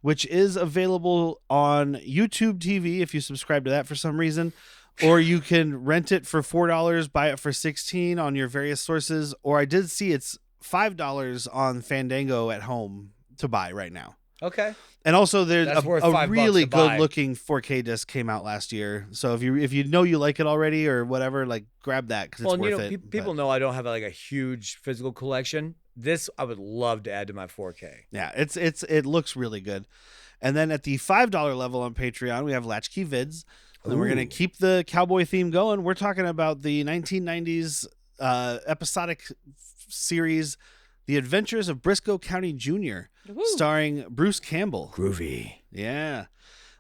which is available on YouTube TV if you subscribe to that for some reason, or you can rent it for $4, buy it for $16 on your various sources, or I did see it's $5 on Fandango at home to buy right now. Okay. And also there's worth a $5 really to buy. good looking 4K disc came out last year. So if you know you like it already or whatever, like grab that because it's worth it. People know I don't have like a huge physical collection. This I would love to add to my 4K. Yeah, it looks really good. And then at the $5 level on Patreon, we have Latchkey Vids. And then we're going to keep the cowboy theme going. We're talking about the 1990s episodic series The Adventures of Briscoe County Jr., Woo. starring Bruce Campbell. Groovy. Yeah.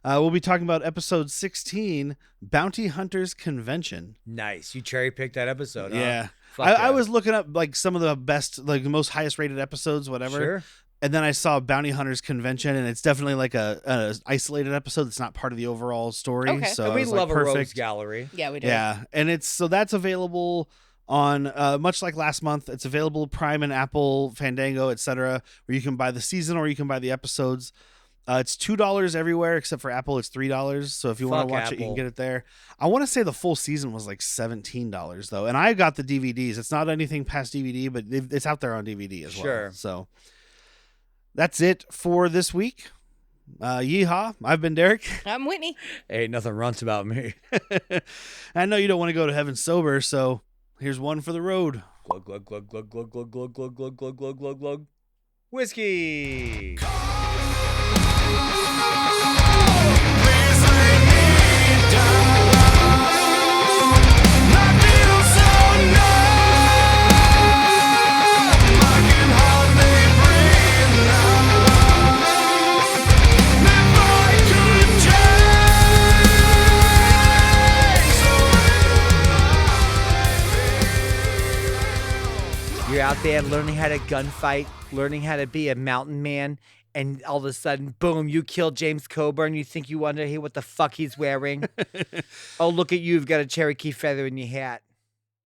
We'll be talking about episode 16, Bounty Hunters Convention. Nice. You cherry picked that episode. Huh? Yeah. Fuck I yeah. was looking up like some of the best, like the most highest rated episodes, whatever. Sure. And then I saw Bounty Hunters Convention, and it's definitely like a isolated episode. It's not part of the overall story. Okay. So And I we was love like, a rogues perfect. gallery. Yeah, we do. Yeah, and that's available on much like last month. It's available Prime and Apple, Fandango, etc., where you can buy the season or you can buy the episodes. It's $2 everywhere except for Apple. It's $3. So if you want Fuck to watch it, you can Apple. get it there. I want to say the full season was like $17 though, and I got the DVDs. It's not anything past DVD, but it's out there on DVD as well. Sure. So that's it for this week. Yeehaw! I've been Derrick. I'm Whitney. Hey, nothing runs about me. I know you don't want to go to heaven sober, so here's one for the road. Glug glug glug glug glug glug glug glug glug glug glug glug glug. Whiskey. You're out there learning how to gunfight, learning how to be a mountain man, and all of a sudden, boom, you kill James Coburn. You think you wonder, hey, what the fuck he's wearing? Oh, look at you. You've got a Cherokee feather in your hat.